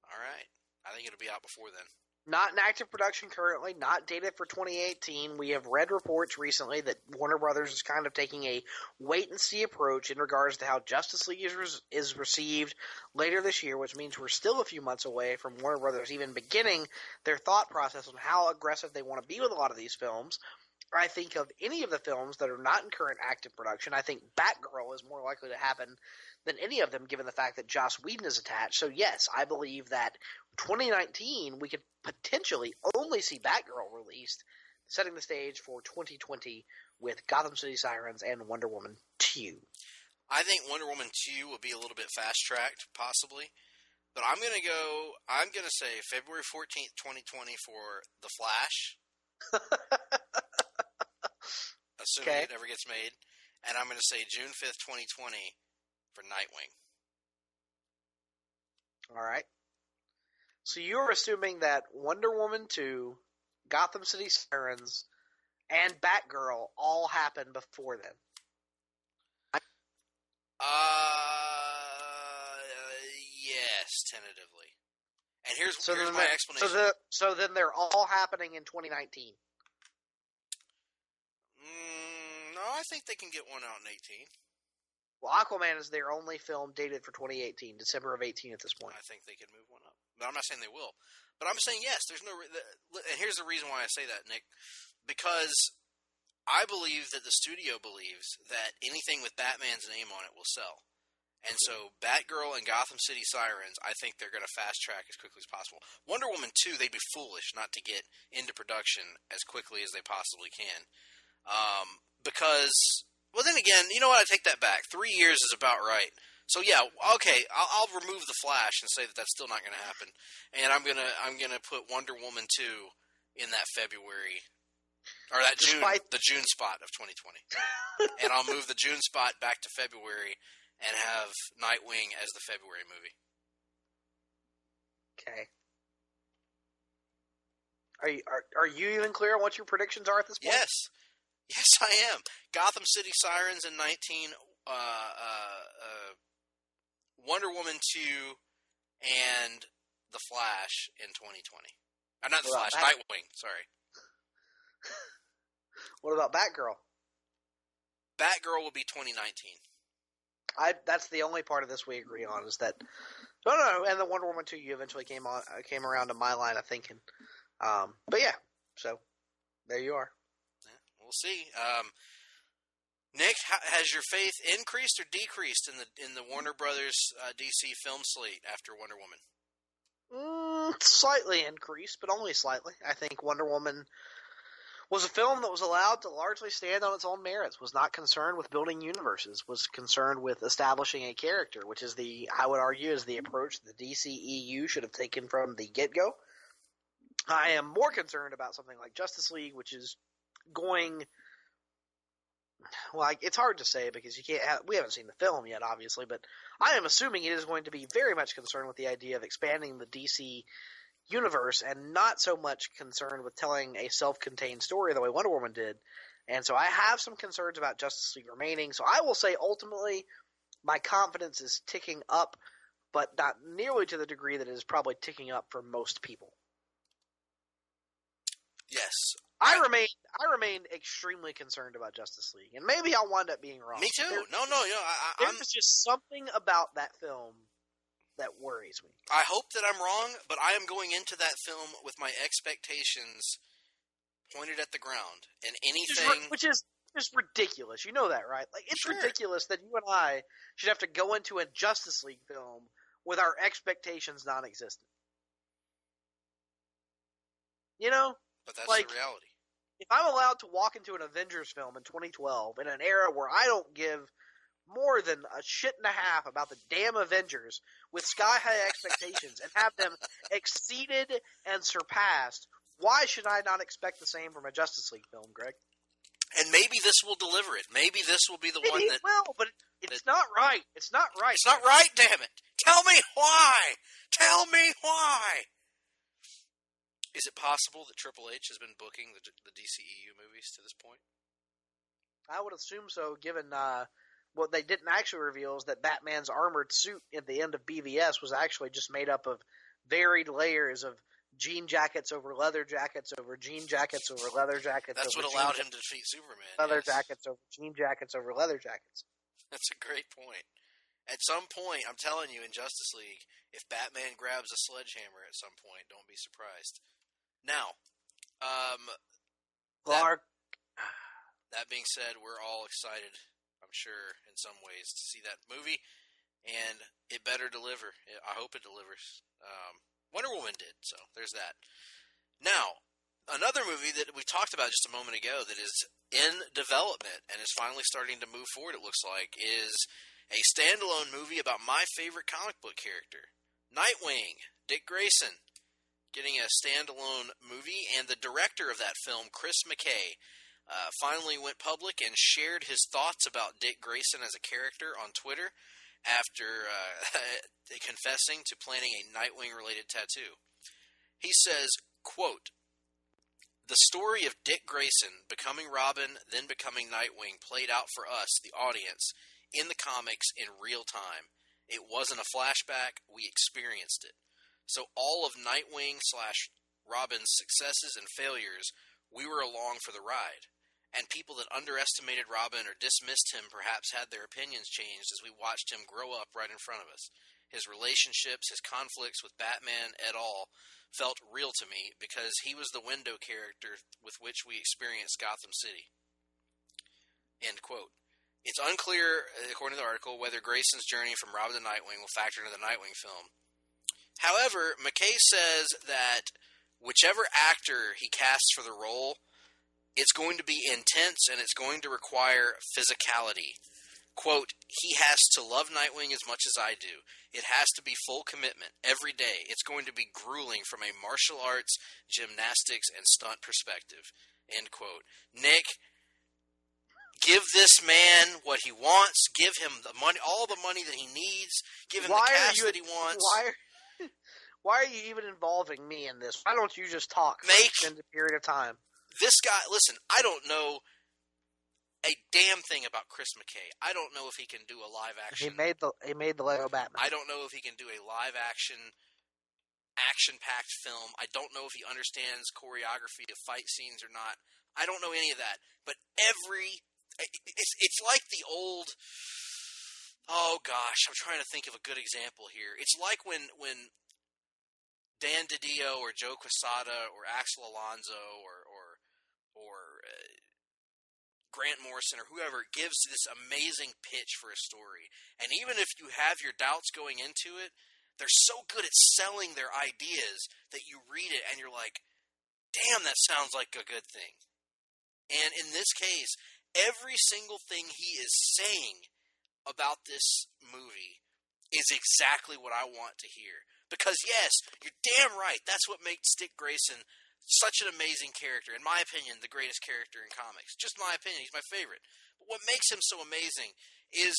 All right. I think it'll be out before then. Not in active production currently, not dated for 2018. We have read reports recently that Warner Brothers is kind of taking a wait-and-see approach in regards to how Justice League is received later this year, which means we're still a few months away from Warner Brothers even beginning their thought process on how aggressive they want to be with a lot of these films. I think of any of the films that are not in current active production, I think Batgirl is more likely to happen than any of them, given the fact that Joss Whedon is attached. So yes, I believe that 2019 we could potentially only see Batgirl released, setting the stage for 2020 with Gotham City Sirens and Wonder Woman 2. I think Wonder Woman 2 will be a little bit fast-tracked, possibly. But I'm going to say February 14th, 2020 for The Flash. Assuming it ever gets made. And I'm going to say June 5th, 2020 for Nightwing. All right. So you're assuming that Wonder Woman 2, Gotham City Sirens, and Batgirl all happen before then? Yes, tentatively. And here's my explanation. So then they're all happening in 2019. No, I think they can get one out in 18. Well, Aquaman is their only film dated for 2018, December of 18 at this point. I think they could move one up. But I'm not saying they will. But I'm saying yes, there's no... And here's the reason why I say that, Nick. Because I believe that the studio believes that anything with Batman's name on it will sell. And so Batgirl and Gotham City Sirens, I think they're going to fast-track as quickly as possible. Wonder Woman 2, they'd be foolish not to get into production as quickly as they possibly can. Because, well, then again, you know what? I take that back. 3 years is about right. So yeah, okay, I'll remove the Flash and say that that's still not going to happen, and I'm gonna put Wonder Woman 2 in that February or that the June spot of 2020, and I'll move the June spot back to February and have Nightwing as the February movie. Okay. Are you even clear on what your predictions are at this point? Yes, I am. Gotham City Sirens in 19, Wonder Woman 2, and The Flash in 2020. Not The Flash, Nightwing, sorry. What about Batgirl? Batgirl will be 2019. That's the only part of this we agree on, is that... No, and the Wonder Woman 2 you eventually came around to my line of thinking. But yeah, so there you are. Yeah, we'll see. Nick, has your faith increased or decreased in the Warner Brothers DC film slate after Wonder Woman? Slightly increased, but only slightly. I think Wonder Woman was a film that was allowed to largely stand on its own merits, was not concerned with building universes, was concerned with establishing a character, which is I would argue, is the approach the DCEU should have taken from the get-go. I am more concerned about something like Justice League, which is going. Well, it's hard to say because we haven't seen the film yet, obviously, but I am assuming it is going to be very much concerned with the idea of expanding the DC universe and not so much concerned with telling a self-contained story the way Wonder Woman did. And so I have some concerns about Justice League remaining. So I will say ultimately my confidence is ticking up, but not nearly to the degree that it is probably ticking up for most people. Yes. I remain extremely concerned about Justice League, and maybe I'll wind up being wrong. Me too. There's just something about that film that worries me. I hope that I'm wrong, but I am going into that film with my expectations pointed at the ground, and anything which is just ridiculous. You know that, right? Like it's ridiculous that you and I should have to go into a Justice League film with our expectations non-existent. You know? But that's like, the reality. If I'm allowed to walk into an Avengers film in 2012 in an era where I don't give more than a shit and a half about the damn Avengers with sky-high expectations and have them exceeded and surpassed, why should I not expect the same from a Justice League film, Greg? And maybe this will deliver it. Maybe this will be the one that will, but it's not right. It's not right. It's not right, damn it. Tell me why. Tell me why. Is it possible that Triple H has been booking the DCEU movies to this point? I would assume so, given what they didn't actually reveal is that Batman's armored suit at the end of BVS was actually just made up of varied layers of jean jackets over leather jackets over jean jackets over leather jackets. That's what allowed him to defeat Superman. Leather jackets over jean jackets over leather jackets. That's a great point. At some point, I'm telling you, in Justice League, if Batman grabs a sledgehammer at some point, don't be surprised. Now, Clark. That being said, we're all excited, I'm sure, in some ways, to see that movie, and it better deliver. I hope it delivers. Wonder Woman did, so there's that. Now, another movie that we talked about just a moment ago that is in development and is finally starting to move forward, it looks like, is a standalone movie about my favorite comic book character, Nightwing, Dick Grayson. Getting a standalone movie, and the director of that film, Chris McKay, finally went public and shared his thoughts about Dick Grayson as a character on Twitter after confessing to planning a Nightwing-related tattoo. He says, quote, "The story of Dick Grayson becoming Robin, then becoming Nightwing played out for us, the audience, in the comics in real time. It wasn't a flashback, we experienced it. So all of Nightwing / Robin's successes and failures, we were along for the ride. And people that underestimated Robin or dismissed him perhaps had their opinions changed as we watched him grow up right in front of us. His relationships, his conflicts with Batman et al. Felt real to me because he was the window character with which we experienced Gotham City." End quote. It's unclear, according to the article, whether Grayson's journey from Robin to Nightwing will factor into the Nightwing film. However, McKay says that whichever actor he casts for the role, it's going to be intense and it's going to require physicality. Quote, "He has to love Nightwing as much as I do. It has to be full commitment every day. It's going to be grueling from a martial arts, gymnastics, and stunt perspective." End quote. Nick, give this man what he wants. Give him the money, all the money that he needs. Give him the cast that he wants. Why are you even involving me in this? Why don't you just talk for an extended period of time? This guy, listen, I don't know a damn thing about Chris McKay. I don't know if he can do a live action. He made the Lego Batman. I don't know if he can do a live action-packed film. I don't know if he understands choreography of fight scenes or not. I don't know any of that. But it's like the old. Oh gosh, I'm trying to think of a good example here. It's like when Dan DiDio or Joe Quesada or Axel Alonso or Grant Morrison or whoever gives this amazing pitch for a story. And even if you have your doubts going into it, they're so good at selling their ideas that you read it and you're like, damn, that sounds like a good thing. And in this case, every single thing he is saying about this movie is exactly what I want to hear. Because, yes, you're damn right, that's what makes Dick Grayson such an amazing character. In my opinion, the greatest character in comics. Just my opinion, he's my favorite. But what makes him so amazing is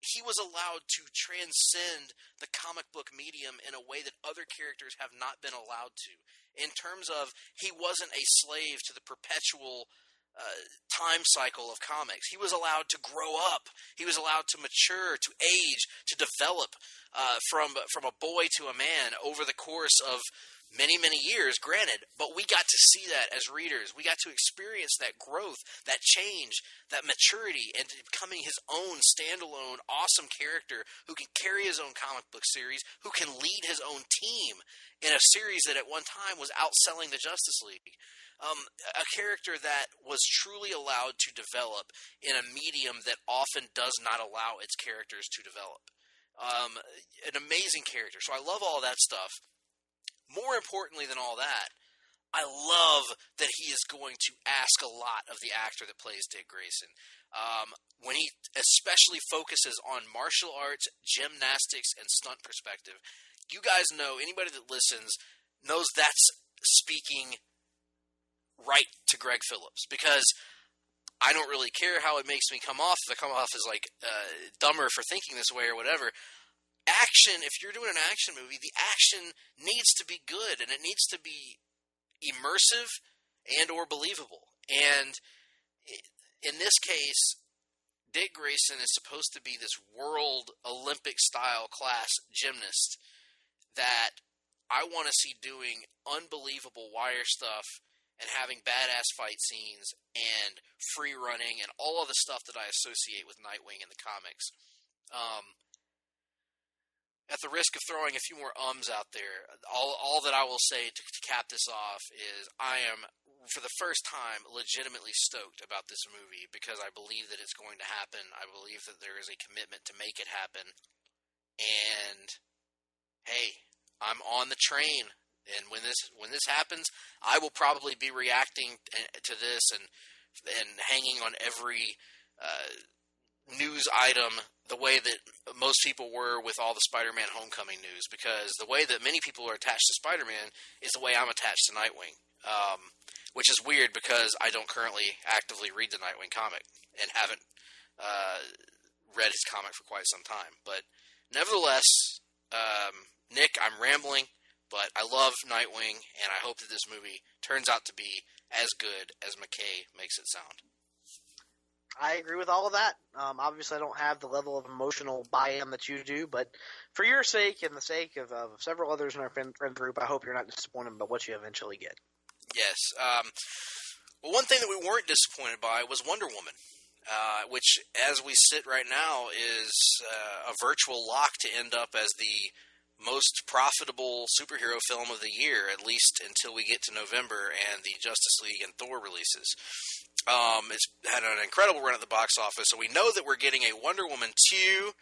he was allowed to transcend the comic book medium in a way that other characters have not been allowed to. In terms of, he wasn't a slave to the perpetual time cycle of comics. He was allowed to grow up. He was allowed to mature, to age, to develop from a boy to a man over the course of many, many years, granted, but we got to see that as readers. We got to experience that growth, that change, that maturity, and becoming his own standalone, awesome character who can carry his own comic book series, who can lead his own team in a series that at one time was outselling the Justice League. A character that was truly allowed to develop in a medium that often does not allow its characters to develop. An amazing character. So I love all that stuff. More importantly than all that, I love that he is going to ask a lot of the actor that plays Dick Grayson. When he especially focuses on martial arts, gymnastics, and stunt perspective, you guys know, anybody that listens knows that's speaking right to Greg Phillips, because I don't really care how it makes me come off. If I come off as like dumber for thinking this way or whatever. Action, if you're doing an action movie, the action needs to be good, and it needs to be immersive and or believable. And in this case, Dick Grayson is supposed to be this world Olympic-style class gymnast that I want to see doing unbelievable wire stuff and having badass fight scenes and free running and all of the stuff that I associate with Nightwing in the comics. At the risk of throwing a few more ums out there, all that I will say to cap this off is I am, for the first time, legitimately stoked about this movie because I believe that it's going to happen. I believe that there is a commitment to make it happen. And, hey, I'm on the train. And when this happens, I will probably be reacting to this and hanging on every news item the way that most people were with all the Spider-Man Homecoming news, because the way that many people are attached to Spider-Man is the way I'm attached to Nightwing, which is weird because I don't currently actively read the Nightwing comic and haven't read his comic for quite some time. But nevertheless, Nick, I'm rambling, but I love Nightwing, and I hope that this movie turns out to be as good as McKay makes it sound. I agree with all of that. Obviously, I don't have the level of emotional buy-in that you do, but for your sake and the sake of several others in our friend group, I hope you're not disappointed by what you eventually get. Yes. Well, one thing that we weren't disappointed by was Wonder Woman, which, as we sit right now, is a virtual lock to end up as the most profitable superhero film of the year, at least until we get to November and the Justice League and Thor releases. It's had an incredible run at the box office, so we know that we're getting a Wonder Woman 2,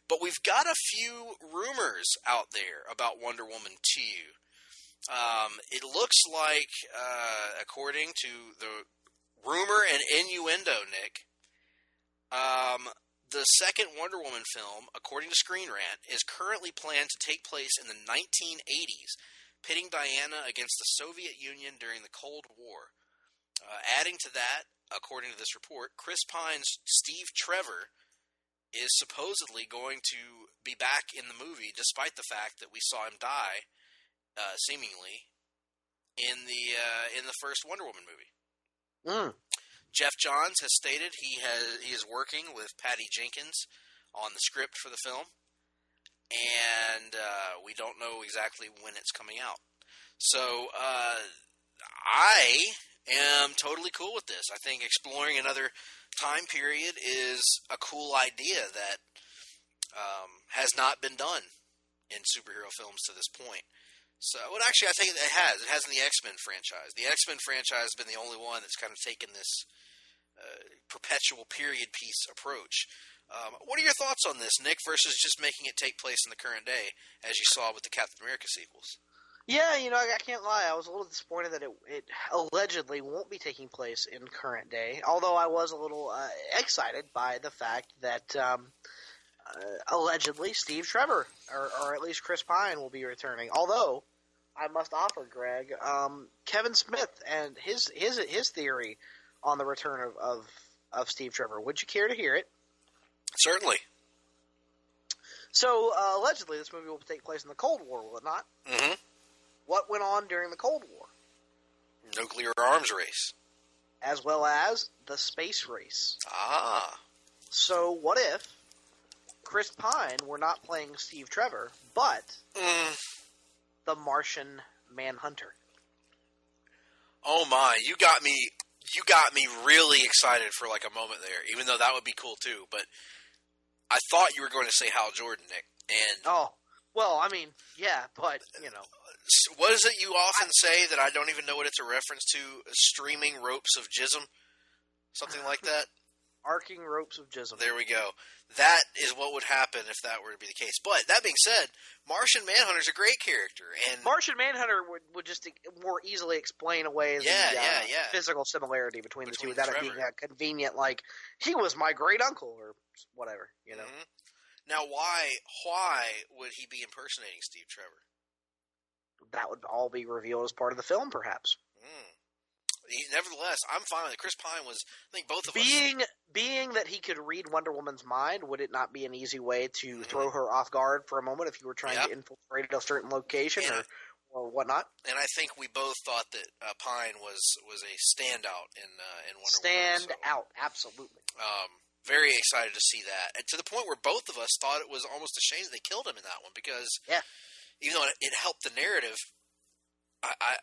but we've got a few rumors out there about Wonder Woman 2. It looks like, according to the rumor and innuendo, Nick, the second Wonder Woman film, according to Screen Rant, is currently planned to take place in the 1980s, pitting Diana against the Soviet Union during the Cold War. Adding to that, according to this report, Chris Pine's Steve Trevor is supposedly going to be back in the movie, despite the fact that we saw him die, seemingly, in the first Wonder Woman movie. Jeff Johns has stated he is working with Patty Jenkins on the script for the film, and we don't know exactly when it's coming out. So I am totally cool with this. I think exploring another time period is a cool idea that has not been done in superhero films to this point. So, well, actually, I think it has. It has in the X-Men franchise. The X-Men franchise has been the only one that's kind of taken this perpetual period piece approach. What are your thoughts on this, Nick, versus just making it take place in the current day, as you saw with the Captain America sequels? Yeah, I can't lie. I was a little disappointed that it allegedly won't be taking place in current day, although I was a little excited by the fact that allegedly, Steve Trevor, or at least Chris Pine, will be returning. Although, I must offer, Greg, Kevin Smith and his theory on the return of Steve Trevor. Would you care to hear it? Certainly. So, allegedly, this movie will take place in the Cold War, will it not? Mm-hmm. What went on during the Cold War? Nuclear arms race. As well as the space race. Ah. So, what if Chris Pine were not playing Steve Trevor, but the Martian Manhunter? Oh my, you got me really excited for like a moment there, even though that would be cool too, but I thought you were going to say Hal Jordan, Nick. And oh, well, I mean, yeah, but, you know. What is it you often say that I don't even know what it's a reference to? Streaming ropes of jism? Something like that? Arcing ropes of jism. There we go. That is what would happen if that were to be the case. But that being said, Martian Manhunter is a great character, and Martian Manhunter would just more easily explain away the physical similarity between the two without it being convenient. Like he was my great uncle or whatever, you know. Mm-hmm. Now, why would he be impersonating Steve Trevor? That would all be revealed as part of the film, perhaps. Nevertheless, I'm fine with it. Chris Pine was, I think both of us. Being that he could read Wonder Woman's mind, would it not be an easy way to throw her off guard for a moment if you were trying to infiltrate a certain location or whatnot? And I think we both thought that Pine was a standout in Wonder Woman. So, absolutely. Very excited to see that. And to the point where both of us thought it was almost a shame that they killed him in that one because even though it helped the narrative, I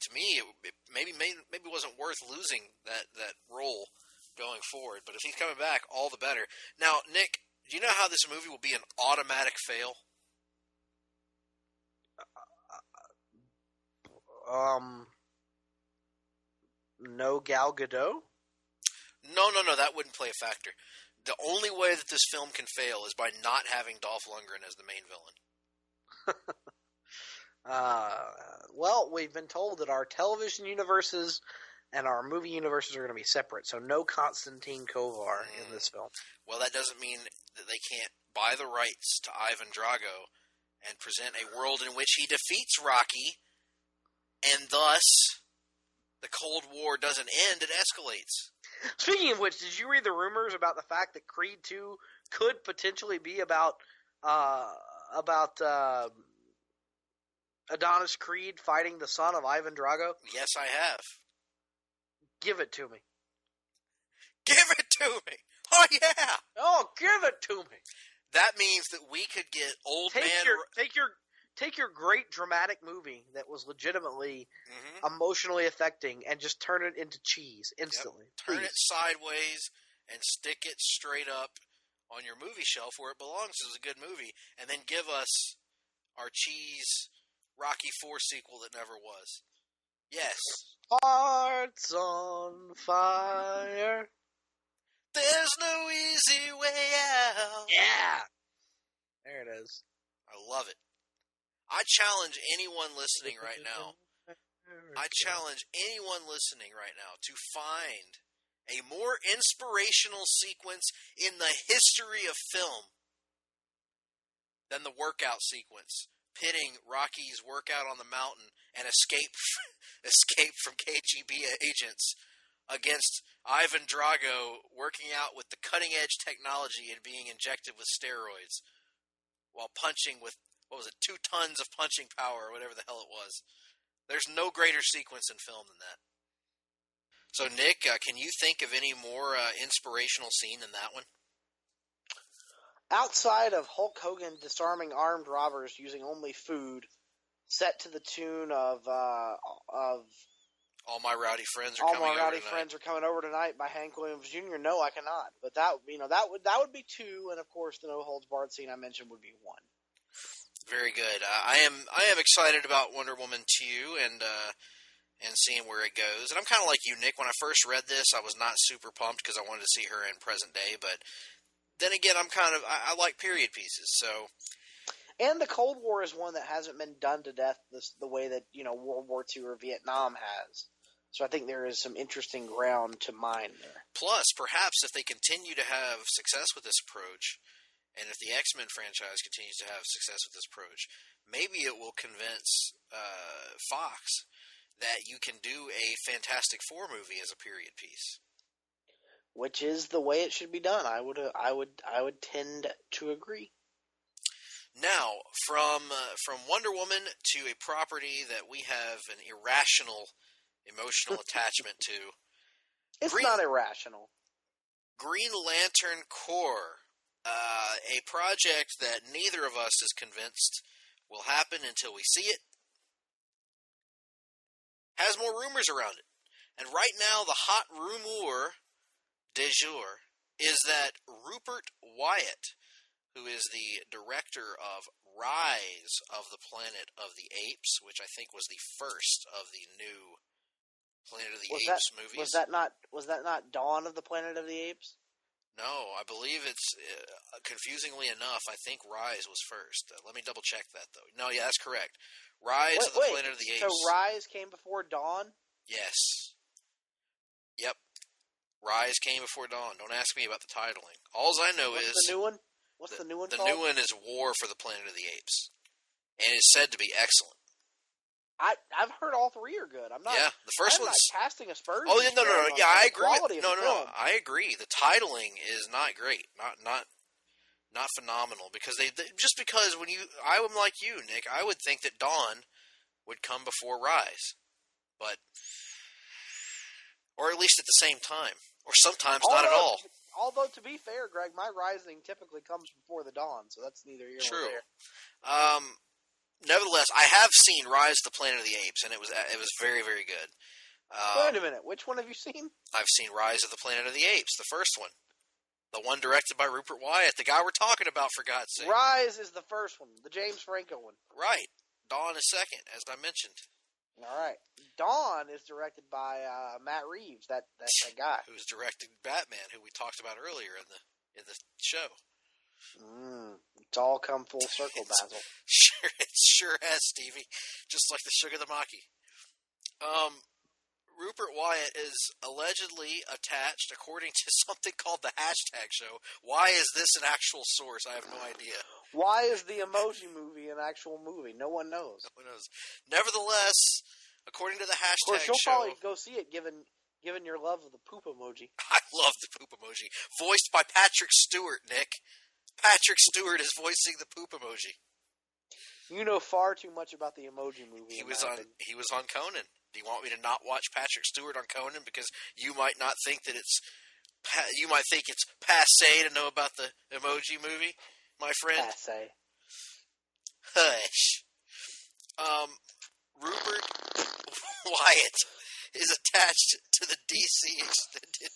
to me, it maybe wasn't worth losing that role going forward. But if he's coming back, all the better. Now, Nick, do you know how this movie will be an automatic fail? No Gal Gadot? No, that wouldn't play a factor. The only way that this film can fail is by not having Dolph Lundgren as the main villain. Well, we've been told that our television universes and our movie universes are going to be separate, so no Konstantin Kovar in this film. Well, that doesn't mean that they can't buy the rights to Ivan Drago and present a world in which he defeats Rocky, and thus the Cold War doesn't end, it escalates. Speaking of which, did you read the rumors about the fact that Creed 2 could potentially be about Adonis Creed fighting the son of Ivan Drago? Yes, I have. Give it to me. Give it to me! Oh, yeah! Oh, give it to me! That means that we could get Take your great dramatic movie that was legitimately emotionally affecting and just turn it into cheese instantly. Yep. Turn it sideways and stick it straight up on your movie shelf where it belongs as a good movie, and then give us our cheese Rocky IV sequel that never was. Yes. Hearts on fire. There's no easy way out. Yeah. There it is. I love it. I challenge anyone listening right now. To find a more inspirational sequence in the history of film than the workout sequence, pitting Rocky's workout on the mountain and escape from KGB agents against Ivan Drago working out with the cutting-edge technology and being injected with steroids while punching with, 2 tons of punching power or whatever the hell it was. There's no greater sequence in film than that. So, Nick, can you think of any more inspirational scene than that one? Outside of Hulk Hogan disarming armed robbers using only food, set to the tune of All My Rowdy Friends Are Coming Over Tonight by Hank Williams Jr. No, I cannot. But that would be 2, and of course the No Holds Barred scene I mentioned would be 1. Very good. I am excited about Wonder Woman 2 and seeing where it goes. And I'm kind of like you, Nick. When I first read this, I was not super pumped because I wanted to see her in present day. But then again, I like period pieces. So, and the Cold War is one that hasn't been done to death the way that World War II or Vietnam has. So I think there is some interesting ground to mine there. Plus, perhaps if they continue to have success with this approach, And if the X-Men franchise continues to have success with this approach, maybe it will convince Fox that you can do a Fantastic Four movie as a period piece. Which is the way it should be done. I would tend to agree. Now, from Wonder Woman to a property that we have an irrational emotional attachment to. It's not irrational. Green Lantern Corps, a project that neither of us is convinced will happen until we see it, has more rumors around it. And right now, the hot rumor du jour is that Rupert Wyatt, who is the director of Rise of the Planet of the Apes, which I think was the first of the new Planet of the Apes movies. Was that not Dawn of the Planet of the Apes? No, I believe it's, confusingly enough, I think Rise was first. Let me double check that, though. No, yeah, that's correct. Rise of the Planet of the Apes. So Rise came before Dawn? Yes. Yep. Rise came before Dawn. Don't ask me about the titling. All I know is... the new one? What's the new one called? The new one is War for the Planet of the Apes. And it's said to be excellent. I've heard all three are good. I'm not. Yeah, the first one's not casting aspersions. Oh, no. Yeah, I agree. No, I agree. The titling is not great. Not phenomenal because they just because when I'm like you, Nick, I would think that Dawn would come before Rise. But or at least at the same time. Or sometimes not at all. Although to be fair, Greg, my Rising typically comes before the Dawn, so that's neither here nor there. Nevertheless, I have seen Rise of the Planet of the Apes, and it was very, very good. Wait a minute. Which one have you seen? I've seen Rise of the Planet of the Apes, the first one. The one directed by Rupert Wyatt, the guy we're talking about, for God's sake. Rise is the first one, the James Franco one. Right. Dawn is second, as I mentioned. All right. Dawn is directed by Matt Reeves, that guy. Who's directed Batman, who we talked about earlier in the show. It's all come full circle, Basil. It sure has, Stevie. Just like the Sugar the Maki. Rupert Wyatt is allegedly attached, according to something called the Hashtag Show. Why is this an actual source? I have no idea. Why is the Emoji Movie an actual movie? No one knows. No one knows. Nevertheless, according to the Hashtag Show... Of course, you'll probably go see it, given your love of the poop emoji. I love the poop emoji. Voiced by Patrick Stewart, Nick. Patrick Stewart is voicing the poop emoji. You know far too much about the Emoji Movie. He was on Conan. Do you want me to not watch Patrick Stewart on Conan because you might not think that it's passé to know about the Emoji Movie, my friend? Passé. Hush. Rupert Wyatt is attached to the DC Extended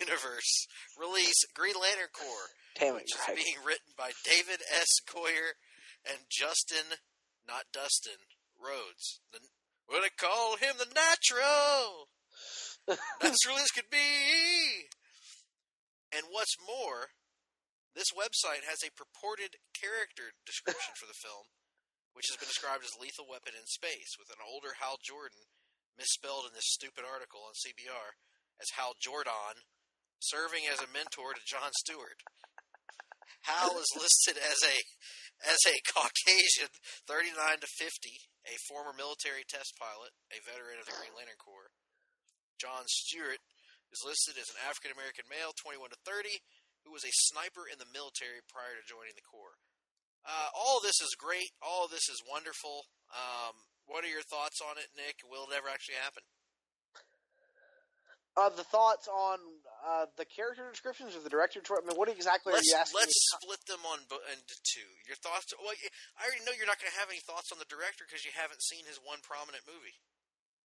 Universe release Green Lantern Corps, which is being written by David S. Goyer and Justin, not Dustin, Rhodes. We're going to call him the Natural. Natural as could be. And what's more, this website has a purported character description for the film, which has been described as Lethal Weapon in Space, with an older Hal Jordan, misspelled in this stupid article on CBR, as Hal Jordan, serving as a mentor to Jon Stewart. Hal is listed as a Caucasian, 39 to 50, a former military test pilot, a veteran of the Green Lantern Corps. Jon Stewart is listed as an African-American male, 21 to 30, who was a sniper in the military prior to joining the Corps. All of this is great. All of this is wonderful. What are your thoughts on it, Nick? Will it ever actually happen? The thoughts on the character descriptions of the director? I mean, what exactly are you asking? Let's split them into two. Your thoughts? Well, I already know you're not going to have any thoughts on the director because you haven't seen his one prominent movie.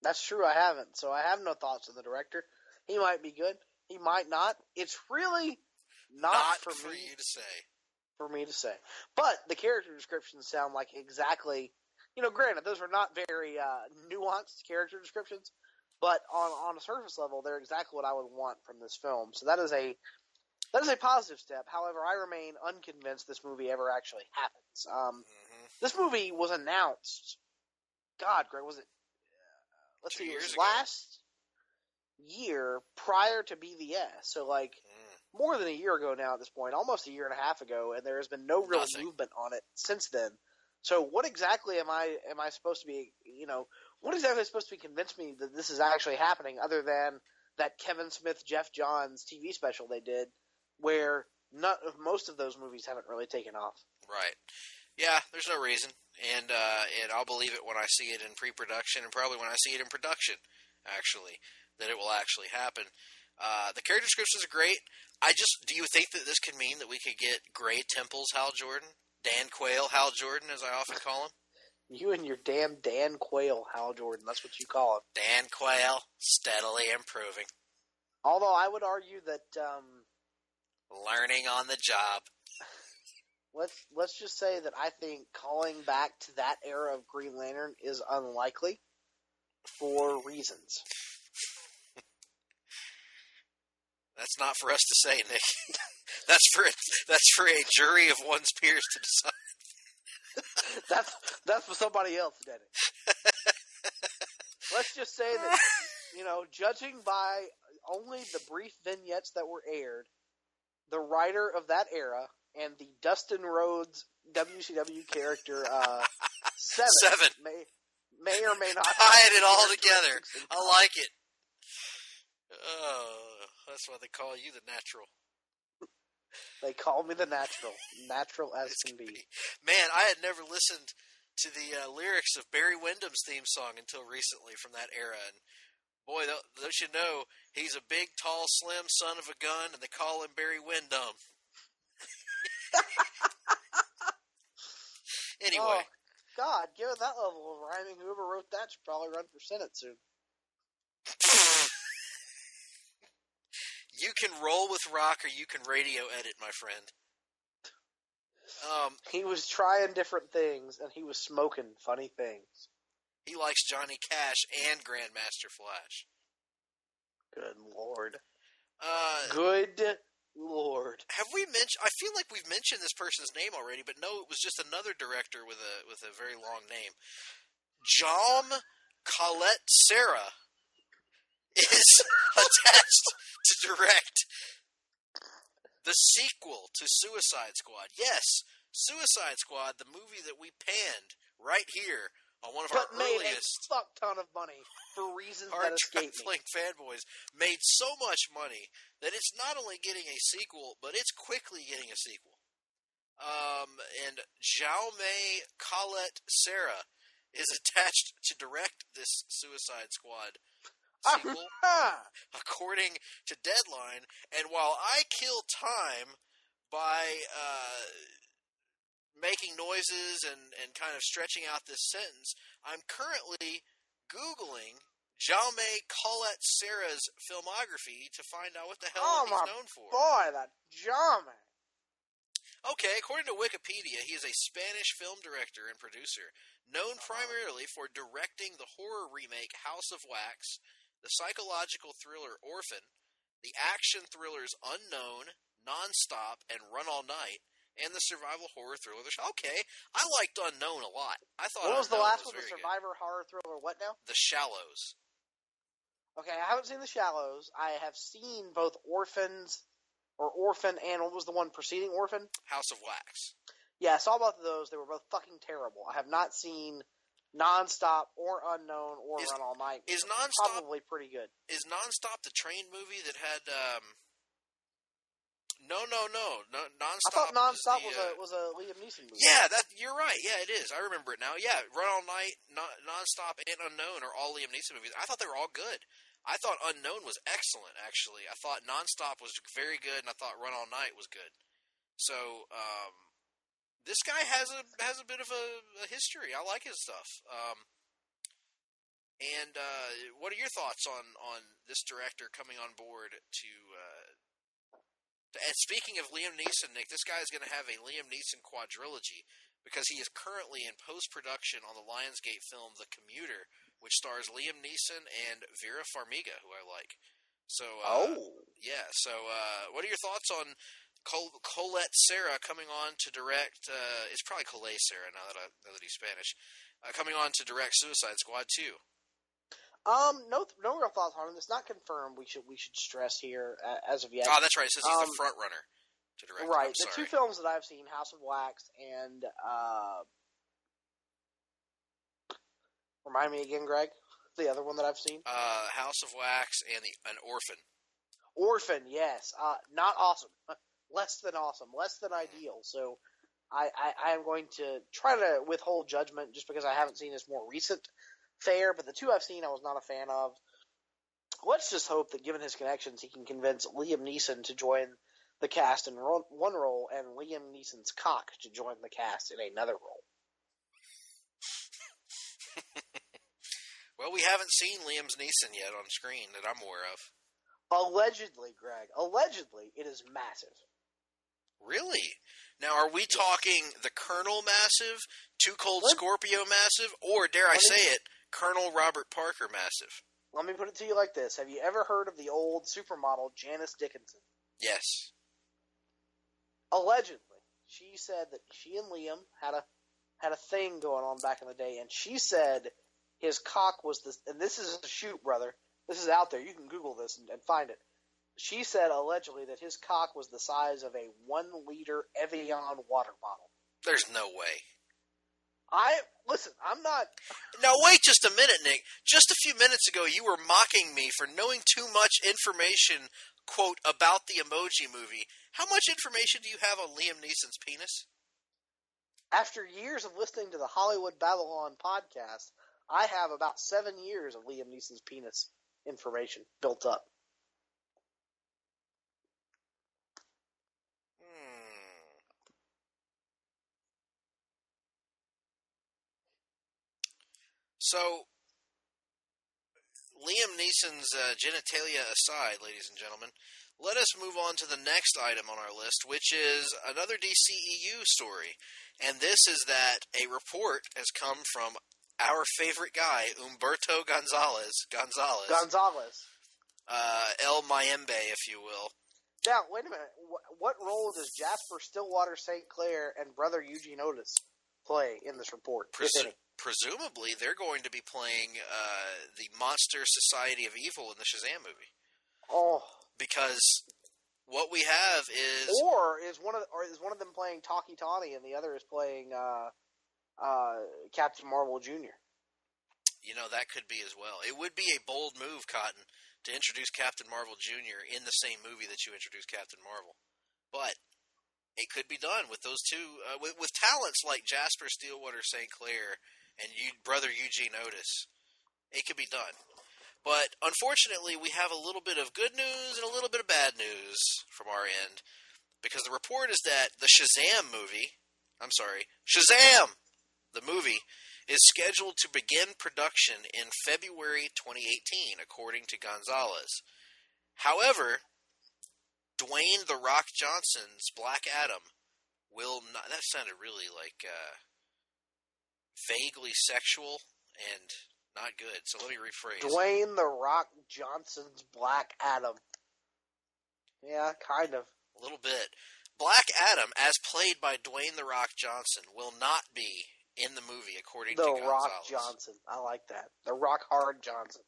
That's true. I haven't, so I have no thoughts on the director. He might be good. He might not. It's really not for you to say. For me to say. But the character descriptions sound like exactly. Granted, those are not very nuanced character descriptions. But on a surface level, they're exactly what I would want from this film. So that is a positive step. However, I remain unconvinced this movie ever actually happens. This movie was announced. God, Greg, was it? Let's see, it was last year prior to BVS. So more than a year ago now at this point, almost a year and a half ago, and there has been no real movement on it since then. So what exactly am I supposed to be, what exactly is supposed to be convince me that this is actually happening other than that Kevin Smith, Jeff Johns TV special they did where most of those movies haven't really taken off. Right. Yeah, there's no reason. And I'll believe it when I see it in pre-production and probably when I see it in production, actually, that it will actually happen. The character descriptions are great. Do you think that this could mean that we could get Gray Temples Hal Jordan? Dan Quayle Hal Jordan, as I often call him? You and your damn Dan Quayle Hal Jordan, that's what you call him. Dan Quayle, steadily improving. Although I would argue that... learning on the job. Let's just say that I think calling back to that era of Green Lantern is unlikely for reasons. That's not for us to say, Nick. That's for a jury of one's peers to decide. That's for somebody else, Dennis. Let's just say that, judging by only the brief vignettes that were aired, the writer of that era and the Dustin Rhodes WCW character Seven may or may not tie it all together. I like it. Oh, that's why they call you the Natural. They call me the Natural as can be. Man, I had never listened to the lyrics of Barry Windham's theme song until recently from that era, and boy, those you know, he's a big, tall, slim son of a gun, and they call him Barry Windham. Anyway. Oh, God, given that level of rhyming, whoever wrote that should probably run for Senate soon. You can roll with rock or you can radio edit, my friend. He was trying different things, and he was smoking funny things. He likes Johnny Cash and Grandmaster Flash. Good Lord. Good Lord. Have we mentioned? I feel like we've mentioned this person's name already, but no, it was just another director with a very long name. Jaume Colette Serra is attached to direct the sequel to Suicide Squad. Yes, Suicide Squad, the movie that we panned right here on one of our earliest made a fuck ton of money for reasons that escape me. Hard-Traveling Fanboys made so much money that it's not only getting a sequel, but it's quickly getting a sequel. And Jaume Colette Serra is attached to direct this Suicide Squad sequel, according to Deadline. And while I kill time by making noises and kind of stretching out this sentence, I'm currently Googling Jaume Colette Serra's filmography to find out what the hell he's known for. Oh, my boy, that Jaume. Okay, according to Wikipedia, he is a Spanish film director and producer, known primarily for directing the horror remake House of Wax, the psychological thriller Orphan, the action thrillers Unknown, Nonstop, and Run All Night, and the survival horror thriller. Okay, I liked Unknown a lot. I thought what was Unknown the last one? The survivor horror thriller? What now? The Shallows. Okay, I haven't seen The Shallows. I have seen both Orphan and what was the one preceding Orphan? House of Wax. Yeah, I saw both of those. They were both fucking terrible. I have not seen Nonstop or Unknown or Run All Night. Is Nonstop probably pretty good? Is Nonstop the train movie that had? No. Nonstop. I thought Nonstop was a Liam Neeson movie. Yeah, you're right. Yeah, it is. I remember it now. Yeah, Run All Night, Nonstop, and Unknown are all Liam Neeson movies. I thought they were all good. I thought Unknown was excellent, actually. I thought Nonstop was very good, and I thought Run All Night was good. So, this guy has a bit of a history. I like his stuff. And what are your thoughts on this director coming on board to and speaking of Liam Neeson, Nick, this guy is going to have a Liam Neeson quadrilogy because he is currently in post-production on the Lionsgate film The Commuter, which stars Liam Neeson and Vera Farmiga, who I like. So, yeah. So, what are your thoughts on Colette Serra coming on to direct? It's probably Colette Serra now that he's Spanish. Coming on to direct Suicide Squad 2. No real thoughts on it. It's not confirmed. We should stress here as of yet. Oh, that's right. It says he's the front runner to direct. Right. The two films that I've seen, House of Wax and remind me again, Greg. The other one that I've seen. House of Wax and an Orphan. Orphan, yes. Not awesome. Less than awesome. Less than ideal. So I am going to try to withhold judgment just because I haven't seen his more recent fare, but the two I've seen I was not a fan of. Let's just hope that given his connections, he can convince Liam Neeson to join the cast in one role and Liam Neeson's cock to join the cast in another role. Well, we haven't seen Liam Neeson yet on screen that I'm aware of. Allegedly, Greg. Allegedly, it is massive. Really? Now, are we talking the Colonel massive, Too Cold Scorpio massive, or, dare I say it, Colonel Robert Parker massive? Let me put it to you like this. Have you ever heard of the old supermodel Janice Dickinson? Yes. Allegedly. She said that she and Liam had a thing going on back in the day, and she said his cock was this, and this is a shoot, brother. This is out there. You can Google this and find it. She said, allegedly, that his cock was the size of a 1-liter Evian water bottle. There's no way. Listen, I'm not... Now, wait just a minute, Nick. Just a few minutes ago, you were mocking me for knowing too much information, quote, about the Emoji Movie. How much information do you have on Liam Neeson's penis? After years of listening to the Hollywood Babylon podcast, I have about 7 years of Liam Neeson's penis information built up. So, Liam Neeson's genitalia aside, ladies and gentlemen, let us move on to the next item on our list, which is another DCEU story. And this is that a report has come from our favorite guy, Humberto Gonzalez. El Mayembe, if you will. Now, wait a minute. What role does Jasper Stillwater St. Clair and brother Eugene Otis play in this report? Presumably, they're going to be playing the Monster Society of Evil in the Shazam movie. Oh, because what we have is, or is one of them playing Talkie Tawny and the other is playing Captain Marvel Jr. You know, that could be as well. It would be a bold move, Cotton, to introduce Captain Marvel Jr. in the same movie that you introduced Captain Marvel, but it could be done with those two, with talents like Jasper Stillwater St. Clair and brother Eugene Otis. It could be done. But unfortunately, we have a little bit of good news and a little bit of bad news from our end, because the report is that the Shazam movie, Shazam, the movie, is scheduled to begin production in February 2018, according to Gonzalez. However, Dwayne "The Rock" Johnson's Black Adam will not... That sounded really like vaguely sexual and not good, so let me rephrase. Dwayne "The Rock" Johnson's Black Adam. Yeah, kind of. A little bit. Black Adam, as played by Dwayne "The Rock" Johnson, will not be in the movie, according to Gonzalez. The Rock Johnson. I like that. The Rock Hard Johnson.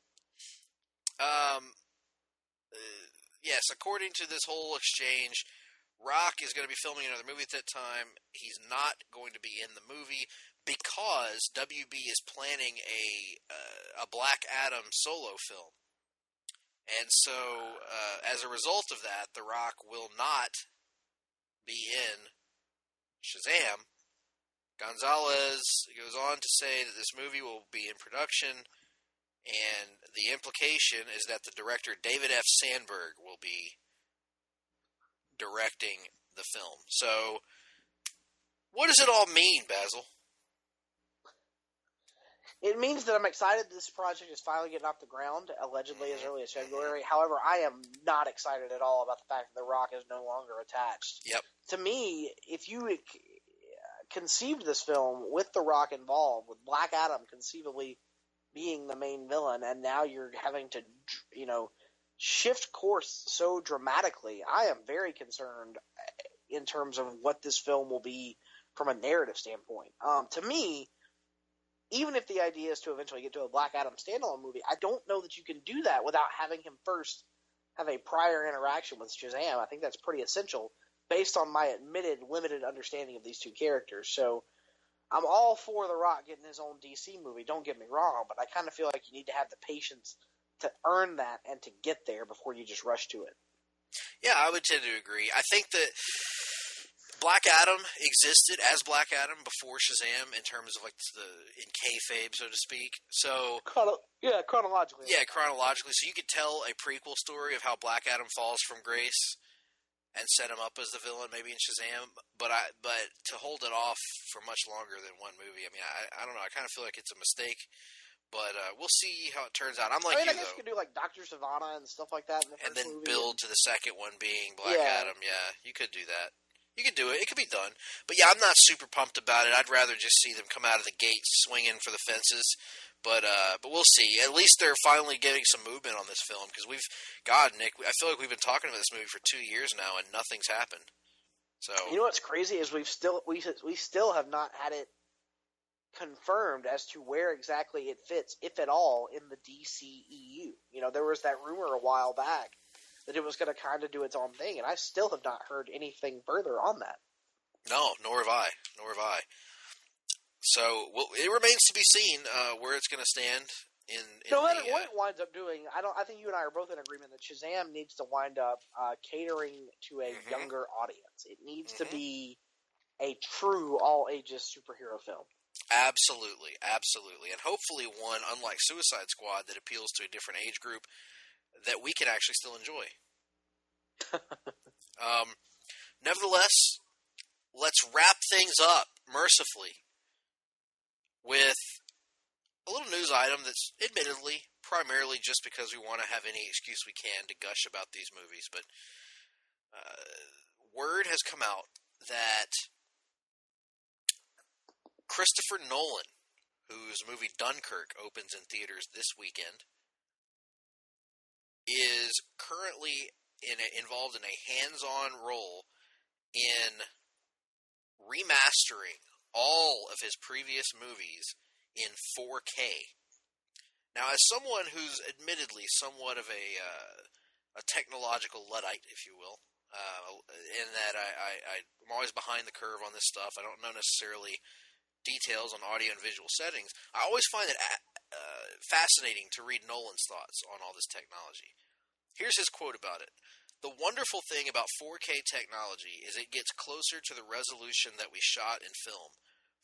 Yes, according to this whole exchange, Rock is going to be filming another movie at that time. He's not going to be in the movie because WB is planning a Black Adam solo film. And so, as a result of that, The Rock will not be in Shazam. Gonzalez goes on to say that this movie will be in production, and the implication is that the director David F. Sandberg will be directing the film. So, what does it all mean, Basil? It means that I'm excited this project is finally getting off the ground, allegedly as early as February. However, I am not excited at all about the fact that The Rock is no longer attached. Yep. To me, if you conceived this film with The Rock involved, with Black Adam conceivably being the main villain, and now you're having to, shift course so dramatically, I am very concerned in terms of what this film will be from a narrative standpoint. To me, even if the idea is to eventually get to a Black Adam standalone movie, I don't know that you can do that without having him first have a prior interaction with Shazam. I think that's pretty essential based on my admitted limited understanding of these two characters. So I'm all for The Rock getting his own DC movie, don't get me wrong, but I kind of feel like you need to have the patience to earn that and to get there before you just rush to it. Yeah, I would tend to agree. I think that Black Adam existed as Black Adam before Shazam in terms of in kayfabe, so to speak. So chronologically. Yeah, chronologically. So you could tell a prequel story of how Black Adam falls from grace and set him up as the villain, maybe in Shazam. But to hold it off for much longer than one movie, I mean, I don't know. I kind of feel like it's a mistake. But we'll see how it turns out. I guess you could do like Dr. Savannah and stuff like that in the first and then movie. build to the second one being Black Adam. Yeah, you could do that. You could do it. It could be done. But yeah, I'm not super pumped about it. I'd rather just see them come out of the gate swinging for the fences. But we'll see. At least they're finally getting some movement on this film because Nick, I feel like we've been talking about this movie for 2 years now and nothing's happened. So you know what's crazy is we still have not had it confirmed as to where exactly it fits, if at all, in the DCEU. You know, there was that rumor a while back that it was going to kind of do its own thing, and I still have not heard anything further on that. No, nor have I. So it remains to be seen where it's going to stand. No matter what it winds up doing, I think you and I are both in agreement that Shazam needs to wind up catering to a younger audience. It needs to be a true all-ages superhero film. Absolutely. And hopefully one, unlike Suicide Squad, that appeals to a different age group that we can actually still enjoy. Nevertheless, let's wrap things up mercifully with a little news item that's admittedly primarily just because we want to have any excuse we can to gush about these movies, but word has come out that Christopher Nolan, whose movie Dunkirk opens in theaters this weekend, is currently involved in a hands-on role in remastering all of his previous movies in 4K. Now, as someone who's admittedly somewhat of a technological Luddite, if you will, in that I'm always behind the curve on this stuff. I don't know necessarily details on audio and visual settings. I always find it fascinating to read Nolan's thoughts on all this technology. Here's his quote about it. "The wonderful thing about 4K technology is it gets closer to the resolution that we shot in film.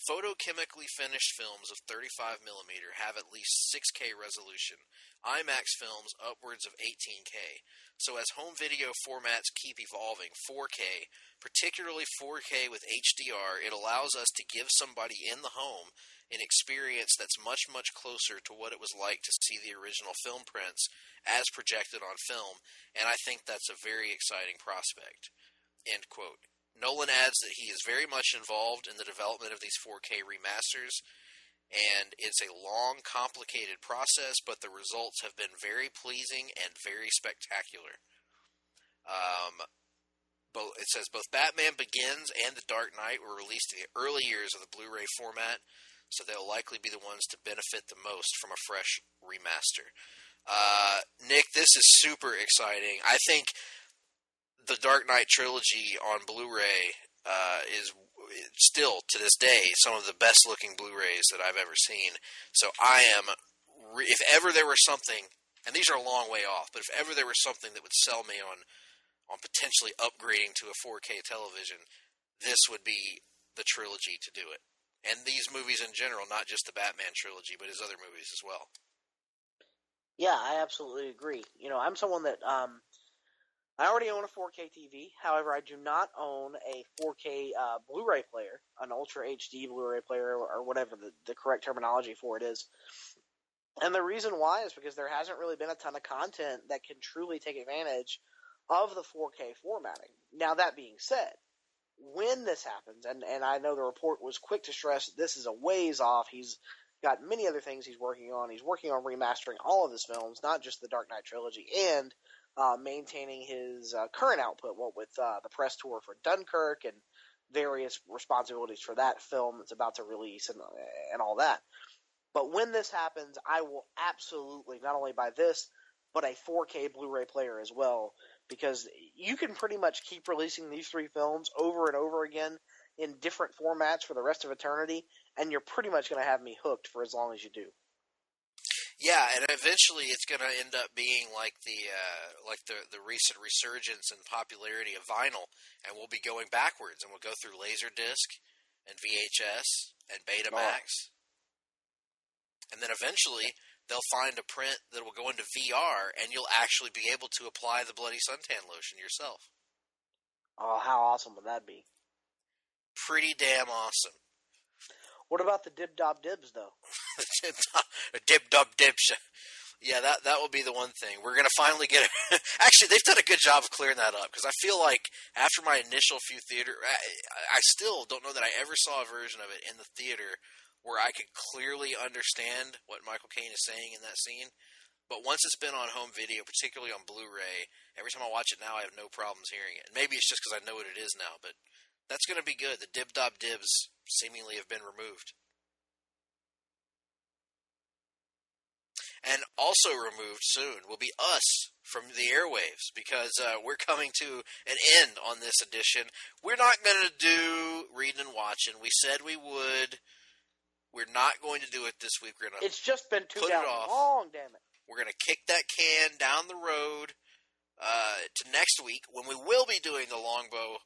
Photochemically finished films of 35mm have at least 6K resolution. IMAX films upwards of 18K. So as home video formats keep evolving, 4K, particularly 4K with HDR, it allows us to give somebody in the home an experience that's much, much closer to what it was like to see the original film prints as projected on film, and I think that's a very exciting prospect." End quote. Nolan adds that he is very much involved in the development of these 4K remasters, and it's a long, complicated process, but the results have been very pleasing and very spectacular. It says both Batman Begins and The Dark Knight were released in the early years of the Blu-ray format, so they'll likely be the ones to benefit the most from a fresh remaster. Nick, this is super exciting. I think the Dark Knight trilogy on Blu-ray is still, to this day, some of the best-looking Blu-rays that I've ever seen. So I am, if ever there were something, and these are a long way off, but if ever there was something that would sell me on potentially upgrading to a 4K television, this would be the trilogy to do it. And these movies in general, not just the Batman trilogy, but his other movies as well. Yeah, I absolutely agree. You know, I'm someone that I already own a 4K TV. However, I do not own a 4K Blu-ray player, an Ultra HD Blu-ray player, or whatever the correct terminology for it is. And the reason why is because there hasn't really been a ton of content that can truly take advantage of the 4K formatting. Now, that being said, when this happens, and I know the report was quick to stress this is a ways off. He's got many other things he's working on. He's working on remastering all of his films, not just the Dark Knight trilogy, and maintaining his current output, with the press tour for Dunkirk and various responsibilities for that film that's about to release and all that. But when this happens, I will absolutely not only buy this, but a 4K Blu-ray player as well, because you can pretty much keep releasing these 3 films over and over again in different formats for the rest of eternity, and you're pretty much going to have me hooked for as long as you do. Yeah, and eventually it's going to end up being like the recent resurgence and popularity of vinyl, and we'll be going backwards, and we'll go through Laserdisc and VHS and Betamax, and then eventually they'll find a print that will go into VR, and you'll actually be able to apply the bloody suntan lotion yourself. Oh, how awesome would that be? Pretty damn awesome. What about the dib-dob-dibs, though? Dib-dob-dibs. Yeah, that will be the one thing. We're going to finally get it. Actually, they've done a good job of clearing that up, because I feel like after my initial few theater, I still don't know that I ever saw a version of it in the theater where I could clearly understand what Michael Caine is saying in that scene. But once it's been on home video, particularly on Blu-ray, every time I watch it now, I have no problems hearing it. And maybe it's just because I know what it is now, but that's going to be good. The dib-dob-dibs seemingly have been removed. And also removed soon will be us from the airwaves, because we're coming to an end on this edition. We're not going to do reading and watching. We said we would. We're not going to do it this week. We're going to It's just been too put damn it off. long, damn it. We're going to kick that can down the road to next week, when we will be doing the Longbow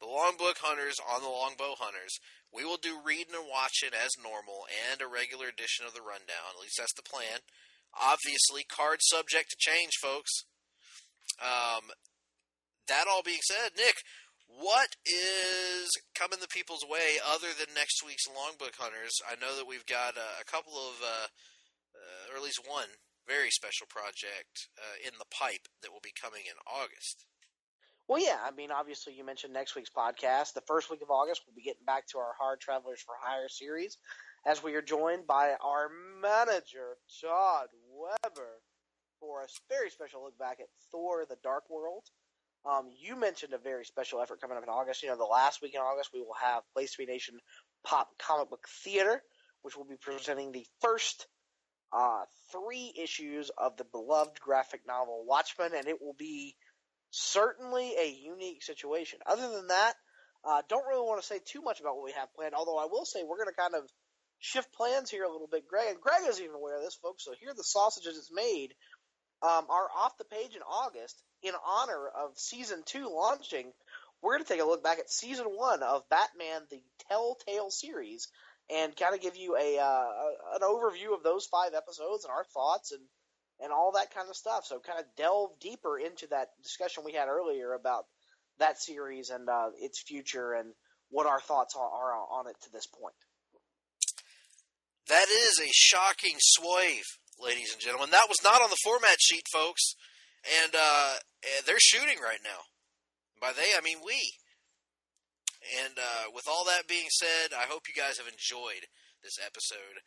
Hunters on the Longbow Hunters. We will do reading and watching as normal, and a regular edition of the Rundown. At least that's the plan. Obviously, cards subject to change, folks. That all being said, Nick, what is coming the people's way other than next week's Longbook Hunters? I know that we've got a couple of, or at least one, very special project in the pipe that will be coming in August. Well, yeah, I mean, obviously you mentioned next week's podcast. The first week of August, we'll be getting back to our Hard Travelers for Hire series, as we are joined by our manager, Todd Weber, for a very special look back at Thor: The Dark World. You mentioned a very special effort coming up in August. You know, the last week in August, we will have Place to Be Nation Pop Comic Book Theater, which will be presenting the first 3 issues of the beloved graphic novel Watchmen, and it will be certainly a unique situation. Other than that, don't really want to say too much about what we have planned, although I will say we're going to kind of shift plans here a little bit. Greg isn't even aware of this, folks, so here are the sausages it's made. Are off the page in August, in honor of Season 2 launching. We're going to take a look back at Season 1 of Batman, the Telltale series, and kind of give you an overview of those 5 episodes and our thoughts and all that kind of stuff. So kind of delve deeper into that discussion we had earlier about that series and its future and what our thoughts are on it to this point. That is a shocking swerve, ladies and gentlemen. That was not on the format sheet, folks. And they're shooting right now. By they, I mean we. And with all that being said, I hope you guys have enjoyed this episode.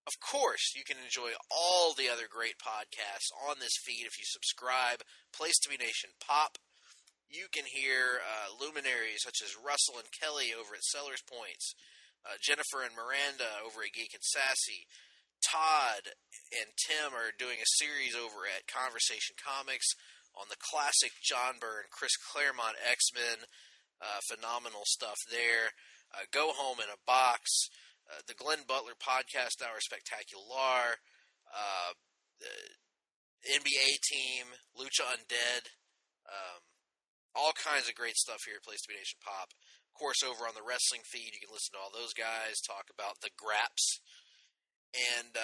Of course, you can enjoy all the other great podcasts on this feed if you subscribe. Place to Be Nation Pop. You can hear luminaries such as Russell and Kelly over at Sellers Points, Jennifer and Miranda over at Geek and Sassy. Todd and Tim are doing a series over at Conversation Comics on the classic John Byrne, Chris Claremont X-Men. Phenomenal stuff there. Go Home in a Box. The Glenn Butler Podcast Hour Spectacular. The NBA Team. Lucha Undead. All kinds of great stuff here at Place to Be Nation Pop. Of course, over on the wrestling feed, you can listen to all those guys talk about the Graps. And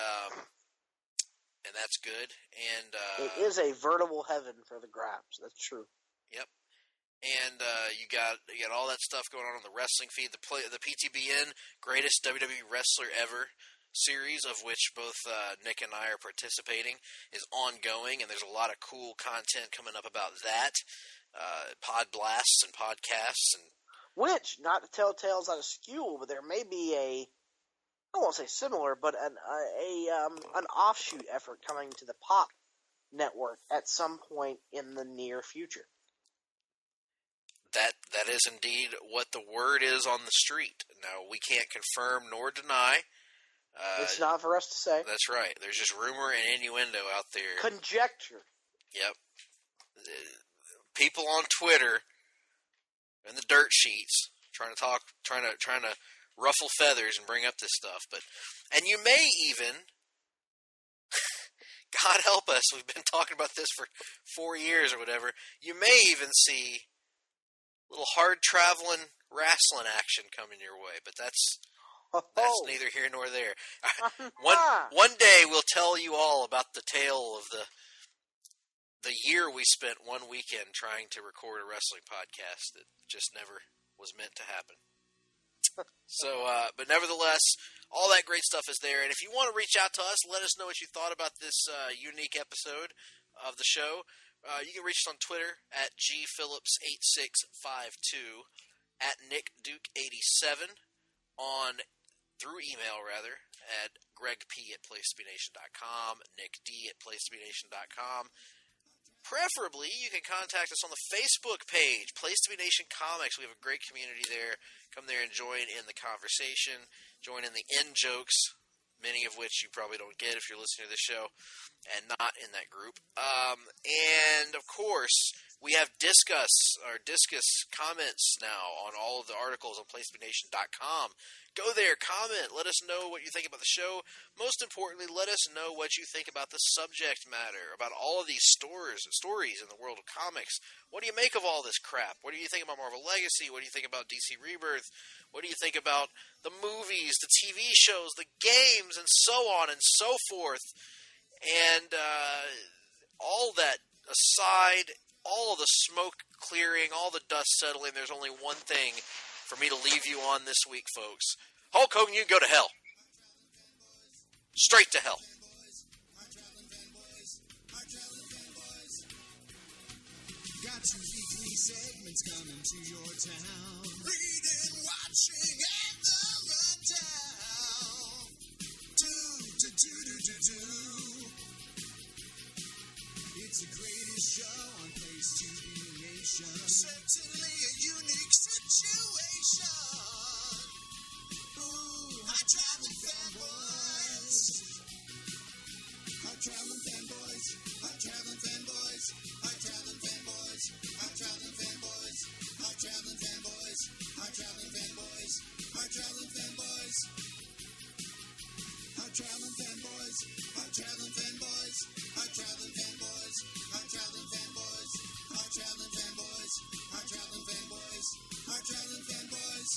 that's good. And it is a veritable heaven for the Graps. That's true. Yep. And you got all that stuff going on the wrestling feed. The PTBN Greatest WWE Wrestler Ever series, of which both Nick and I are participating, is ongoing, and there's a lot of cool content coming up about that. Pod blasts and podcasts, and which, not to tell tales out of school, but there may be I won't say similar, but an offshoot effort coming to the Pop Network at some point in the near future. That is indeed what the word is on the street. Now, we can't confirm nor deny. It's not for us to say. That's right. There's just rumor and innuendo out there. Conjecture. Yep. People on Twitter and the dirt sheets trying to ruffle feathers and bring up this stuff. And you may even, God help us, we've been talking about this for 4 years or whatever. You may even see a little hard-traveling wrestling action coming your way, but that's neither here nor there. One day we'll tell you all about the tale of the year we spent one weekend trying to record a wrestling podcast that just never was meant to happen. So, but nevertheless, all that great stuff is there. And if you want to reach out to us, let us know what you thought about this unique episode of the show. You can reach us on Twitter at gphillips8652, at nickduke87, through email rather, at gregp@placetobenation.com, nickd@placetobenation.com. Preferably, you can contact us on the Facebook page, Place to Be Nation Comics. We have a great community there. Come there and join in the conversation, join in the in-jokes, many of which you probably don't get if you're listening to the show and not in that group. And, of course, we have Discuss comments now on all of the articles on PlaceToBeNation.com. Go there, comment, let us know what you think about the show. Most importantly, let us know what you think about the subject matter, about all of these stories in the world of comics. What do you make of all this crap? What do you think about Marvel Legacy? What do you think about DC Rebirth? What do you think about the movies, the TV shows, the games, and so on and so forth? And all that aside, all of the smoke clearing, all the dust settling, there's only one thing for me to leave you on this week, folks. Hulk Hogan, you can go to hell. Straight to hell. Got 2 weekly segments coming to your town. Reading, watching, and the rundown. Do. It's the greatest show on Place to Be Nation. Certainly a unique situation. Ooh, Hard-Traveling Fanboys. Hard-Traveling Fanboys. Hard-Traveling Fanboys. Hard-Traveling Fanboys. Hard-Traveling Fanboys. Hard-Traveling Fanboys. Hard-Traveling Fanboys. Hard-Traveling Fanboys. Hard-Traveling Fanboys. Hard-Traveling Fanboys. Hard-Traveling Fanboys. Hard-Traveling Fanboys. Hard-Traveling Fanboys. Hard-Traveling Fanboys. Hard-Traveling Fanboys.